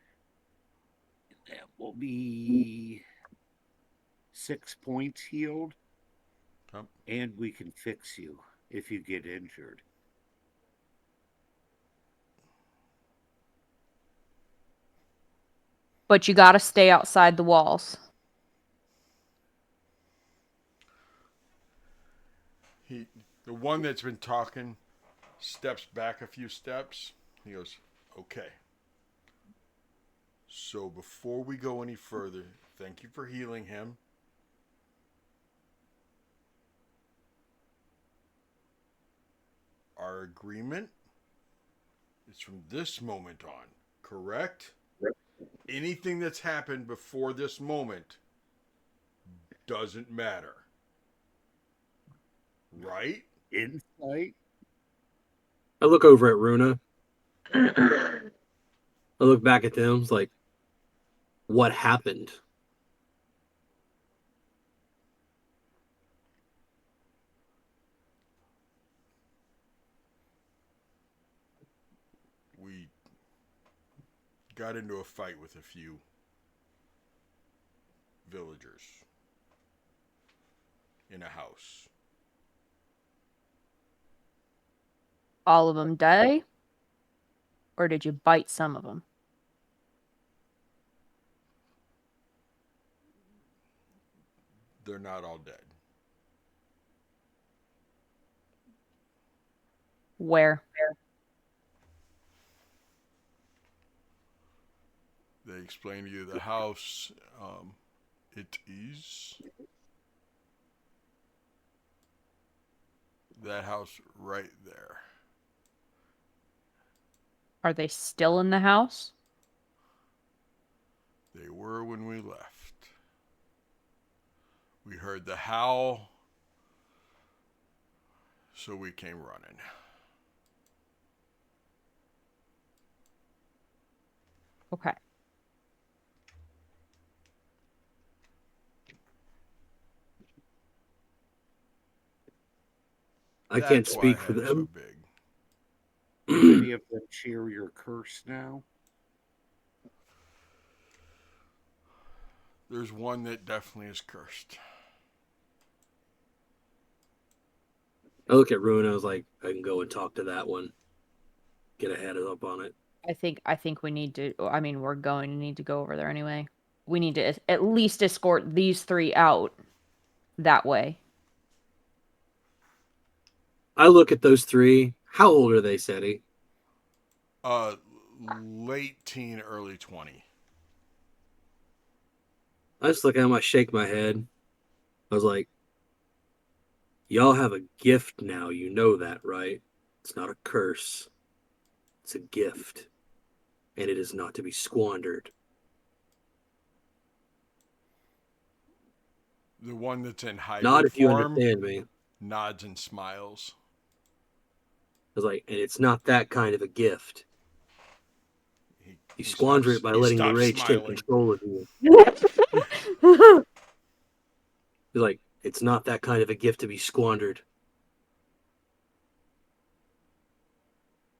That will be 6 points healed. Yep. And we can fix you if you get injured. But you gotta stay outside the walls. The one that's been talking steps back a few steps. He goes, "Okay. So before we go any further, thank you for healing him. Our agreement is from this moment on, correct? Anything that's happened before this moment Doesn't matter. Right? Insight? I look over at Runa. I look back at them. It's like, what happened? We got into a fight with a few villagers in a house. All of them die? Or did you bite some of them? They're not all dead. Where? They explain to you the house. It is that house right there. Are they still in the house? They were when we left. We heard the howl, so we came running. Okay. I can't That's why speak I for had so them. big. Do any of them share your curse now? There's one that definitely is cursed. I look at Runa. I was like, I can go and talk to that one. Get a head up on it. I think we need to. I mean, we're going to need to go over there anyway. We need to at least escort these three out that way. I look at those three. How old are they, Seti? Late teen, early 20. I just look at them. I shake my head. I was like, y'all have a gift now. You know that, right? It's not a curse. It's a gift. And it is not to be squandered. The one that's in Not hybrid if you form understand me. nods and smiles. I was like, and it's not that kind of a gift. You squander it by He letting the stops rage take smiling. control of you. He's like, it's not that kind of a gift to be squandered.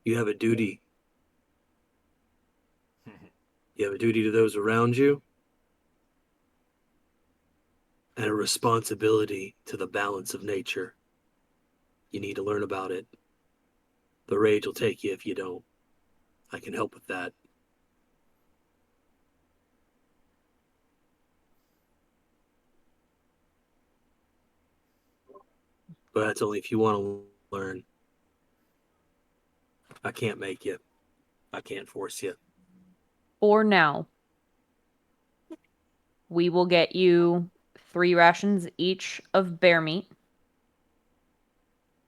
You have a duty. You have a duty to those around you and a responsibility to the balance of nature. You need to learn about it. The rage will take you if you don't. I can help with that. But that's only if you want to learn. I can't make you. I can't force you. For now, we will get you 3 rations each of bear meat.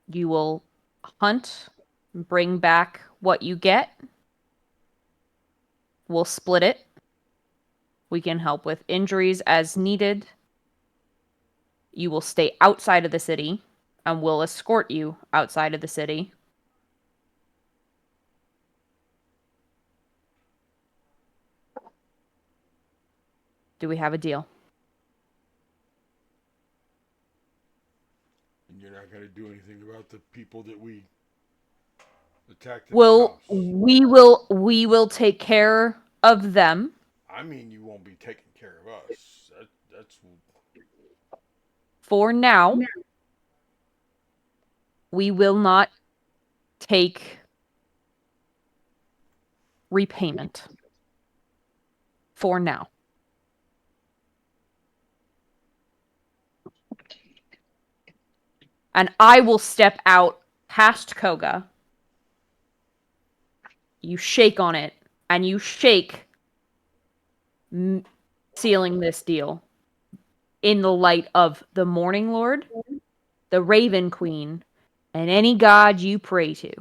You will hunt, bring back what you get. We'll split it. We can help with injuries as needed. You will stay outside of the city, and we'll escort you outside of the city. Do we have a deal? And you're not going to do anything about the people that we attacked at the house. We will take care of them. I mean, you won't be taking care of us. That's For now, we will not take repayment. For now. And I will step out past Koga. You shake on it, and you shake, sealing this deal in the light of the Morning Lord, the Raven Queen, and any god you pray to.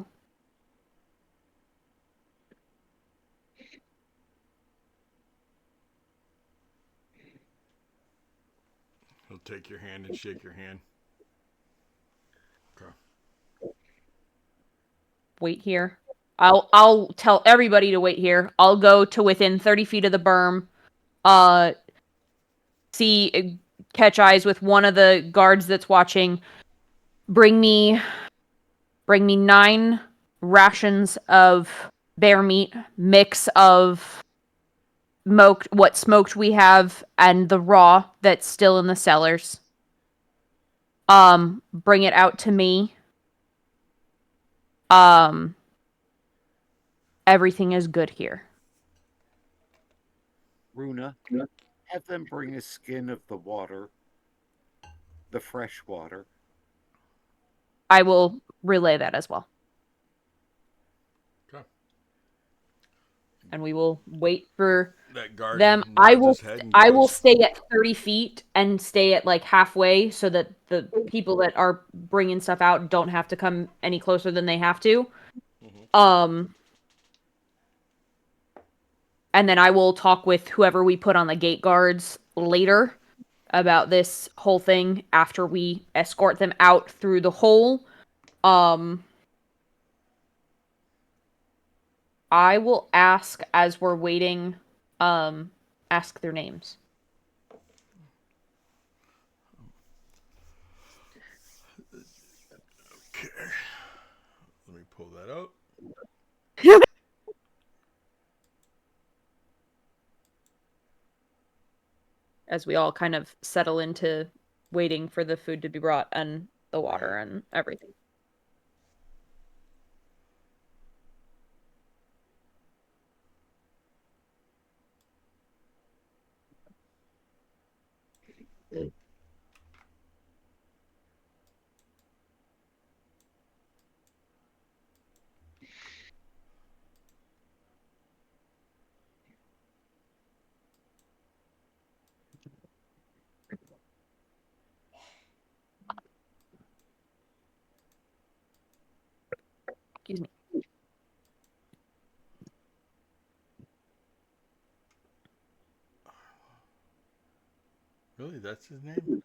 He'll take your hand and shake your hand. Okay. Wait here. I'll tell everybody to wait here. I'll go to within 30 feet of the berm. Catch eyes with one of the guards that's watching. Bring me 9 rations of bear meat, mix of smoked we have and the raw that's still in the cellars. Bring it out to me. Everything is good here. Runa, have them bring a skin of the water, the fresh water. I will relay that as well. Okay. And we will wait for That guard them. nods his head and I goes, will stay at 30 feet and stay at like halfway so that the people that are bringing stuff out don't have to come any closer than they have to. And then I will talk with whoever we put on the gate guards later about this whole thing after we escort them out through the hole. I will ask as we're waiting, ask their names. Okay. Let me pull that out. As we all kind of settle into waiting for the food to be brought and the water and everything. Excuse me. Really? That's his name?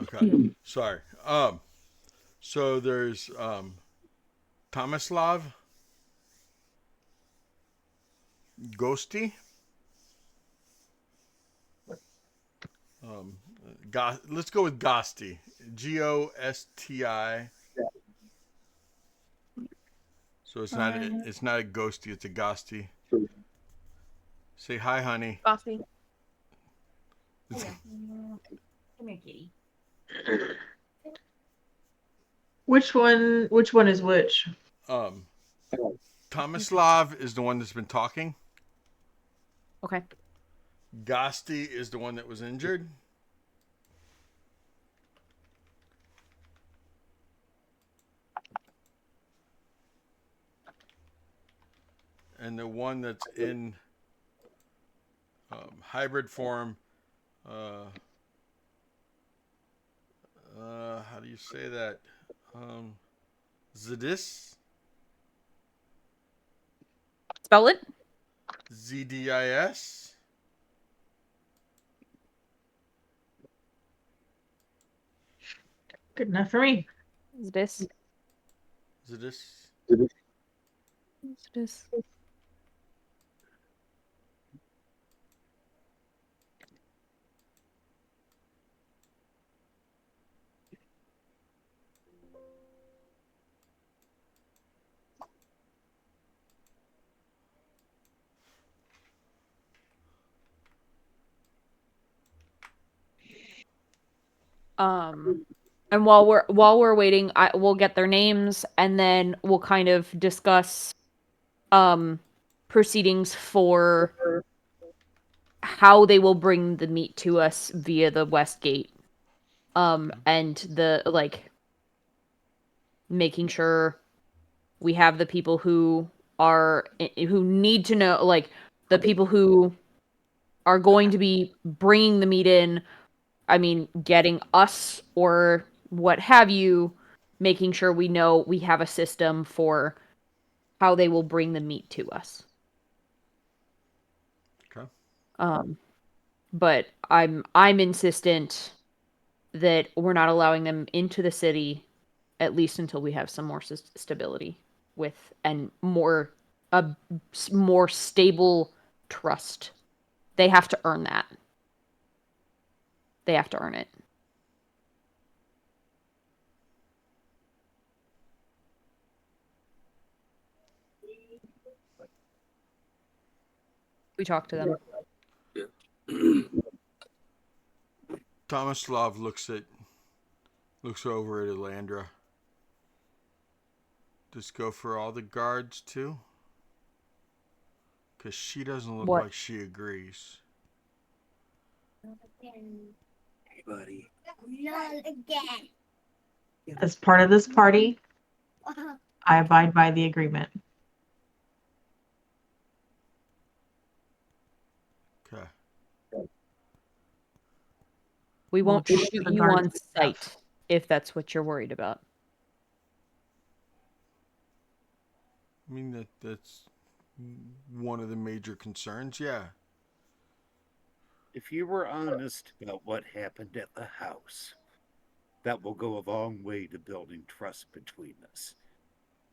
Okay. Sorry. So there's Tomislav, Ghosty, let's go with Gosti. Gosti. So it's not a ghosty, it's a Ghosty. Say hi, honey. Bossy. Come here, kitty. Which one is which? Tomislav is the one that's been talking. Okay. Gosti is the one that was injured. And the one that's in hybrid form, how do you say that? Zdis? Spell it. Zdis? Good enough for me. Zdis. Zdis? Zdis. And while we're waiting, we'll get their names and then we'll kind of discuss proceedings for how they will bring the meat to us via the west gate. And the making sure we have the people who need to know, the people who are going to be bringing the meat in. I mean, getting us or what have you, making sure we know we have a system for how they will bring the meat to us. Okay. But I'm insistent that we're not allowing them into the city, at least until we have some more stability with and more stable trust. They have to earn that. They have to earn it. We talk to them. Tomislav looks over at Elandra. Just go for all the guards too? Because she doesn't look What? like she agrees. Hey, buddy. Not again. As part of this party, I abide by the agreement. Okay. We We'll won't do shoot the you guards on stuff. sight if that's what you're worried about. I mean, that's one of the major concerns, yeah. If you were honest about what happened at the house, that will go a long way to building trust between us.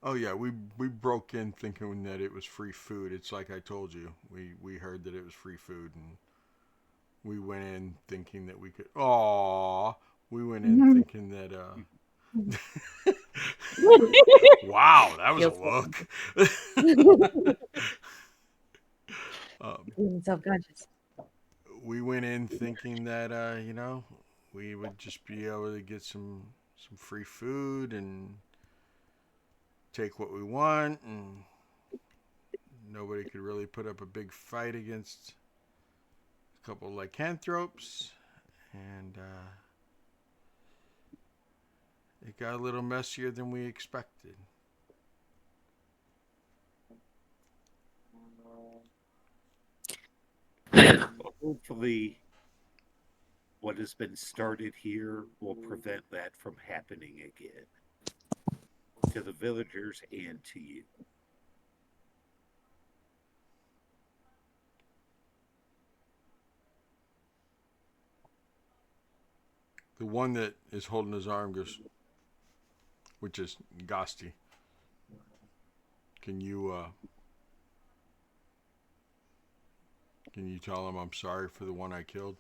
Oh yeah, we broke in thinking that it was free food. It's like I told you. We heard that it was free food, and we went in thinking that we could. Aww, we went in thinking that. Wow, that was a Feels look. self-conscious. We went in thinking that we would just be able to get some free food and take what we want, and nobody could really put up a big fight against a couple of lycanthropes, and it got a little messier than we expected. Well, hopefully, what has been started here will prevent that from happening again to the villagers and to you. The one that is holding his arm goes, which is Gosti. Can you tell him I'm sorry for the one I killed?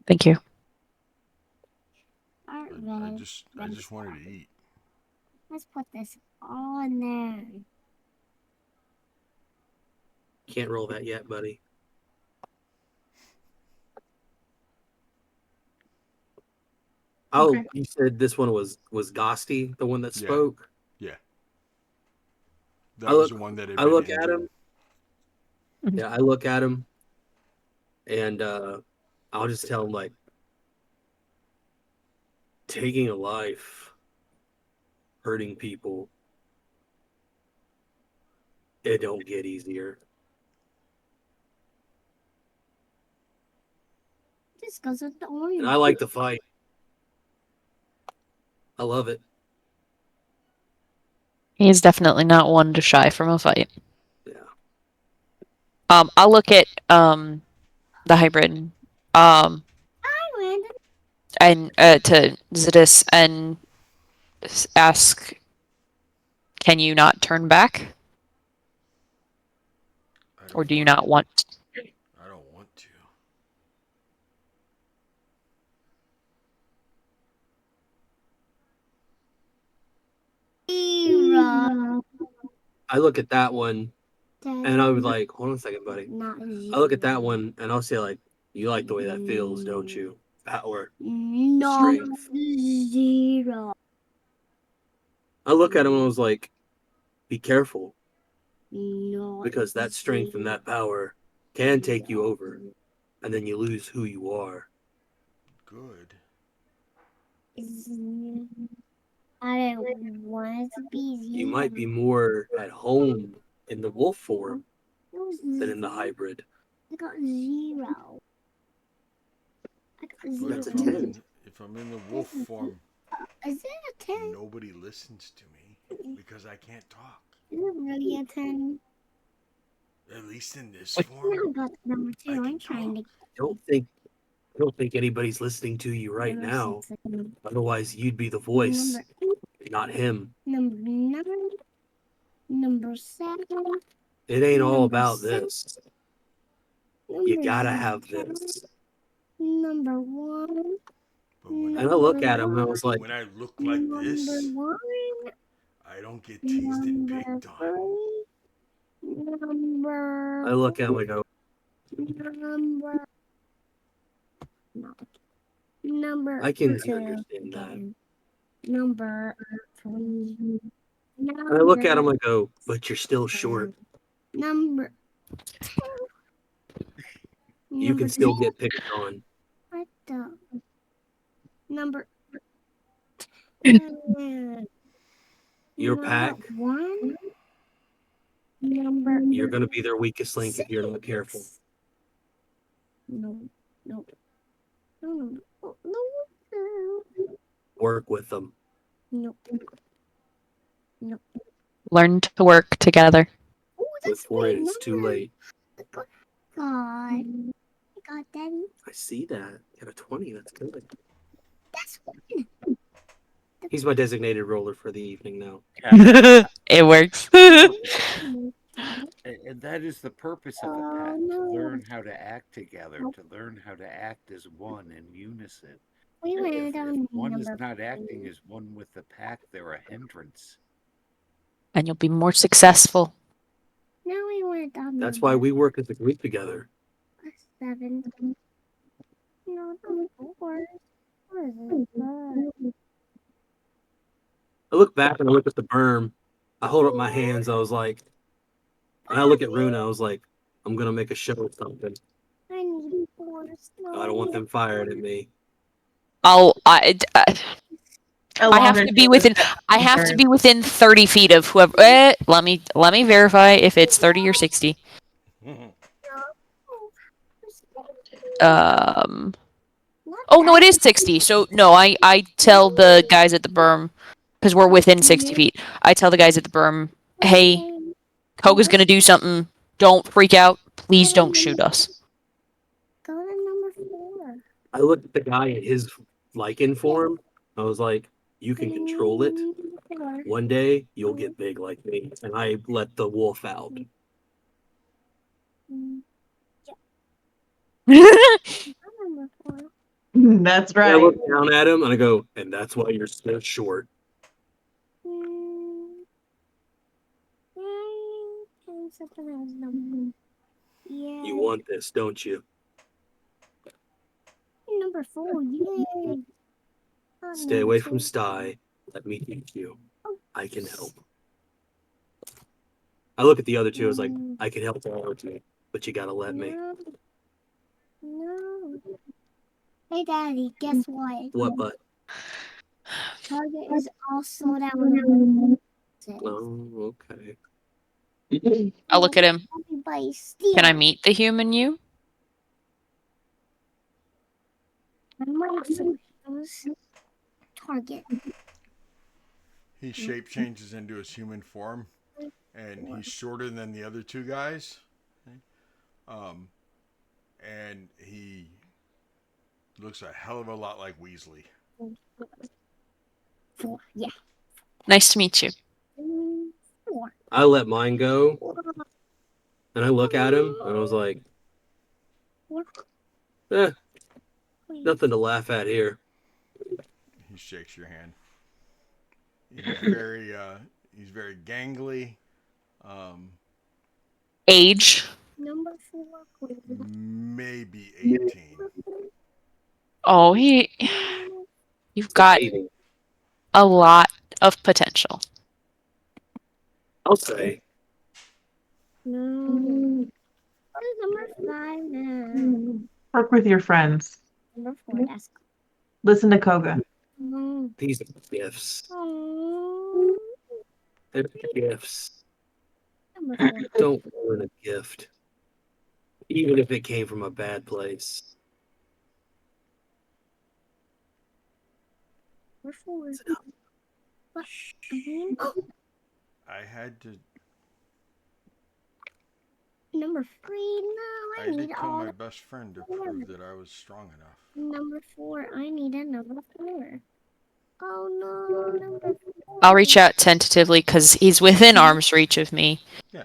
Thank you. I just wanted to eat. Let's put this all in there. Can't roll that yet, buddy. Oh, Okay. you said this one was Gosti, the one that Yeah. spoke? Yeah. That I was look- the one that had I been look at injured. him. Yeah, I look at him, and I'll just tell him, like, taking a life, hurting people, it don't get easier. This goes with the orange. And I like to fight. I love it. He's definitely not one to shy from a fight. Yeah. I'll look at the hybrid I win. and to Zidis and ask, can you not turn back? Or do you not want? I don't want to. Zero. I look at that one, and I was like, hold on a second, buddy. Not I look at that one, and I'll say, like, you like the way that feels, don't you? Power. Not Strength. zero. I look at him and I was like, be careful, Not because that strength and that power can take you over, and then you lose who you are. Good. I don't want it to be zero. You might be more at home in the wolf form than in the hybrid. I got zero. I got But zero. That's a if I'm 10. if I'm in the wolf form, Is it a 10? nobody listens to me because I can't talk. Is it really a 10? At least in this No, form. but number I 2, can I'm trying to. I don't think I don't think anybody's listening to you right now. Otherwise, you'd be the voice, not him. Number 7. It ain't all Number about 6. this. You gotta have this. Number 1. But when And I look at him and I was like, when I look like this, Number 1. I don't get teased and picked on. Number. I look at him and I go, Number. No. Number. I can 2. understand that. Number 3. And I look at him and I go, but you're still short. Number. You can still get picked on. What the? Number. Your pack, 1. Number. you're gonna be their weakest link if you're not careful. No. No. No. No. Work with them. No. No. Learn to work together. Oh, that's Before great. it's too late. God. I got Daddy. I see that. Got a 20. That's good. That's one. He's my designated roller for the evening now. It works. And that is the purpose of the pack, to learn how to act together, to learn how to act as one in unison. We went If on one is number not 3. acting as one with the pack, they're a hindrance. And you'll be more successful. Now we went on. That's why we work as a group together. 7. No, the 4. What is it? I look back and I look at the berm. I hold up my hands. I was like, and I look at Runa. I was like, I'm gonna make a show of something. I need 4. I don't want them fired at me. I Along have with to be the- within. I have to be within 30 feet of whoever. Let me verify if it's 30 or 60. Oh no, it is 60. So no, I tell the guys at the berm, because we're within 60 feet. I tell the guys at the berm, hey, Koga's gonna do something. Don't freak out. Please don't shoot us. Go to number 4. I looked at the guy in his lichen form. I was like, you can control it. One day you'll get big like me. And I let the wolf out. Number 4. That's And I right. look down at him and I go, and that's why you're so short. Yeah. You want this, don't you? Number 4. Yay. Stay away from Sty. Let me teach you. I can help. I look at the other two. I was like, I can help all of you, but you gotta let me. No. Hey, Daddy, guess what? What, but? Target is all sold out now. Oh, okay. I'll look at him. Everybody steal. Can I meet the human you? I'm ready for those. Target. He shape changes into his human form, and he's shorter than the other two guys. And he looks a hell of a lot like Weasley. 4. Yeah. Nice to meet you. 4. I let mine go, and I look at him, and I was like, nothing to laugh at here. He shakes your hand. He's very gangly. Age? Number 4. Maybe 18. Oh, you've got a lot of potential. I'll say. No. What is number 5 now? Work with your friends. Number 4. That's. Listen to Koga. No. These are gifts. Oh. They're gifts. Number 4. Don't ruin a gift, even if it came from a bad place. Number 4. What? I had to. Number 3. No, I I need did call all my the best friend to four. prove that I was strong enough. Number 4. I need a number 4. Oh no, number 4. I'll reach out tentatively because he's within arm's reach of me. Yeah.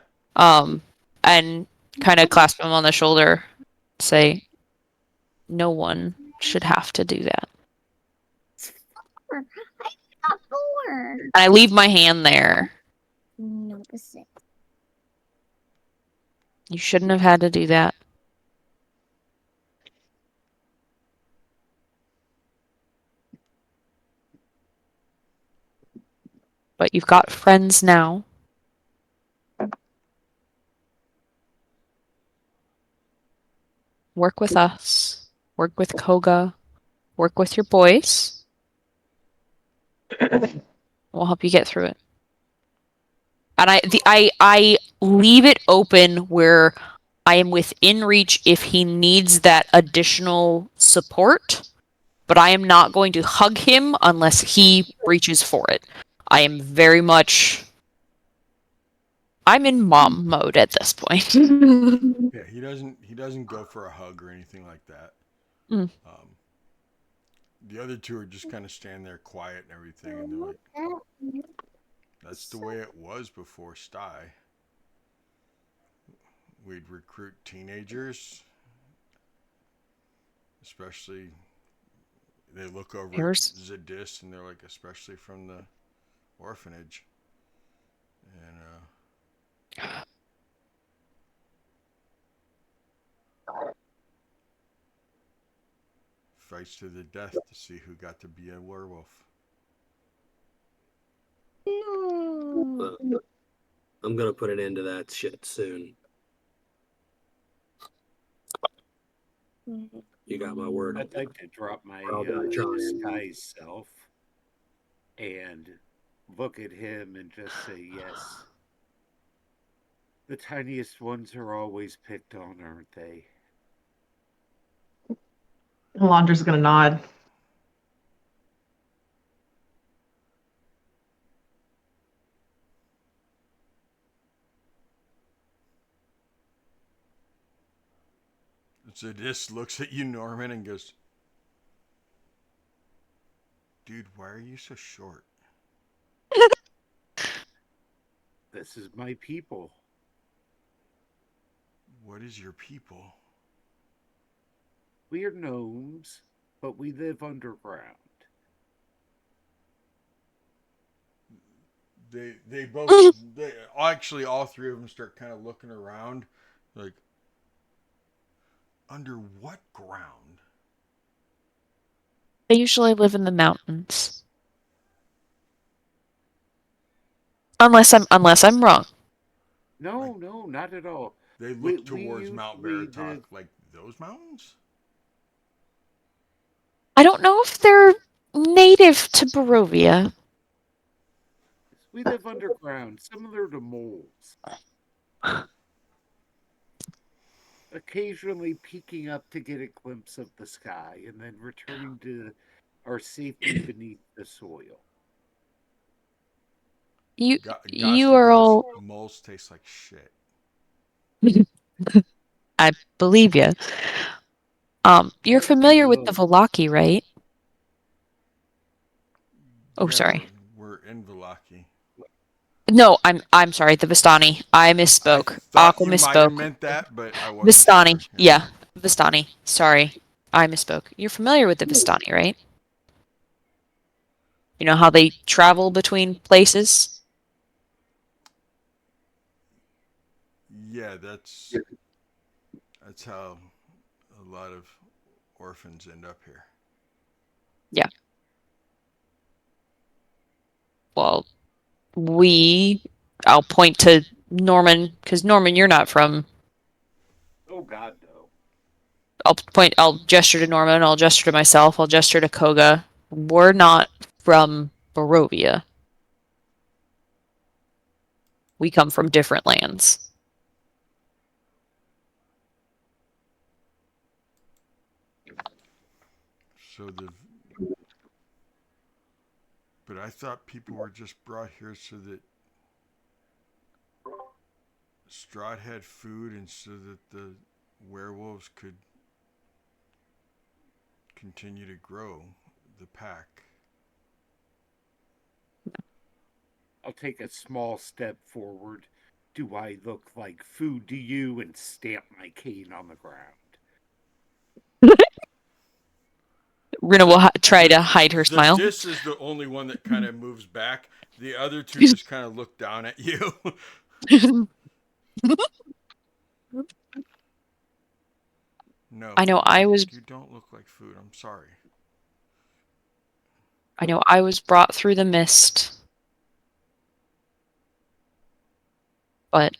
And kind of clasp him on the shoulder, say, "No one should have to do that." 4. I got 4. And I leave my hand there. Number 6. You shouldn't have had to do that. But you've got friends now. Work with us. Work with Koga. Work with your boys. We'll help you get through it. And I leave it open where I am within reach if he needs that additional support, but I am not going to hug him unless he reaches for it. I am very much I'm in mom mode at this point. Yeah, he doesn't go for a hug or anything like that. Mm. The other two are just kind of stand there quiet and everything, and they're like, "That's the way it was before Sty. We'd recruit teenagers, especially they look over Here's at Zadis and they're like, especially from the orphanage, and fights to the death to see who got to be a werewolf." No. I'm gonna put an end to that shit soon. You got my word. I'd like to drop my I'll die trying. disguise self and look at him and just say, yes. The tiniest ones are always picked on, aren't they? Alondra's gonna nod. Zadis looks at you, Norman, and goes, "Dude, why are you so short?" This is my people. "What is your people?" We are gnomes, but we live underground. They both they actually all three of them start kind of looking around, like, under what ground? They usually live in the mountains. Unless I'm wrong. No, no, not at all. They We look towards Mount usually Veritok, live. like, those mountains? I don't know if they're native to Barovia. We live underground, similar to moles. Occasionally peeking up to get a glimpse of the sky and then returning to our safety beneath the soil. You Gosta are goes, all "Moles taste like shit." I believe you. You're As you familiar with the know, Velaki, right? Oh, Yeah, sorry. we're in Velaki. No, I'm sorry, the Vistani. I I misspoke. thought Aqua you might have misspoke. meant that, but I wasn't Vistani. sure. Yeah, Vistani. Sorry. I misspoke. You're familiar with the Vistani, right? You know how they travel between places? Yeah, that's how a lot of orphans end up here. Yeah. Well, I'll point to Norman, because Norman, you're not from. oh God, no. I'll gesture to Norman, I'll gesture to myself, I'll gesture to Koga. We're not from Barovia. We come from different lands. So but I thought people were just brought here so that Strahd had food, and so that the werewolves could continue to grow the pack. I'll take a small step forward. Do I look like food to you? And stamp my cane on the ground. Rena will try to hide her The smile. dis is the only one that kind of moves back. The other two just kind of look down at you. No, I know you don't look like food. I'm sorry. I was brought through the mist. But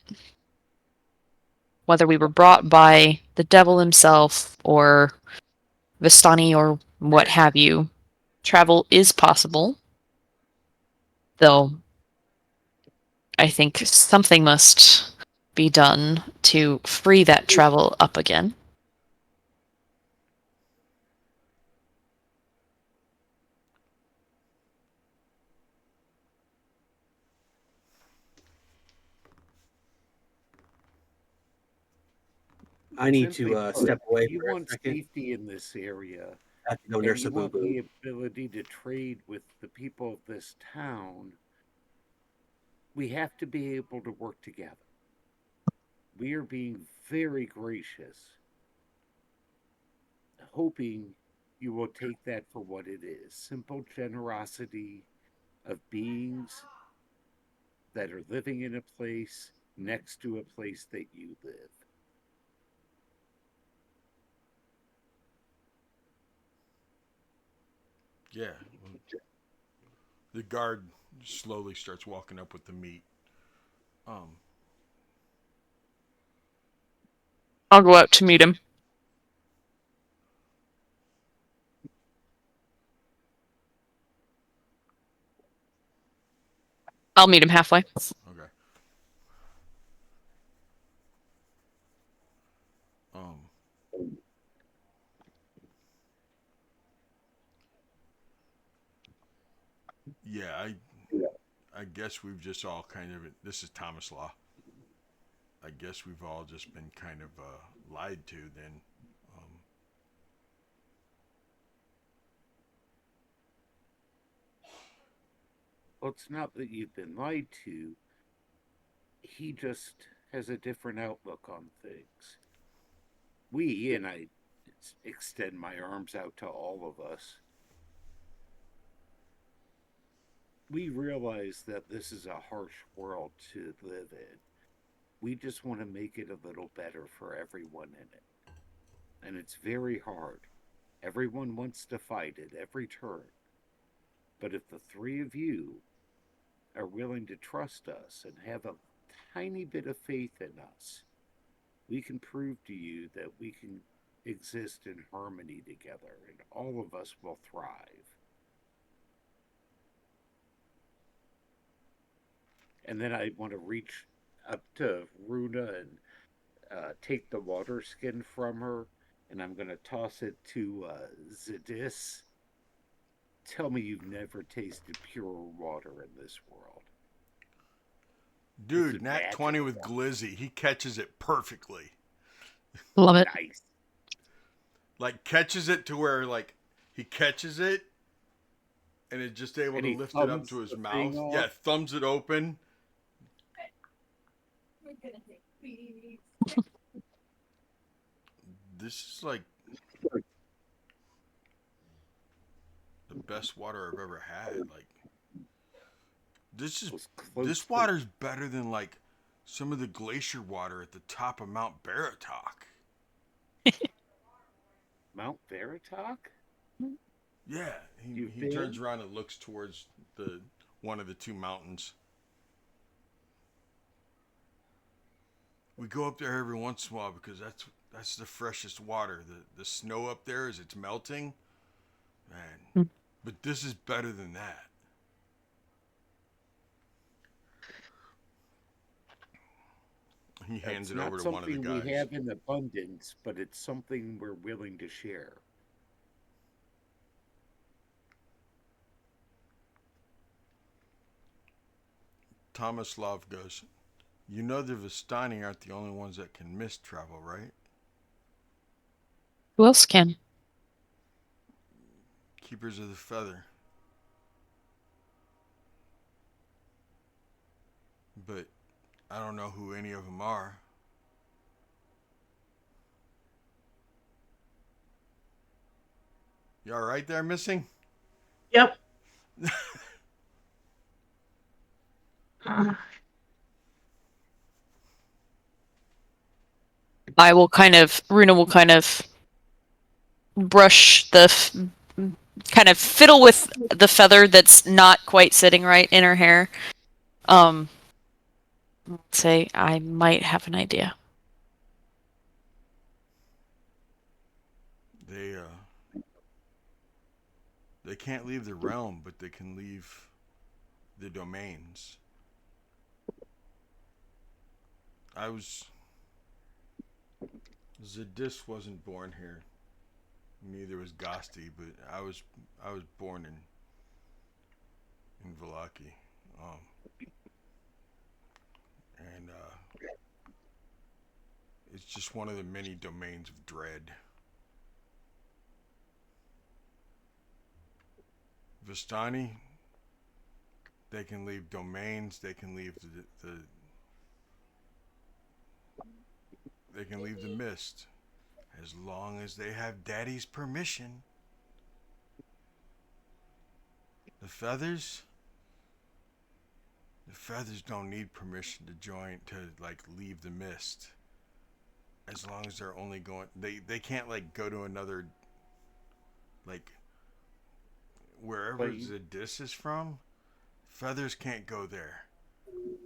whether we were brought by the devil himself or Vistani or what have you, travel is possible. Though I think something must be done to free that travel up again. I need Simply to put, step away if you for a want second. safety in this area, I have to go and nurse you a boo want boo. the ability to trade with the people of this town, we have to be able to work together. We are being very gracious, hoping you will take that for what it is simple generosity of beings that are living in a place next to a place that you live. Yeah. The guard slowly starts walking up with the meat. Um, I'll go out to meet him. I'll meet him halfway. okay. Um, yeah, I guess we've just all kind of. This is Thomas Law. I guess we've all just been kind of lied to then. Um, Well, it's not that you've been lied to, he just has a different outlook on things. We, and I extend my arms out to all of us, we realize that this is a harsh world to live in. We just want to make it a little better for everyone in it. And it's very hard. Everyone wants to fight at every turn. But if the three of you are willing to trust us and have a tiny bit of faith in us, we can prove to you that we can exist in harmony together and all of us will thrive. And then I want to reach up to Runa and take the water skin from her, and I'm going to toss it to Zedis. Tell me you've never tasted pure water in this world. This is dude, Nat 20 magical. with Glizzy. He catches it perfectly. Love it. Nice. Like, catches it to where, like, he catches it and is just able And to he lift it up thumbs to his the mouth. thing Yeah, off. thumbs it open. This is like the best water I've ever had. Like, Was close this to water's better than like some of the glacier water at the top of Mount Baratok. Mount Veritok. Yeah, You've he turns been? around and looks towards the one of the two mountains. We go up there every once in a while because that's the freshest water. The snow up there as it's melting, man. But this is better than that. He hands That's it over not to one of the something we guys. have in abundance, but it's something we're willing to share. Thomas Love goes, You know the Vistani aren't the only ones that can mist travel, right? Who else can? Keepers of the Feather. But I don't know who any of them are. You all right there, missing? Yep. Uh, Runa will kind of brush kind of fiddle with the feather that's not quite sitting right in her hair. Um, say, I might have an idea. They they can't leave the realm, but they can leave the domains. I was Zadis wasn't born here. Neither was Gosti, but I was born in Valaki, um, and it's just one of the many domains of dread. Vistani, they can leave domains. They can leave the mist as long as they have Daddy's permission. The feathers, the feathers don't need permission to join to like leave the mist. As long as they're only going, they can't like go to another like wherever But you, Zadis is from. Feathers can't go there,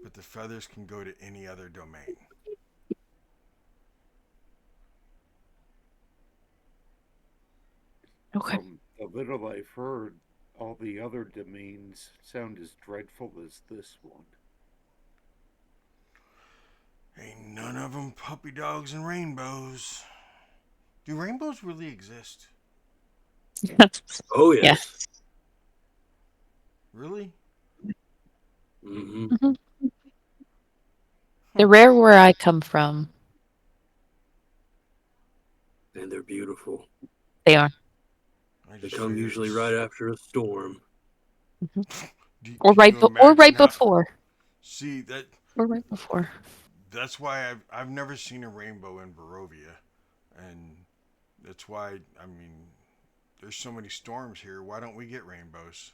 but the feathers can go to any other domain. Okay. from the little I've heard, all the other domains sound as dreadful as this one. Ain't none of them puppy dogs and rainbows. Do rainbows really exist? Oh Yeah. yes. Really? Mm-hmm. Mhm. They're rare where I come from. And they're beautiful. They are. I They just come figure usually it's. right after a storm. Or Can you or imagine right how? before. See that? Or right before. That's why I've never seen a rainbow in Barovia, and that's why I mean there's so many storms here. Why don't we get rainbows?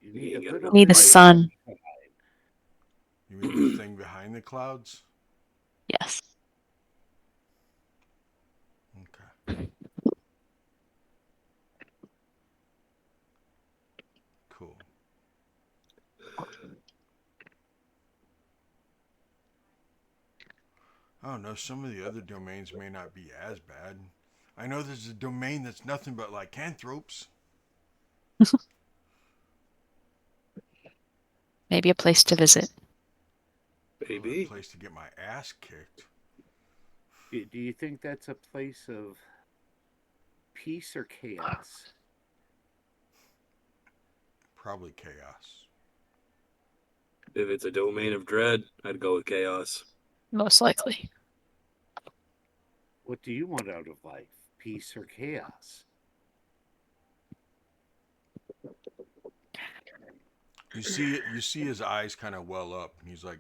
You You need a ain't got little enough Need a bit of light. sun. sunshine. You mean the thing behind the clouds? Yes. Okay, cool. I don't know. Some of the other domains may not be as bad. I know there's a domain that's nothing but lycanthropes. Maybe a place to visit. Oh, a Baby. place to get my ass kicked. Do you think that's a place of peace or chaos? Probably chaos. If it's a domain of dread, I'd go with chaos. Most likely. What do you want out of life? Peace or chaos? You see his eyes kind of well up, and he's like,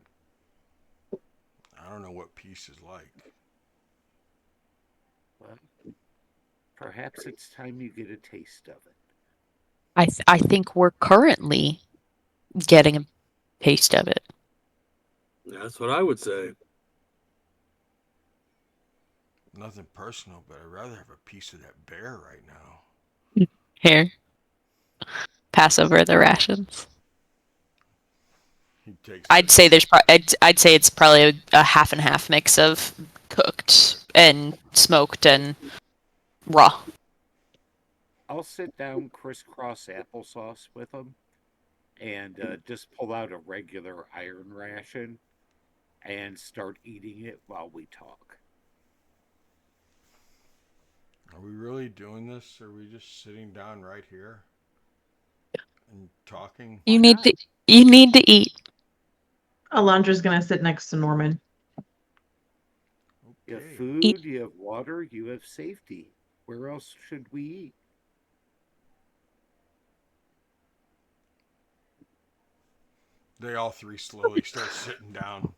I don't know what peace is like. Well, perhaps it's time you get a taste of it. I think we're currently getting a taste of it. That's what I would say. Nothing personal, but I'd rather have a piece of that bear right now. Here. Pass over the rations. He takes I'd say I'd say it's probably a half and half mix of cooked and smoked and raw. I'll sit down crisscross applesauce with them and just pull out a regular iron ration and start eating it while we talk. Are we really doing this? Or are we just sitting down right here and talking? You Why need not? to you need to eat. Alondra's gonna sit next to Norman. You have Okay. food, you have water, you have safety. Where else should we eat? They all three slowly start sitting down.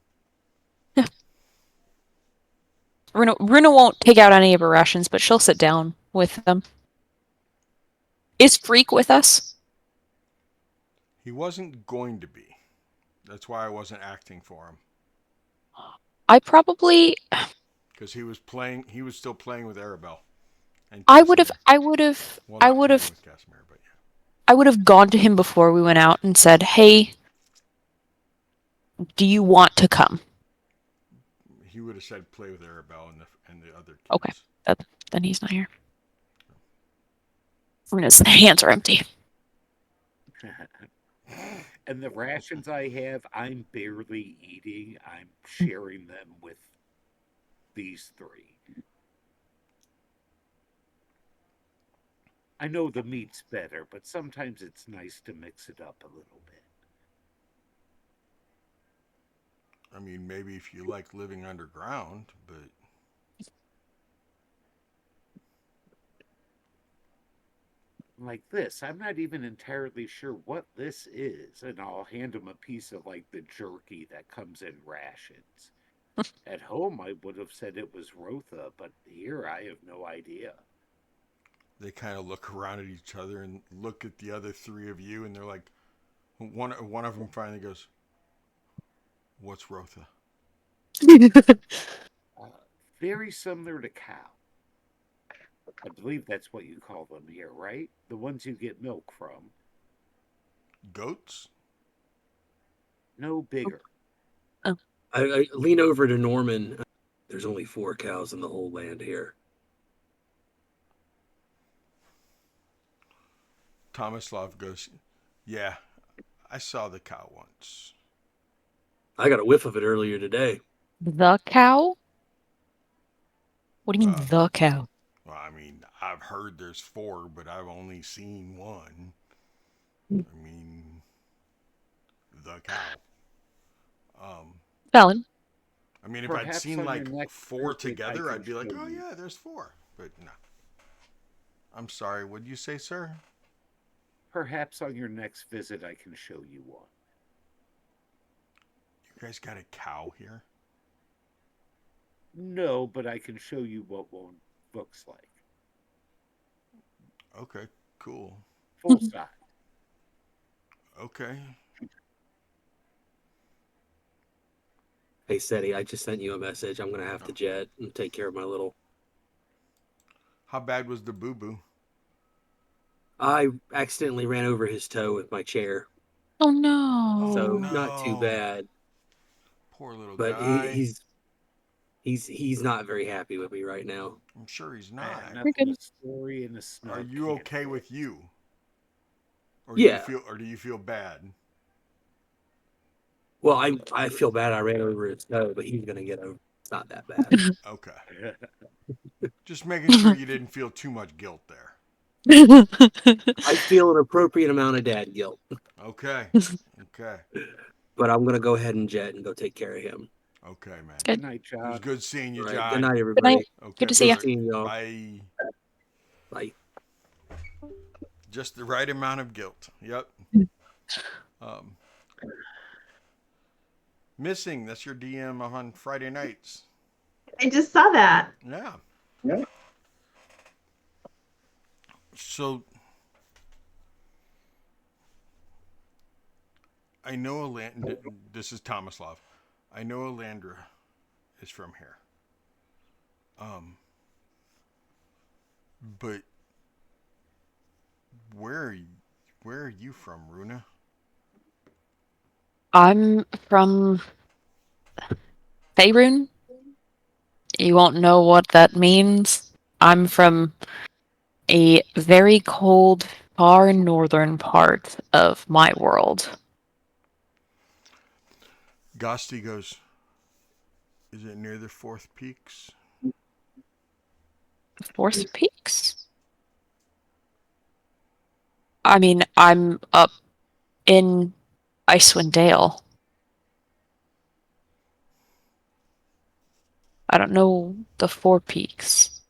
Runa won't take out any of her rations, but she'll sit down with them. Is Freak with us? He wasn't going to be. That's why I wasn't acting for him. I probably Because he was playing. He was still playing with Arabelle. And I would have Casimir. Well, not playing with Casimir, but yeah. I would have gone to him before we went out and said, "Hey, do you want to come?" He would have said play with Arabelle and the other kids. Okay. Then he's not here. Runa's hands are empty. And the rations I have, I'm barely eating. I'm sharing them with these three. I know the meat's better, but sometimes it's nice to mix it up a little bit. I mean, maybe if you like living underground, but Like this, I'm not even entirely sure what this is, and I'll hand him a piece of like the jerky that comes in rations. At home, I would have said it was Rotha, but here I have no idea. they kind of look around at each other and look at the other three of you, and they're like, one of them finally goes, "What's Rotha?" Uh, Very similar to cow. I believe that's what you call them here, right? The ones you get milk from. Goats? No bigger. I lean over to Norman. There's only 4 cows in the whole land here. Tomislav goes, "Yeah, I saw the cow once." I got a whiff of it earlier today. The cow? What do you mean, Uh, the cow? Well, I mean, I've heard there's 4, but I've only seen one. Hmm. I mean, the cow. Um, Fallon. I mean, if I'd Perhaps seen on like your next 4 visit, I together, can I'd be like, show "Oh you. yeah, there's 4." But no. I'm sorry. What did you say, sir? Perhaps on your next visit, I can show you one. You guys got a cow here? No, but I can show you what one looks like. Okay, cool. Full size. Okay. Hey, Seti, I just sent you a message. I'm going to have to Oh. jet and take care of my little... How bad was the boo boo? I accidentally ran over his toe with my chair, Oh no. so no. not too bad. Poor little But guy. he's not very happy with me right now. I'm sure he's I not. have We're nothing good. a story and a snub. Are you can't okay fix. with you? Or Yeah. do you feel bad? Well, I feel bad I ran over his toe, but he's going to get over it. It's not that bad. Okay. Just making sure you didn't feel too much guilt there. I feel an appropriate amount of dad guilt, Okay. Okay. but I'm going to go ahead and jet and go take care of him. Okay, man. Good. Good night, It was John. good seeing you, All right. John. Good night, Good everybody. night. Okay, Good to see ya. Good seeing y'all. Bye. Bye. Just the right amount of guilt. Yep. Um, missing. That's your DM on Friday nights. I just saw that. Yeah. Yeah. So I know this is Tomislav. I know Alandra is from here. But where are you from, Runa? I'm from Faerun. You won't know what that means. I'm from a very cold, far northern part of my world. Gosti goes, is it near the Fourth Peaks? Fourth Peaks? I mean, I'm up in Icewind Dale. I don't know the Four Peaks.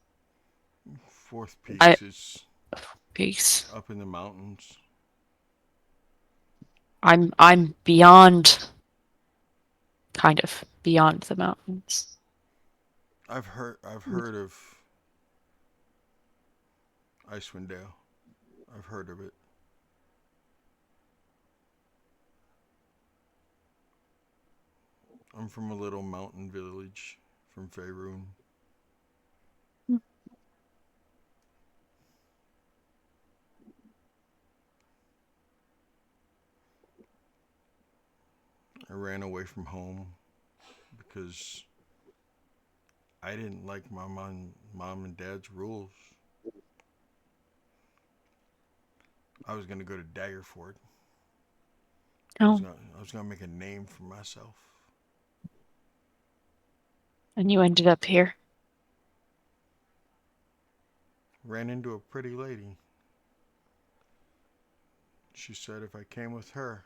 Fourth I Peaks is Peaks. up in the mountains. I'm beyond, kind of beyond the mountains. I've heard of Icewind Dale. I've heard of it. I'm from a little mountain village from Faerun. I ran away from home because I didn't like my mom and dad's rules. I was gonna go to Daggerford. Oh, I was gonna make a name for myself. and you ended up here. Ran into a pretty lady. She said if I came with her,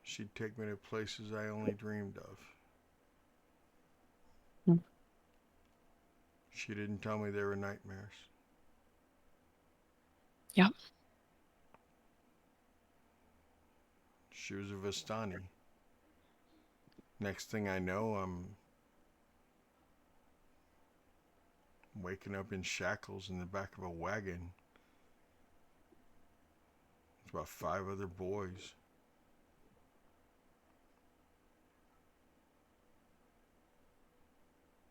she'd take me to places I only dreamed of. Hmm. She didn't tell me they were nightmares. Yep. She was a Vistani. Next thing I know, I'm waking up in shackles in the back of a wagon. There's about 5 other boys.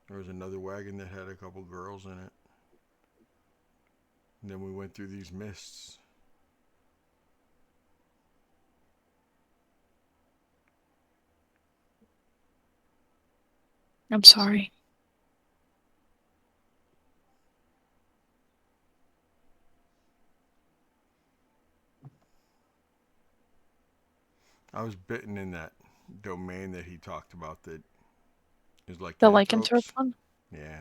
There was another wagon that had a couple girls in it. And then we went through these mists. I'm sorry. I was bitten in that domain that he talked about that is like The lycanthrope lycanthropes. one. Yeah.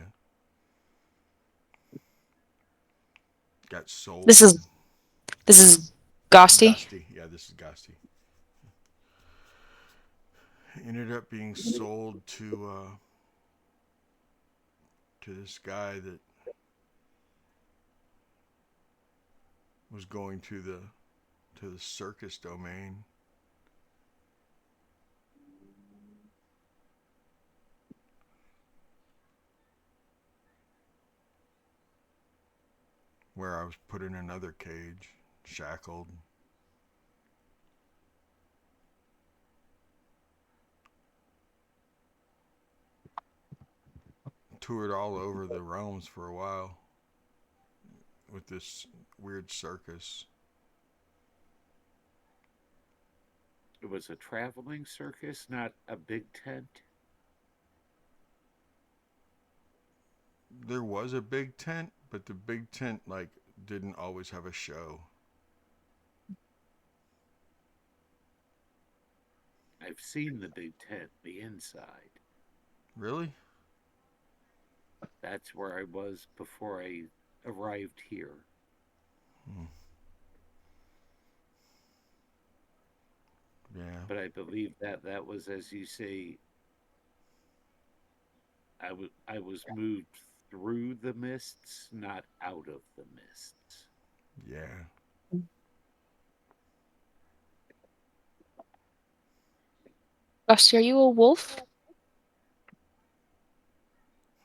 Got This sold. is this is Ghosty. Gusty. Yeah, this is Gusty. Ended up being sold to this guy that was going to the circus domain. Where I was put in another cage, shackled. Toured all over the realms for a while with this weird circus. It was a traveling circus, not a big tent. There was a big tent, but the big tent like didn't always have a show. I've seen the big tent, the inside. Really? That's where I was before I arrived here. Hmm. Yeah. But I believe that that was, as you say, I was moved through the mists, not out of the mists. Yeah. Ghosty, are you a wolf?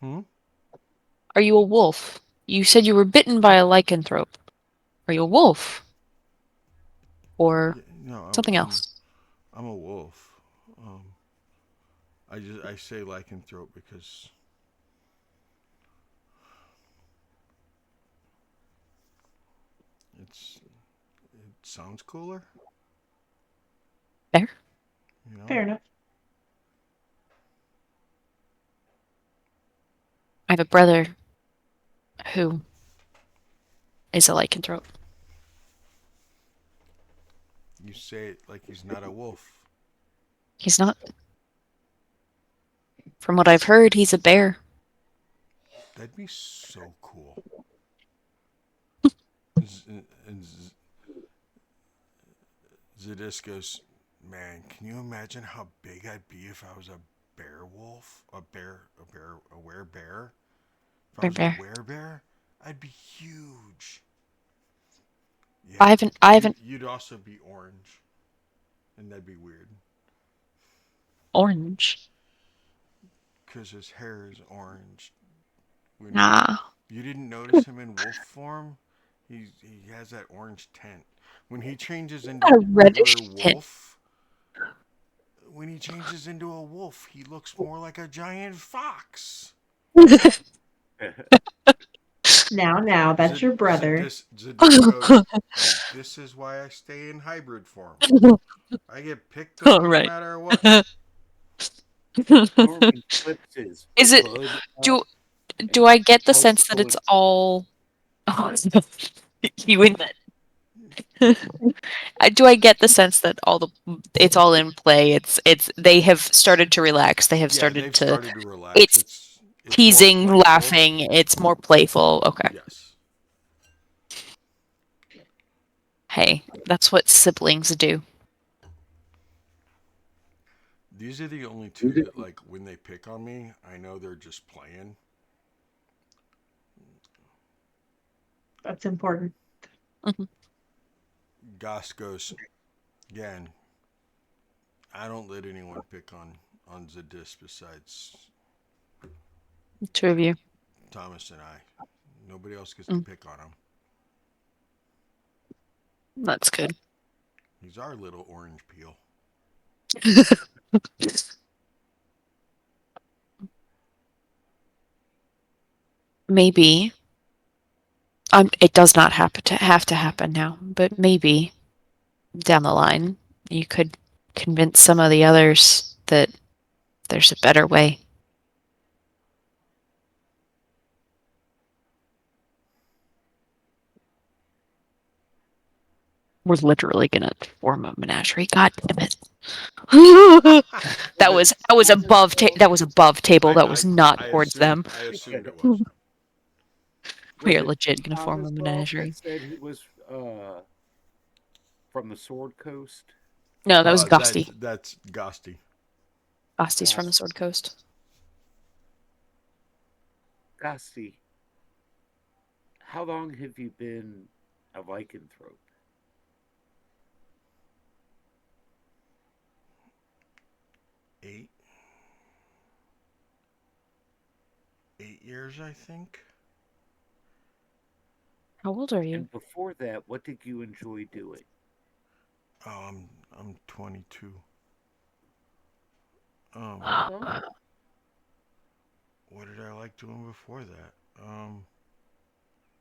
Hmm? Are you a wolf? You said you were bitten by a lycanthrope. Are you a wolf? Or Yeah, no, something else? I'm a wolf. Um, I say lycanthrope because it sounds cooler, Fair. you know. Fair enough. I have a brother who is a lycanthrope. You say it like he's not a wolf. He's not. From what I've heard, he's a bear. That'd be so cool. And Zadis goes, man, can you imagine how big I'd be if I was a bear wolf, a werebear. If I Bear was a bear. werebear, I'd be huge. Yeah, I haven't you'd also be orange, and that'd be weird orange. because his hair is orange. When Nah. you didn't notice him in wolf form, he has that orange tint. When he changes into A reddish regular tint. wolf, when he changes into a wolf, he looks more like a giant fox. Now, that's your brother. Zadis goes, and this is why I stay in hybrid form. I get picked All on no right. matter what. Norman flips his Is it hood do up do and I get the helps sense that it's pull all oh, no. You in do I get the sense that it's all in play? It's they have started to relax. They have Yeah, started they've to started to relax. it's It's more teasing, playful. laughing. It's more playful. Okay. Yes. Hey, that's what siblings do. These are the only two that, like, when they pick on me, I know they're just playing. That's important. Mhm. Goss goes, again, I don't let anyone pick on Zadis besides Two of you. Thomas and I. Nobody else gets to Mm, pick on him. that's good. He's our little orange peel. Maybe it does not have to happen now, but maybe down the line you could convince some of the others that there's a better way. We're literally gonna form a menagerie. God damn it! That That was above that was above table. That was not I towards them. assumed it was. We Was are it legit gonna form a Thomas Wells that menagerie. said he was from the Sword Coast? No, that was Gusty. That's Gosty. Gusty's from the Gosh, Sword Coast. Gusty, how long have you been a lycanthrope? 8 8 years, I think. How old are you? And before that, what did you enjoy doing? Oh, I'm 22. Um, Uh-huh. what did I like doing before that?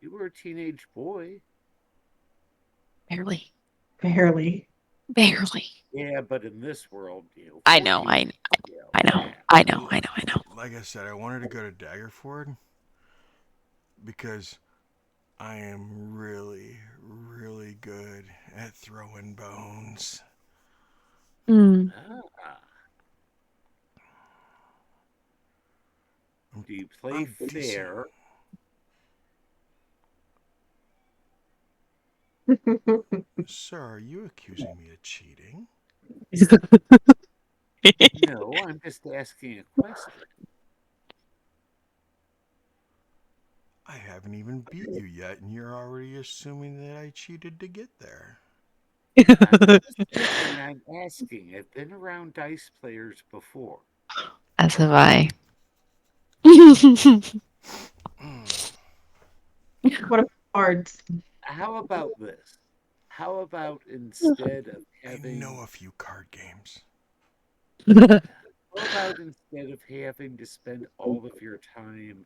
You were a teenage boy. Barely. Barely. Barely. Yeah, but in this world, I know. 14, yeah, I know. wow. I know. I know. I know. Like I said, I wanted to go to Daggerford because I am really, really good at throwing bones. Mm. Ah, I'm, do you play I'm decent. fair? Sir, are you accusing me of cheating? No, I'm just asking a question. I haven't even beat you yet, and you're already assuming that I cheated to get there. I'm not assuming, I'm asking. I've been around dice players before. As have I. What about cards? How about this? How about instead of I know having, a few card games. how about instead of having to spend all of your time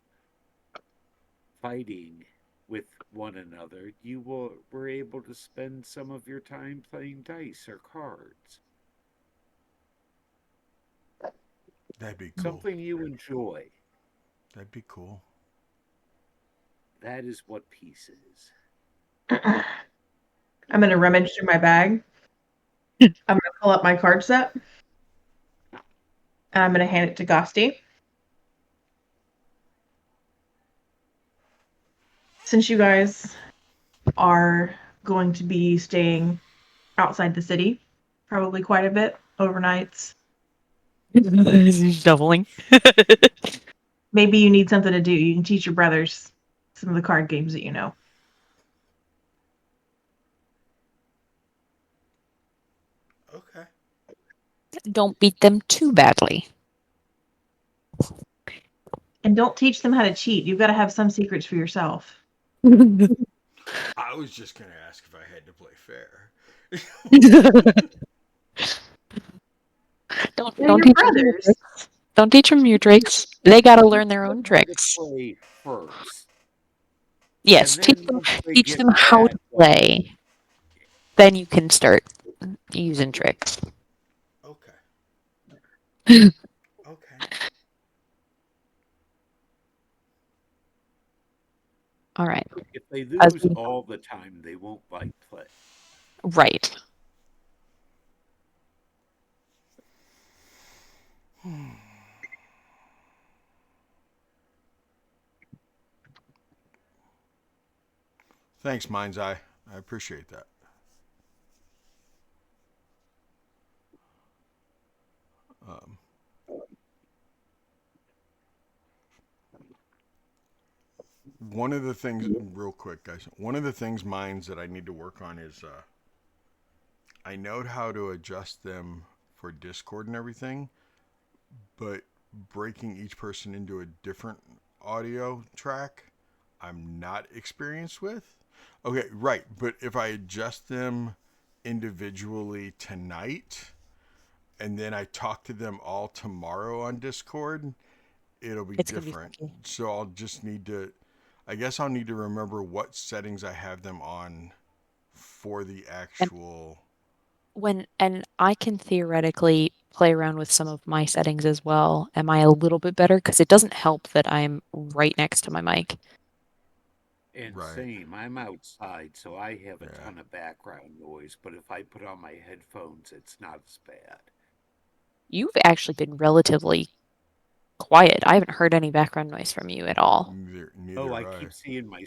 fighting with one another, were able to spend some of your time playing dice or cards? That'd be cool. Something you enjoy. That'd be cool. That is what peace is. I'm gonna rummage through my bag. I'm gonna pull up my card set and I'm gonna hand it to Gosty. Since you guys are going to be staying outside the city, probably quite a bit overnights, Shoveling. Maybe you need something to do. You can teach your brothers some of the card games that you know. Okay. Don't beat them too badly. And don't teach them how to cheat. You've got to have some secrets for yourself. I was just gonna ask if I had to play fair. They're Don't your teach them your brothers. tricks. Don't teach them your tricks. They got to learn their Teach own them how to tricks. play first, Yes, and then once they teach get them how that to going, play. Then you can start using tricks. Okay. Okay. All right. if they As lose we, all the time, they won't like play. right. Thanks, Mind's Eye. I appreciate that. Um, one of the things, real quick, guys. One of the things, Minds, that I need to work on is I know how to adjust them for Discord and everything, but breaking each person into a different audio track, I'm not experienced with. Okay, right. But if I adjust them individually tonight and then I talk to them all tomorrow on Discord, it'll be It's going to be different. tricky. So I'll just need to, I guess I'll need to remember what settings I have them on for the And actual. and I can theoretically play around with some of my settings as well. Am I a little bit better? Because it doesn't help that I'm right next to my mic. And Right. same, I'm outside, so I have a Yeah. ton of background noise, but if I put on my headphones, it's not as bad. You've actually been relatively quiet. I haven't heard any background noise from you at all. Neither Oh, I have I. keep seeing my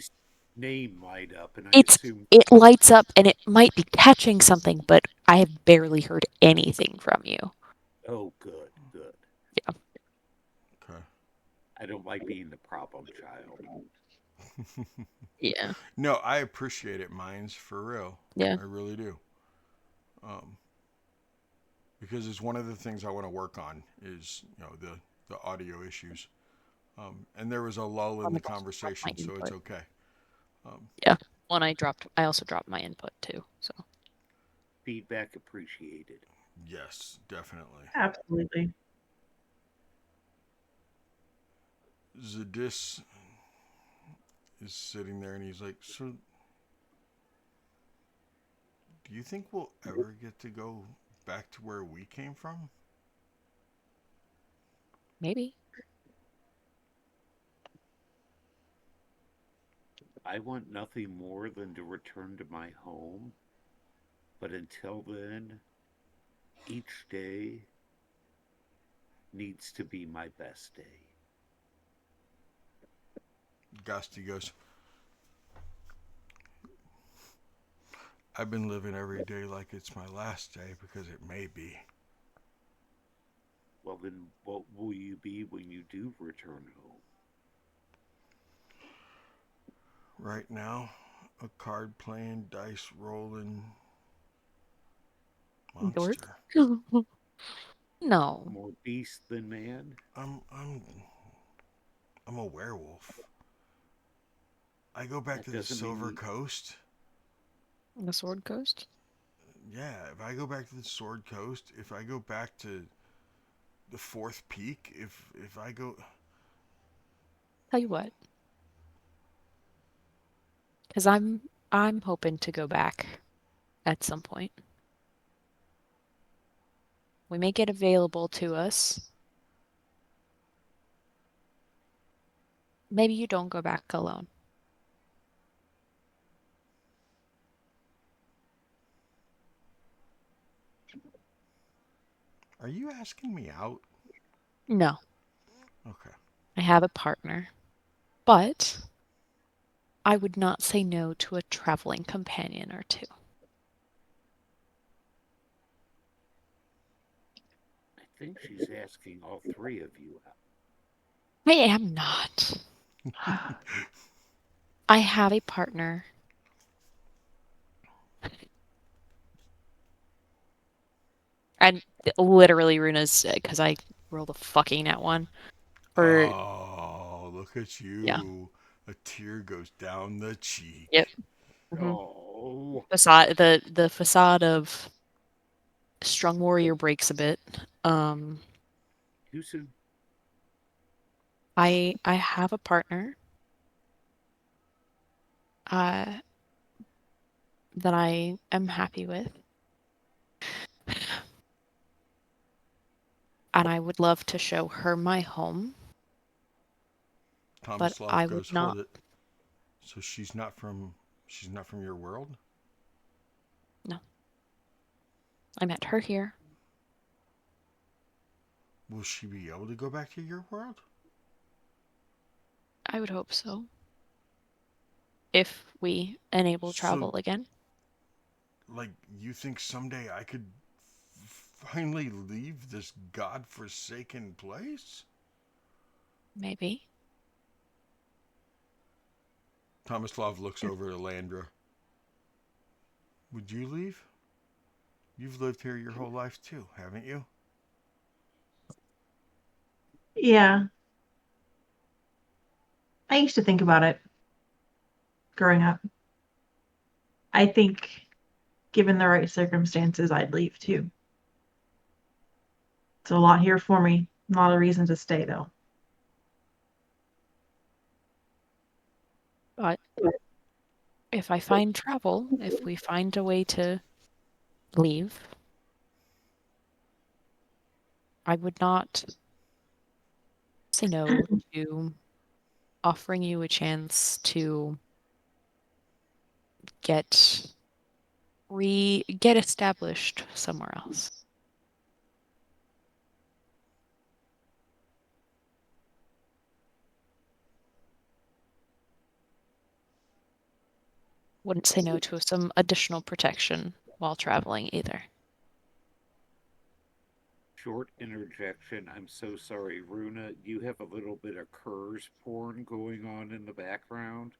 name light up, and I It's assume. it lights up and it might be catching something, but I have barely heard anything from you. Oh, good, good. Yeah. Okay. I don't like being the problem child. Yeah. No, I appreciate it, Minds, for real. Yeah. I really do. Um, because it's one of the things I want to work on is the audio issues. And there was a lull in On the the bus, drop my conversation, so it's input. okay. Um, Yeah. When I also dropped my input too. So Feedback appreciated. yes, definitely. Absolutely. Zadis is sitting there and he's like, "So, do you think we'll ever get to go back to where we came from?" maybe. I want nothing more than to return to my home, but until then, each day needs to be my best day. Gusty goes, "I've been living every day like it's my last day because it may be." Well, then, what will you be when you do return home? Right now, a card playing, dice rolling Dork? monster. No. More beast than man? I'm I'm I'm a werewolf. I go back That to the doesn't mean Silver you. Coast. The Sword Coast? Yeah, if I go back to the Sword Coast, if I go back to the Fourth Peak, if I go, Tell you what, because I'm hoping to go back at some point. We make it available to us. Maybe you don't go back alone. are you asking me out? No, Okay. I have a partner, but I would not say no to a traveling companion or two. I think she's asking all three of you out. I am not. I have a partner. And literally, Runa's because I rolled a fucking at one. Or Oh, look at you. Yeah. A tear goes down the cheek. Yep. Mhm. Oh, facade, the facade of strong warrior breaks a bit. too soon. I have a partner. That I am happy with. And I would love to show her my home, but Tomislav I goes, would not. hold it. So she's not from your world? No. I met her here. Will she be able to go back to your world? I would hope so. If we enable travel again. Like, you think someday I could finally leave this godforsaken place? Maybe. Tomislav looks over to Landra. Would you leave? You've lived here your whole life too, haven't you? Yeah. I used to think about it growing up. I think, given the right circumstances, I'd leave too. It's a lot here for me. A lot of reason to stay, though. But if I find travel, if we find a way to leave, I would not say no to offering you a chance to get established somewhere else. Wouldn't say no to some additional protection while traveling either. Short interjection. I'm so sorry, Runa. You have a little bit of Kurz porn going on in the background.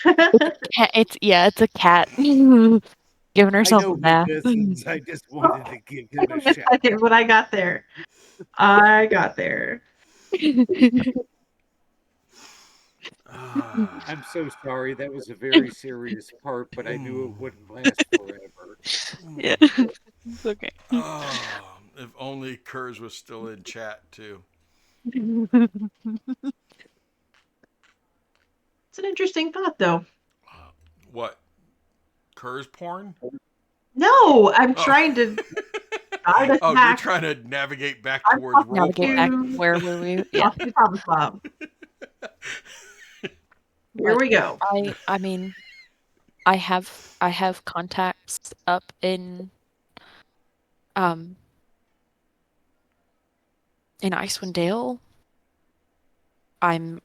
It's a cat giving I herself know a he bath. listens. I just wanted to give him a a shout. second, but I got there. I got there. I'm so sorry. That was a very serious part, but I knew it wouldn't last forever. Yeah, it's okay. Oh, if only Kurz was still in chat too. It's an interesting thought, though. What? Kurz porn? No, I'm Oh. trying to guide us Oh, you're back. trying to navigate back I'm towards talking role Navigate play. back. to Where were we? Yeah. talk to Thomas Bob. Here But we go. I mean, I have contacts up in Icewind Dale. I mean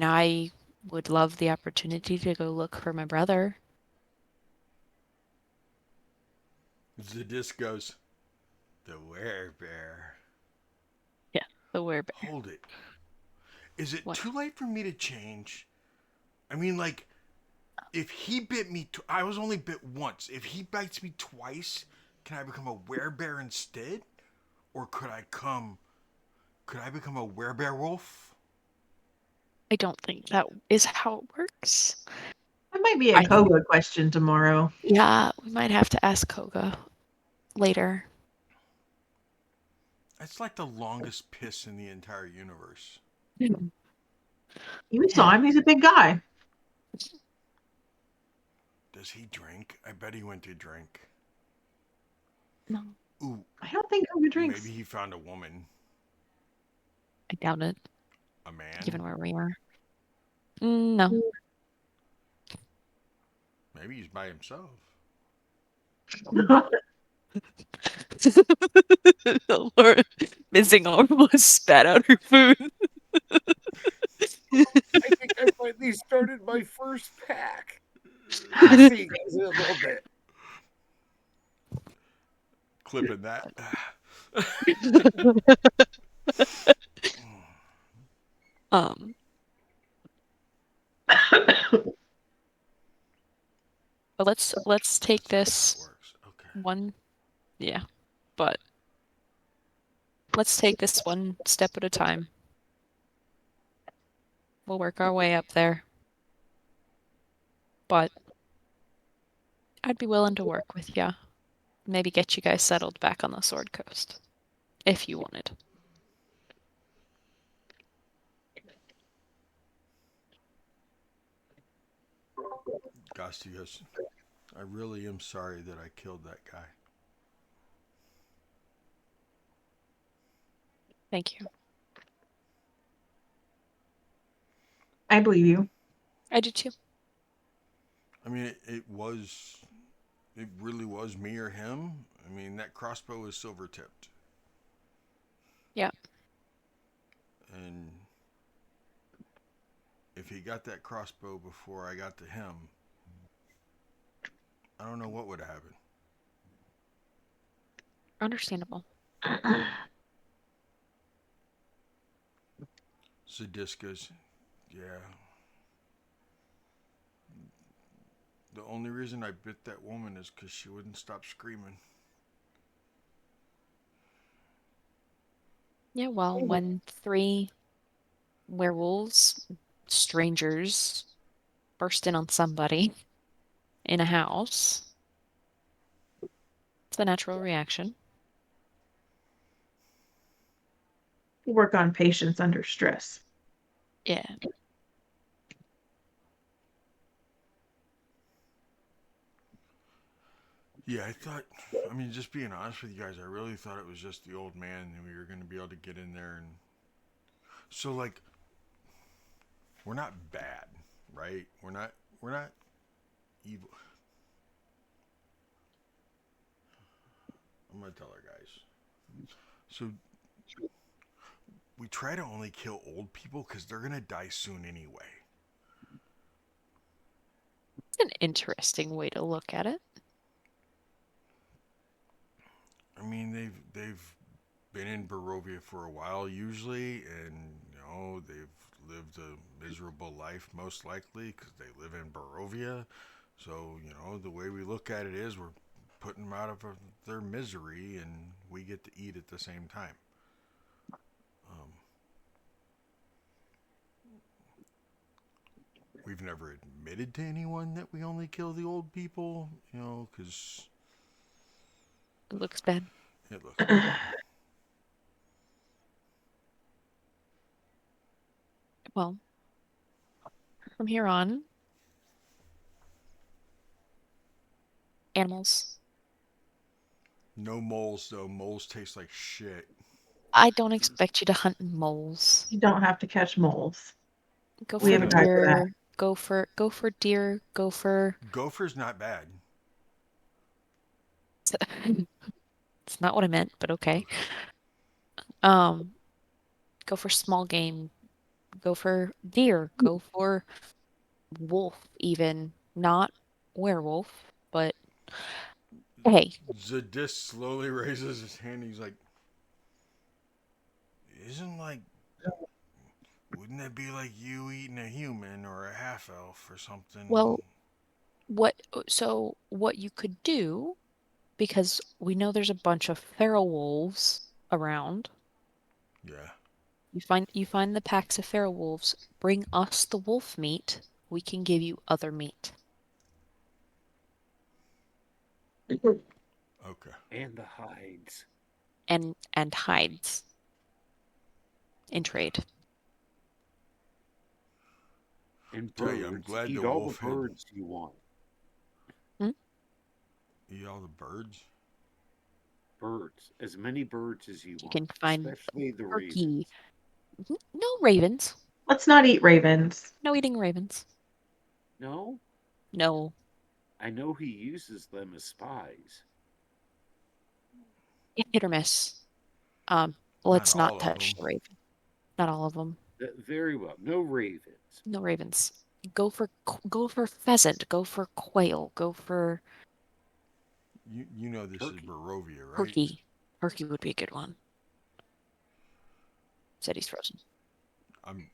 I would love the opportunity to go look for my brother. The disc goes, the werebear. Yeah, the werebear. Hold it. Is it What? too late for me to change? I mean, like, if he bit me, I was only bit once. If he bites me twice, can I become a werebear instead? Or could I become a werebear wolf? I don't think that is how it works. That might be a Koga question tomorrow. Yeah, we might have to ask Koga later. It's like the longest piss in the entire universe. You saw him. He's a big guy. Does he drink? I bet he went to drink. No, Ooh, I don't think Koga drinks. maybe he found a woman. I doubt it, A man. given where we are. No. Maybe he's by himself. Laura, missing almost spat out her food. I think I finally started my first pack. I'll see you guys in a little bit. Clipping that. Um, but let's take That's this how that works. Okay. one, yeah, but let's take this one step at a time. We'll work our way up there. But I'd be willing to work with ya. Maybe get you guys settled back on the Sword Coast. If you wanted. Gastius, I really am sorry that I killed that guy. Thank you. I believe you. I do too. I mean, it really was me or him. I mean, that crossbow was silver tipped. Yeah. And if he got that crossbow before I got to him, I don't know what would have happened. Understandable. Sadiscus, yeah. The only reason I bit that woman is because she wouldn't stop screaming. Yeah, well, when 3 werewolves, strangers, burst in on somebody in a house, it's a natural reaction. Work on patience under stress. Yeah. Yeah, I mean, just being honest with you guys, I really thought it was just the old man and we were going to be able to get in there. And so, like, we're not bad, right? We're not evil. I'm going to tell our guys. So, we try to only kill old people because they're going to die soon anyway. It's an interesting way to look at it. I mean, they've been in Barovia for a while usually, and they've lived a miserable life most likely because they live in Barovia. So the way we look at it is we're putting them out of their misery, and we get to eat at the same time. We've never admitted to anyone that we only kill the old people, because It looks bad. it looks bad. Well, from here on, animals. No moles though. Moles taste like shit. I don't expect you to hunt moles. You don't have to catch moles. Go We for have a guy for that. deer. Go for deer. Go for. Gopher's not bad. It's not what I meant, but okay. Okay. Go for small game. Go for deer. Go for wolf, even not werewolf, but hey, Zadis slowly raises his hand. He's like, "Isn't like, wouldn't that be like you eating a human or a half elf or something?" well, what you could do, because we know there's a bunch of feral wolves around. Yeah. You find the packs of feral wolves, bring us the wolf meat, we can give you other meat. Okay. And the hides. And hides in trade. And Tell you, I'm birds. glad Eat the all the wolf had birds you want. eat all the birds. Birds. As many birds as you You want. can find Especially the turkey. ravens. No ravens. Let's not eat ravens. No eating ravens. No? No. I know he uses them as spies. Hit or miss. Not Let's all not of touch them. the raven. Not all of them. Very well. No ravens. No ravens. Go for pheasant. Go for quail. Go for You know this is Turkey. Barovia, right? turkey. Turkey would be a good one. Said he's frozen. Am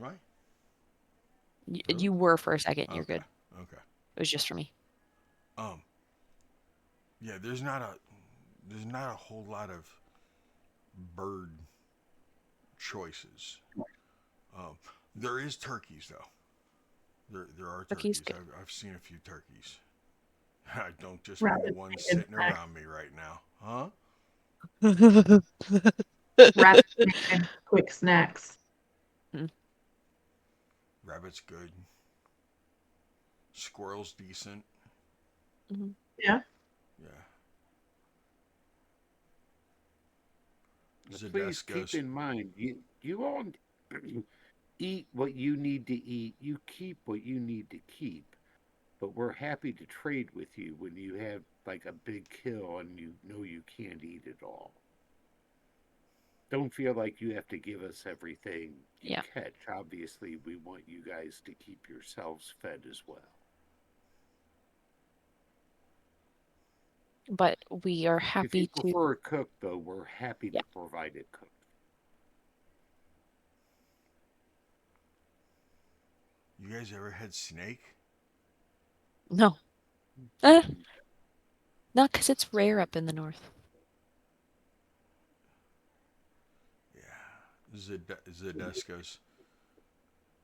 I? You Really? were for a second. You're Okay. good. Okay. It was just for me. Um. Yeah. There's not a whole lot of bird choices. Um. There is turkeys though. There are Turkey's turkeys. good. I've seen a few turkeys. I don't just mean the Rabbit ones chicken sitting snack. around me right now, huh? Rabbit chicken, quick snacks. Rabbit's good. Squirrel's decent. Mhm. Yeah. Yeah. Please keep Zadeskas. in mind, you all eat what you need to eat. You keep what you need to keep. But we're happy to trade with you when you have like a big kill and you know you can't eat it all. Don't feel like you have to give us everything you Yeah. catch. Obviously, we want you guys to keep yourselves fed as well. But we are If you happy to. prefer it cooked, though, we're happy Yeah. to provide it cooked. You guys ever had snake? No. Eh, not because it's rare up in the north. Yeah. Zadeskas.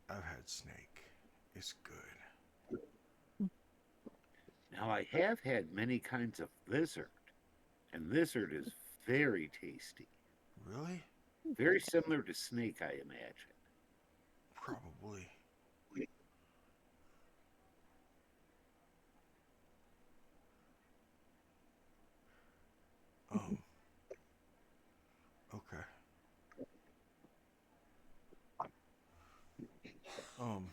I've had snake. It's good. Now, I have had many kinds of lizard, and lizard is very tasty. Really? Very similar to snake, I imagine. Probably. Um. Okay. Um.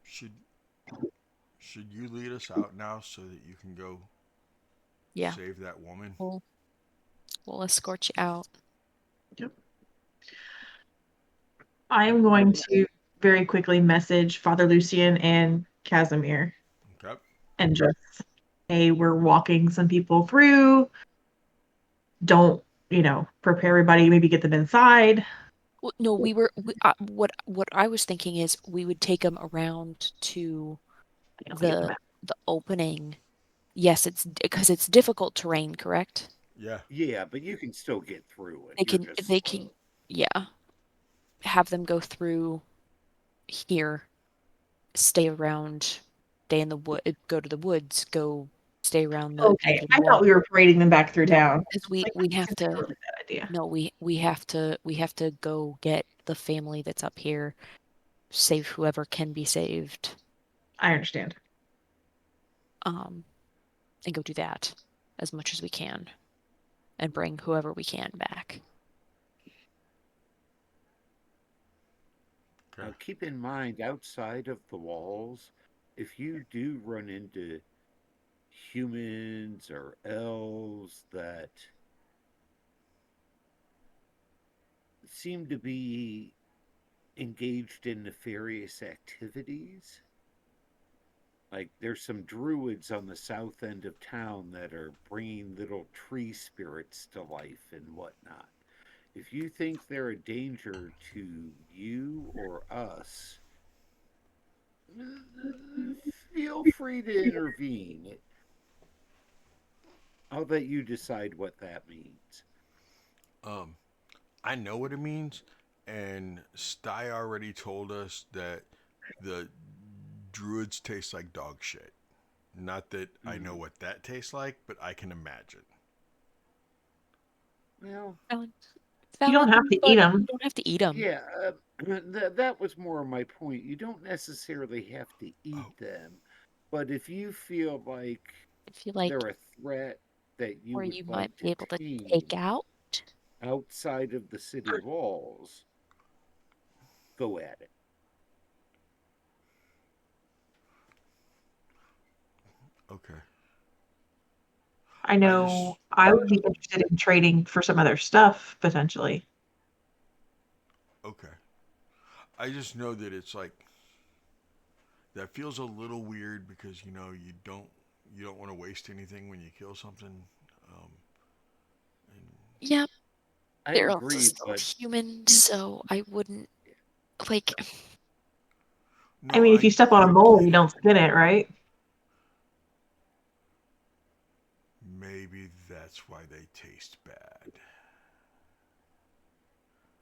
Should should you lead us out now so that you can go Yeah. save that woman? We'll escort you out. Yep. I am going to very quickly message Father Lucian and Casimir Okay. and just say we're walking some people through. Don't, prepare everybody, maybe get them inside. No, what I was thinking is we would take them around to I'll get them the out. the opening. Yes, it's because it's difficult terrain, correct? Yeah. Yeah, but you can still get through it. They You're can just they slow. can yeah, have them go through here, stay around, stay in the wood, go to the woods, go stay around the edge Okay, of the I thought wall. we were parading them back through No, town. because Like, we have that's a to really bad idea. no, we have to go get the family that's up here, save whoever can be saved, I understand. and go do that as much as we can, and bring whoever we can back. Okay. Now, keep in mind, outside of the walls, if you do run into humans or elves that seem to be engaged in nefarious activities, like there's some druids on the south end of town that are bringing little tree spirits to life and whatnot. If you think they're a danger to you or us, feel free to intervene. I'll let you decide what that means. Um. I know what it means, and Sty already told us that the druids taste like dog shit. Not that I know Mm. what that tastes like, but I can imagine. Well, Valid, You don't have to eat but them. you don't have to eat them. yeah, that was more my point. You don't necessarily have to eat Oh, them, but if you feel like I feel like they're a threat that you where would you might like to be able to take tame out. outside of the city walls, go at it. okay. I I just know I would be interested in trading for some other stuff potentially. okay. I just know that it's like that feels a little weird because you know you don't want to waste anything when you kill something. Um, and Yeah, I they're also agree, still but human, so I wouldn't like. I no, mean, if you step on I a mole, get you it. don't skin it, right? Maybe that's why they taste bad.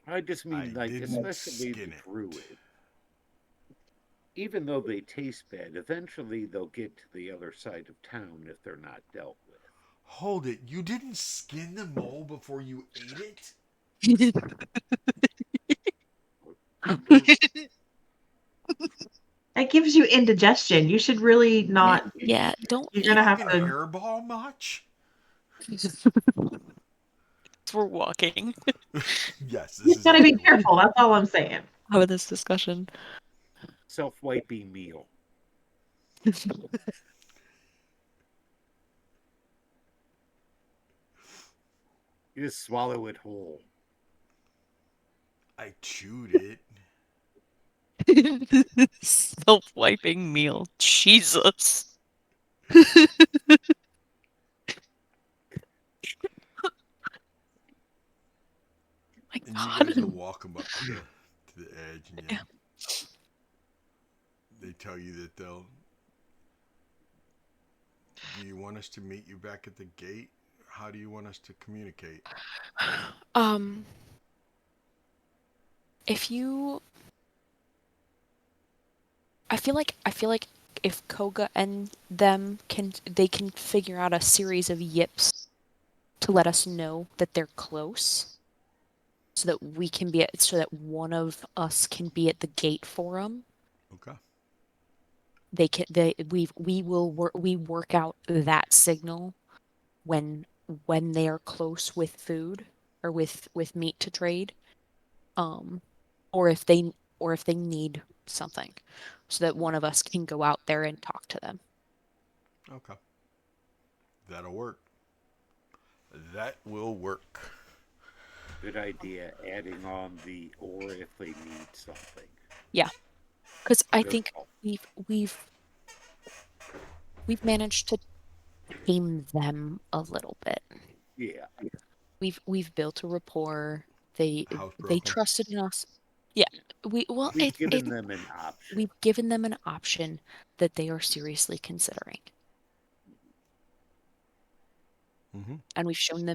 I just mean I like didn't especially the skin it. druid. Even though they taste bad, eventually they'll get to the other side of town if they're not dealt with. Hold it. You didn't skin the mole before you ate it? Don't That gives you indigestion. You should really Yeah, not. yeah, don't You're eat. gonna have Fucking to. hairball much? We're walking Yes, You this is gotta be everyone. careful. That's all I'm saying. out of this discussion. self-wiping meal. You just swallow it whole. I chewed it. Self-wiping meal. Jesus. My And you God. guys will walk them up to the edge, and Yeah. they tell you that they'll. Do you want us to meet you back at the gate? How do you want us to communicate? Um, if you, I feel like if Koga and them they can figure out a series of yips to let us know that they're close, so that we can be so that one of us can be at the gate for them. Okay. We work out that signal when they are close with food or with meat to trade, um or if they need something, so that one of us can go out there and talk to them. Okay. That'll work. That will work. Good idea adding on the or if they need something. Yeah, because I Good think call. we've managed to tame them a little bit. Yeah. We've built a rapport. They Housebroken. trusted in us. Yeah, We've given them an option. we've given them an option that they are seriously considering, Mm-hmm. and we've shown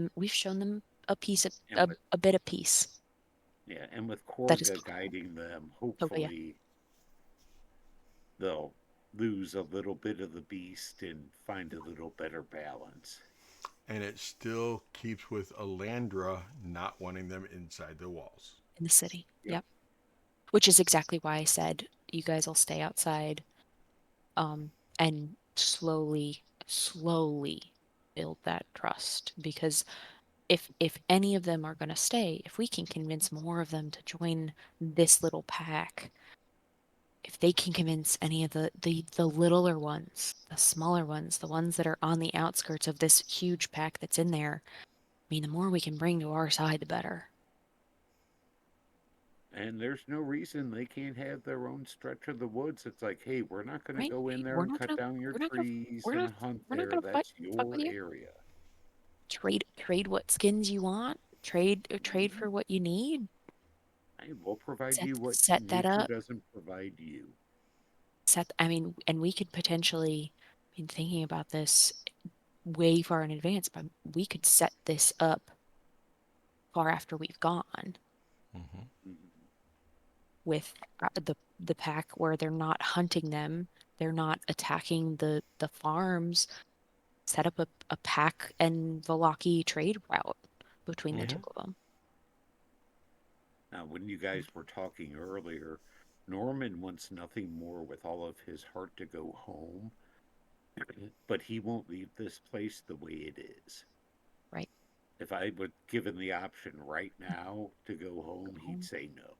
them a piece of And with a bit of peace. and with That is Korga guiding them, oh yeah. hopefully they'll lose a little bit of the beast and find a little better balance. And it still keeps with Alandra not wanting them inside the walls. In the city. Yep. Yep. Which is exactly why I said you guys will stay outside, and slowly build that trust, because if any of them are going to stay, if we can convince more of them to join this little pack, if they can convince any of the littler ones, the smaller ones, the ones that are on the outskirts of this huge pack that's in there, I mean, the more we can bring to our side, the better. And there's no reason they can't have their own stretch of the woods. It's like, hey, we're not going to Right? go in there We're and not cut gonna down your we're not gonna trees we're and not hunt we're not there. gonna That's fuck with your you. area. Trade what skins you want. Trade Mhm. for what you need. Hey, we'll provide Set you what set that nature up. doesn't provide you. I mean, and we could potentially, I mean, thinking about this way far in advance, but we could set this up far after we've gone, Mm-hmm. Mhm. with the pack, where they're not hunting them, they're not attacking the farms. Set up a pack and Velaki trade route between the two Mm-hmm. of them. Now, when you guys were talking earlier, Norman wants nothing more with all of his heart to go home, but he won't leave this place the way it is. Right. If I were given the option right now to go home, Go he'd home. say no.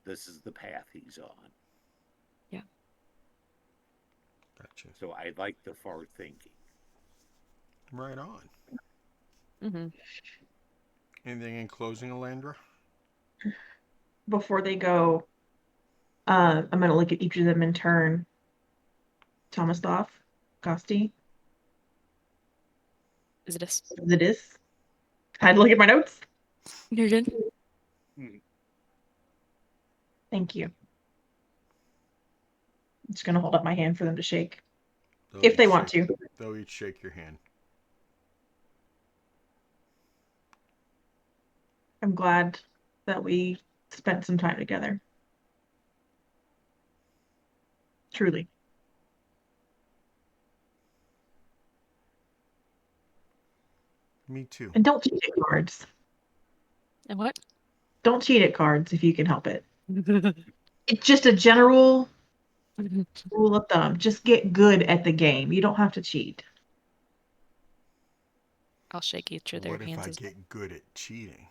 This is the path he's on. Yeah. Gotcha. So I like the far thinking. Right on. Mm-hmm. Anything in closing, Alandra? Before they go, I'm gonna look at each of them in turn. Tomislav, Gosti. Is it us? As it is. I had to look at my notes. You're good. Thank you. I'm just gonna hold up my hand for them to shake. They'll If each they want shake- to. They'll each shake your hand. I'm glad that we spent some time together. Truly. Me too. And don't cheat at cards. And what? Don't cheat at cards if you can help it. It's just a general rule of thumb. Just get good at the game. You don't have to cheat. I'll shake each of their What if hands I as well. get good at cheating?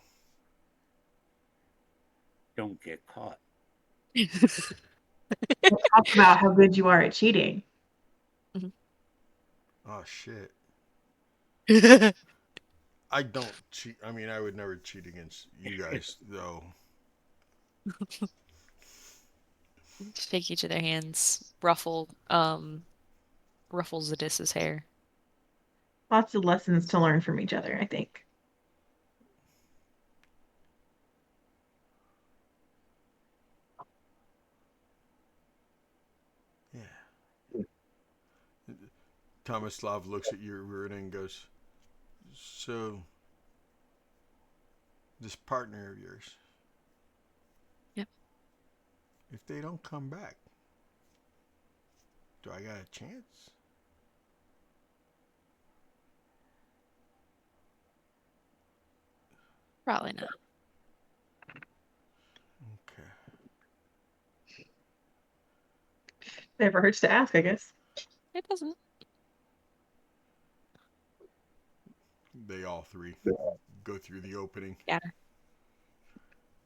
Don't get caught. We'll talk about how good you are at cheating. Oh shit. I don't cheat. I mean, I would never cheat against you guys, though. Shake each of their hands. Ruffle Zadis's hair. Lots of lessons to learn from each other, I think. Yeah. Tomislav looks at you, Runa, and goes, "So, this partner of yours, Yep. if they don't come back, do I got a chance?" Probably not. Okay. Never hurts to ask, I guess. It doesn't. They all three go through the opening. Yeah.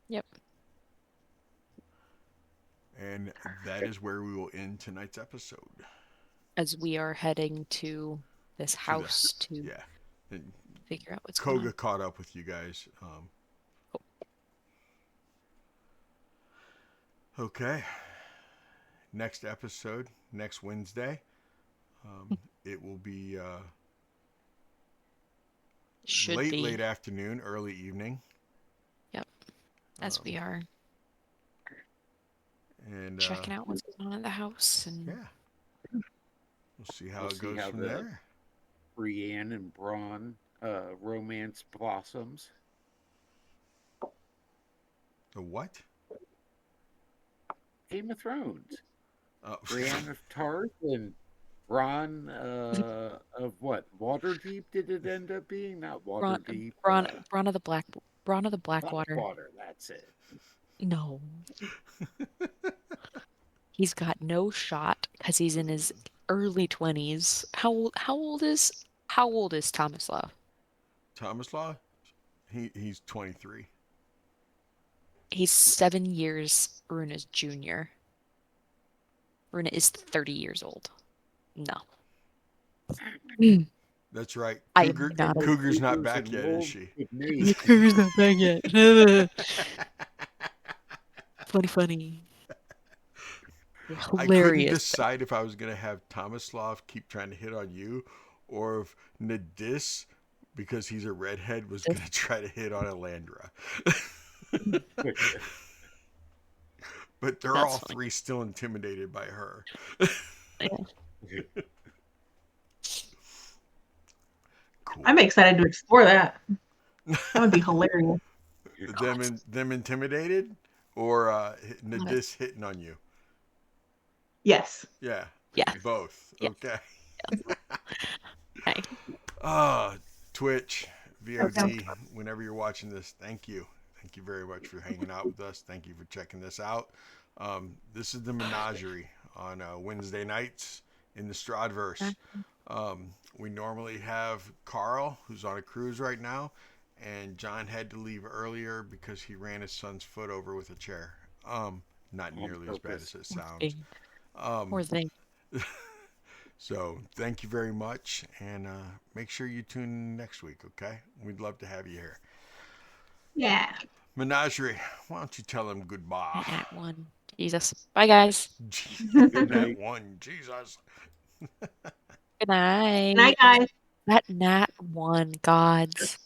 Yep. And that is where we will end tonight's episode. As we are heading to this house to Yeah. And figure out what's going on. Koga caught up with you guys. Okay. Next episode, next Wednesday. It will be Should late, be. late afternoon, early evening. Yep. As we are And checking out what's going on at the house, and yeah, we'll see how We'll it see goes how from the- there. Brienne and Bronn romance blossoms. The what? Game of Thrones. Oh, Brienne of Tarth and Bronn of what? Waterdeep did it end up being? Not Waterdeep. Bronn of the Blackwater. Blackwater, that's it. No. He's got no shot because he's in his early 20s. How old is Tomislav? Tomislav? He's 23. He's 7 years Runa's junior. Runa is 30 years old. No. That's right. I am Cougar, not a- Cougar's not Cougars back and yet, is wolves she? with me. Cougar's not back yet. Funny. You're I couldn't hilarious. decide if I was going to have Tomislav keep trying to hit on you or if Nadis, because he's a redhead, was going to try to hit on Elandra. But they're That's all funny. three still intimidated by her. Cool. I'm excited to explore that. That would be hilarious. Them intimidated or Nadis hitting on you? Yes. Yeah. Yes. Both. Yes. Okay. Okay. Twitch, VOD, whenever you're watching this, thank you. Thank you very much for hanging out with us. Thank you for checking this out. This is the Menagerie on Wednesday nights in the Strahdverse. We normally have Carl, who's on a cruise right now, and John had to leave earlier because he ran his son's foot over with a chair. Not nearly as bad as it sounds. Poor thing. So thank you very much, and make sure you tune in next week, okay? We'd love to have you here. Yeah. Menagerie, why don't you tell them goodbye? At one. Jesus. Bye, guys. Good night, one. Jesus. Good night. Night, guys. That nat one, gods.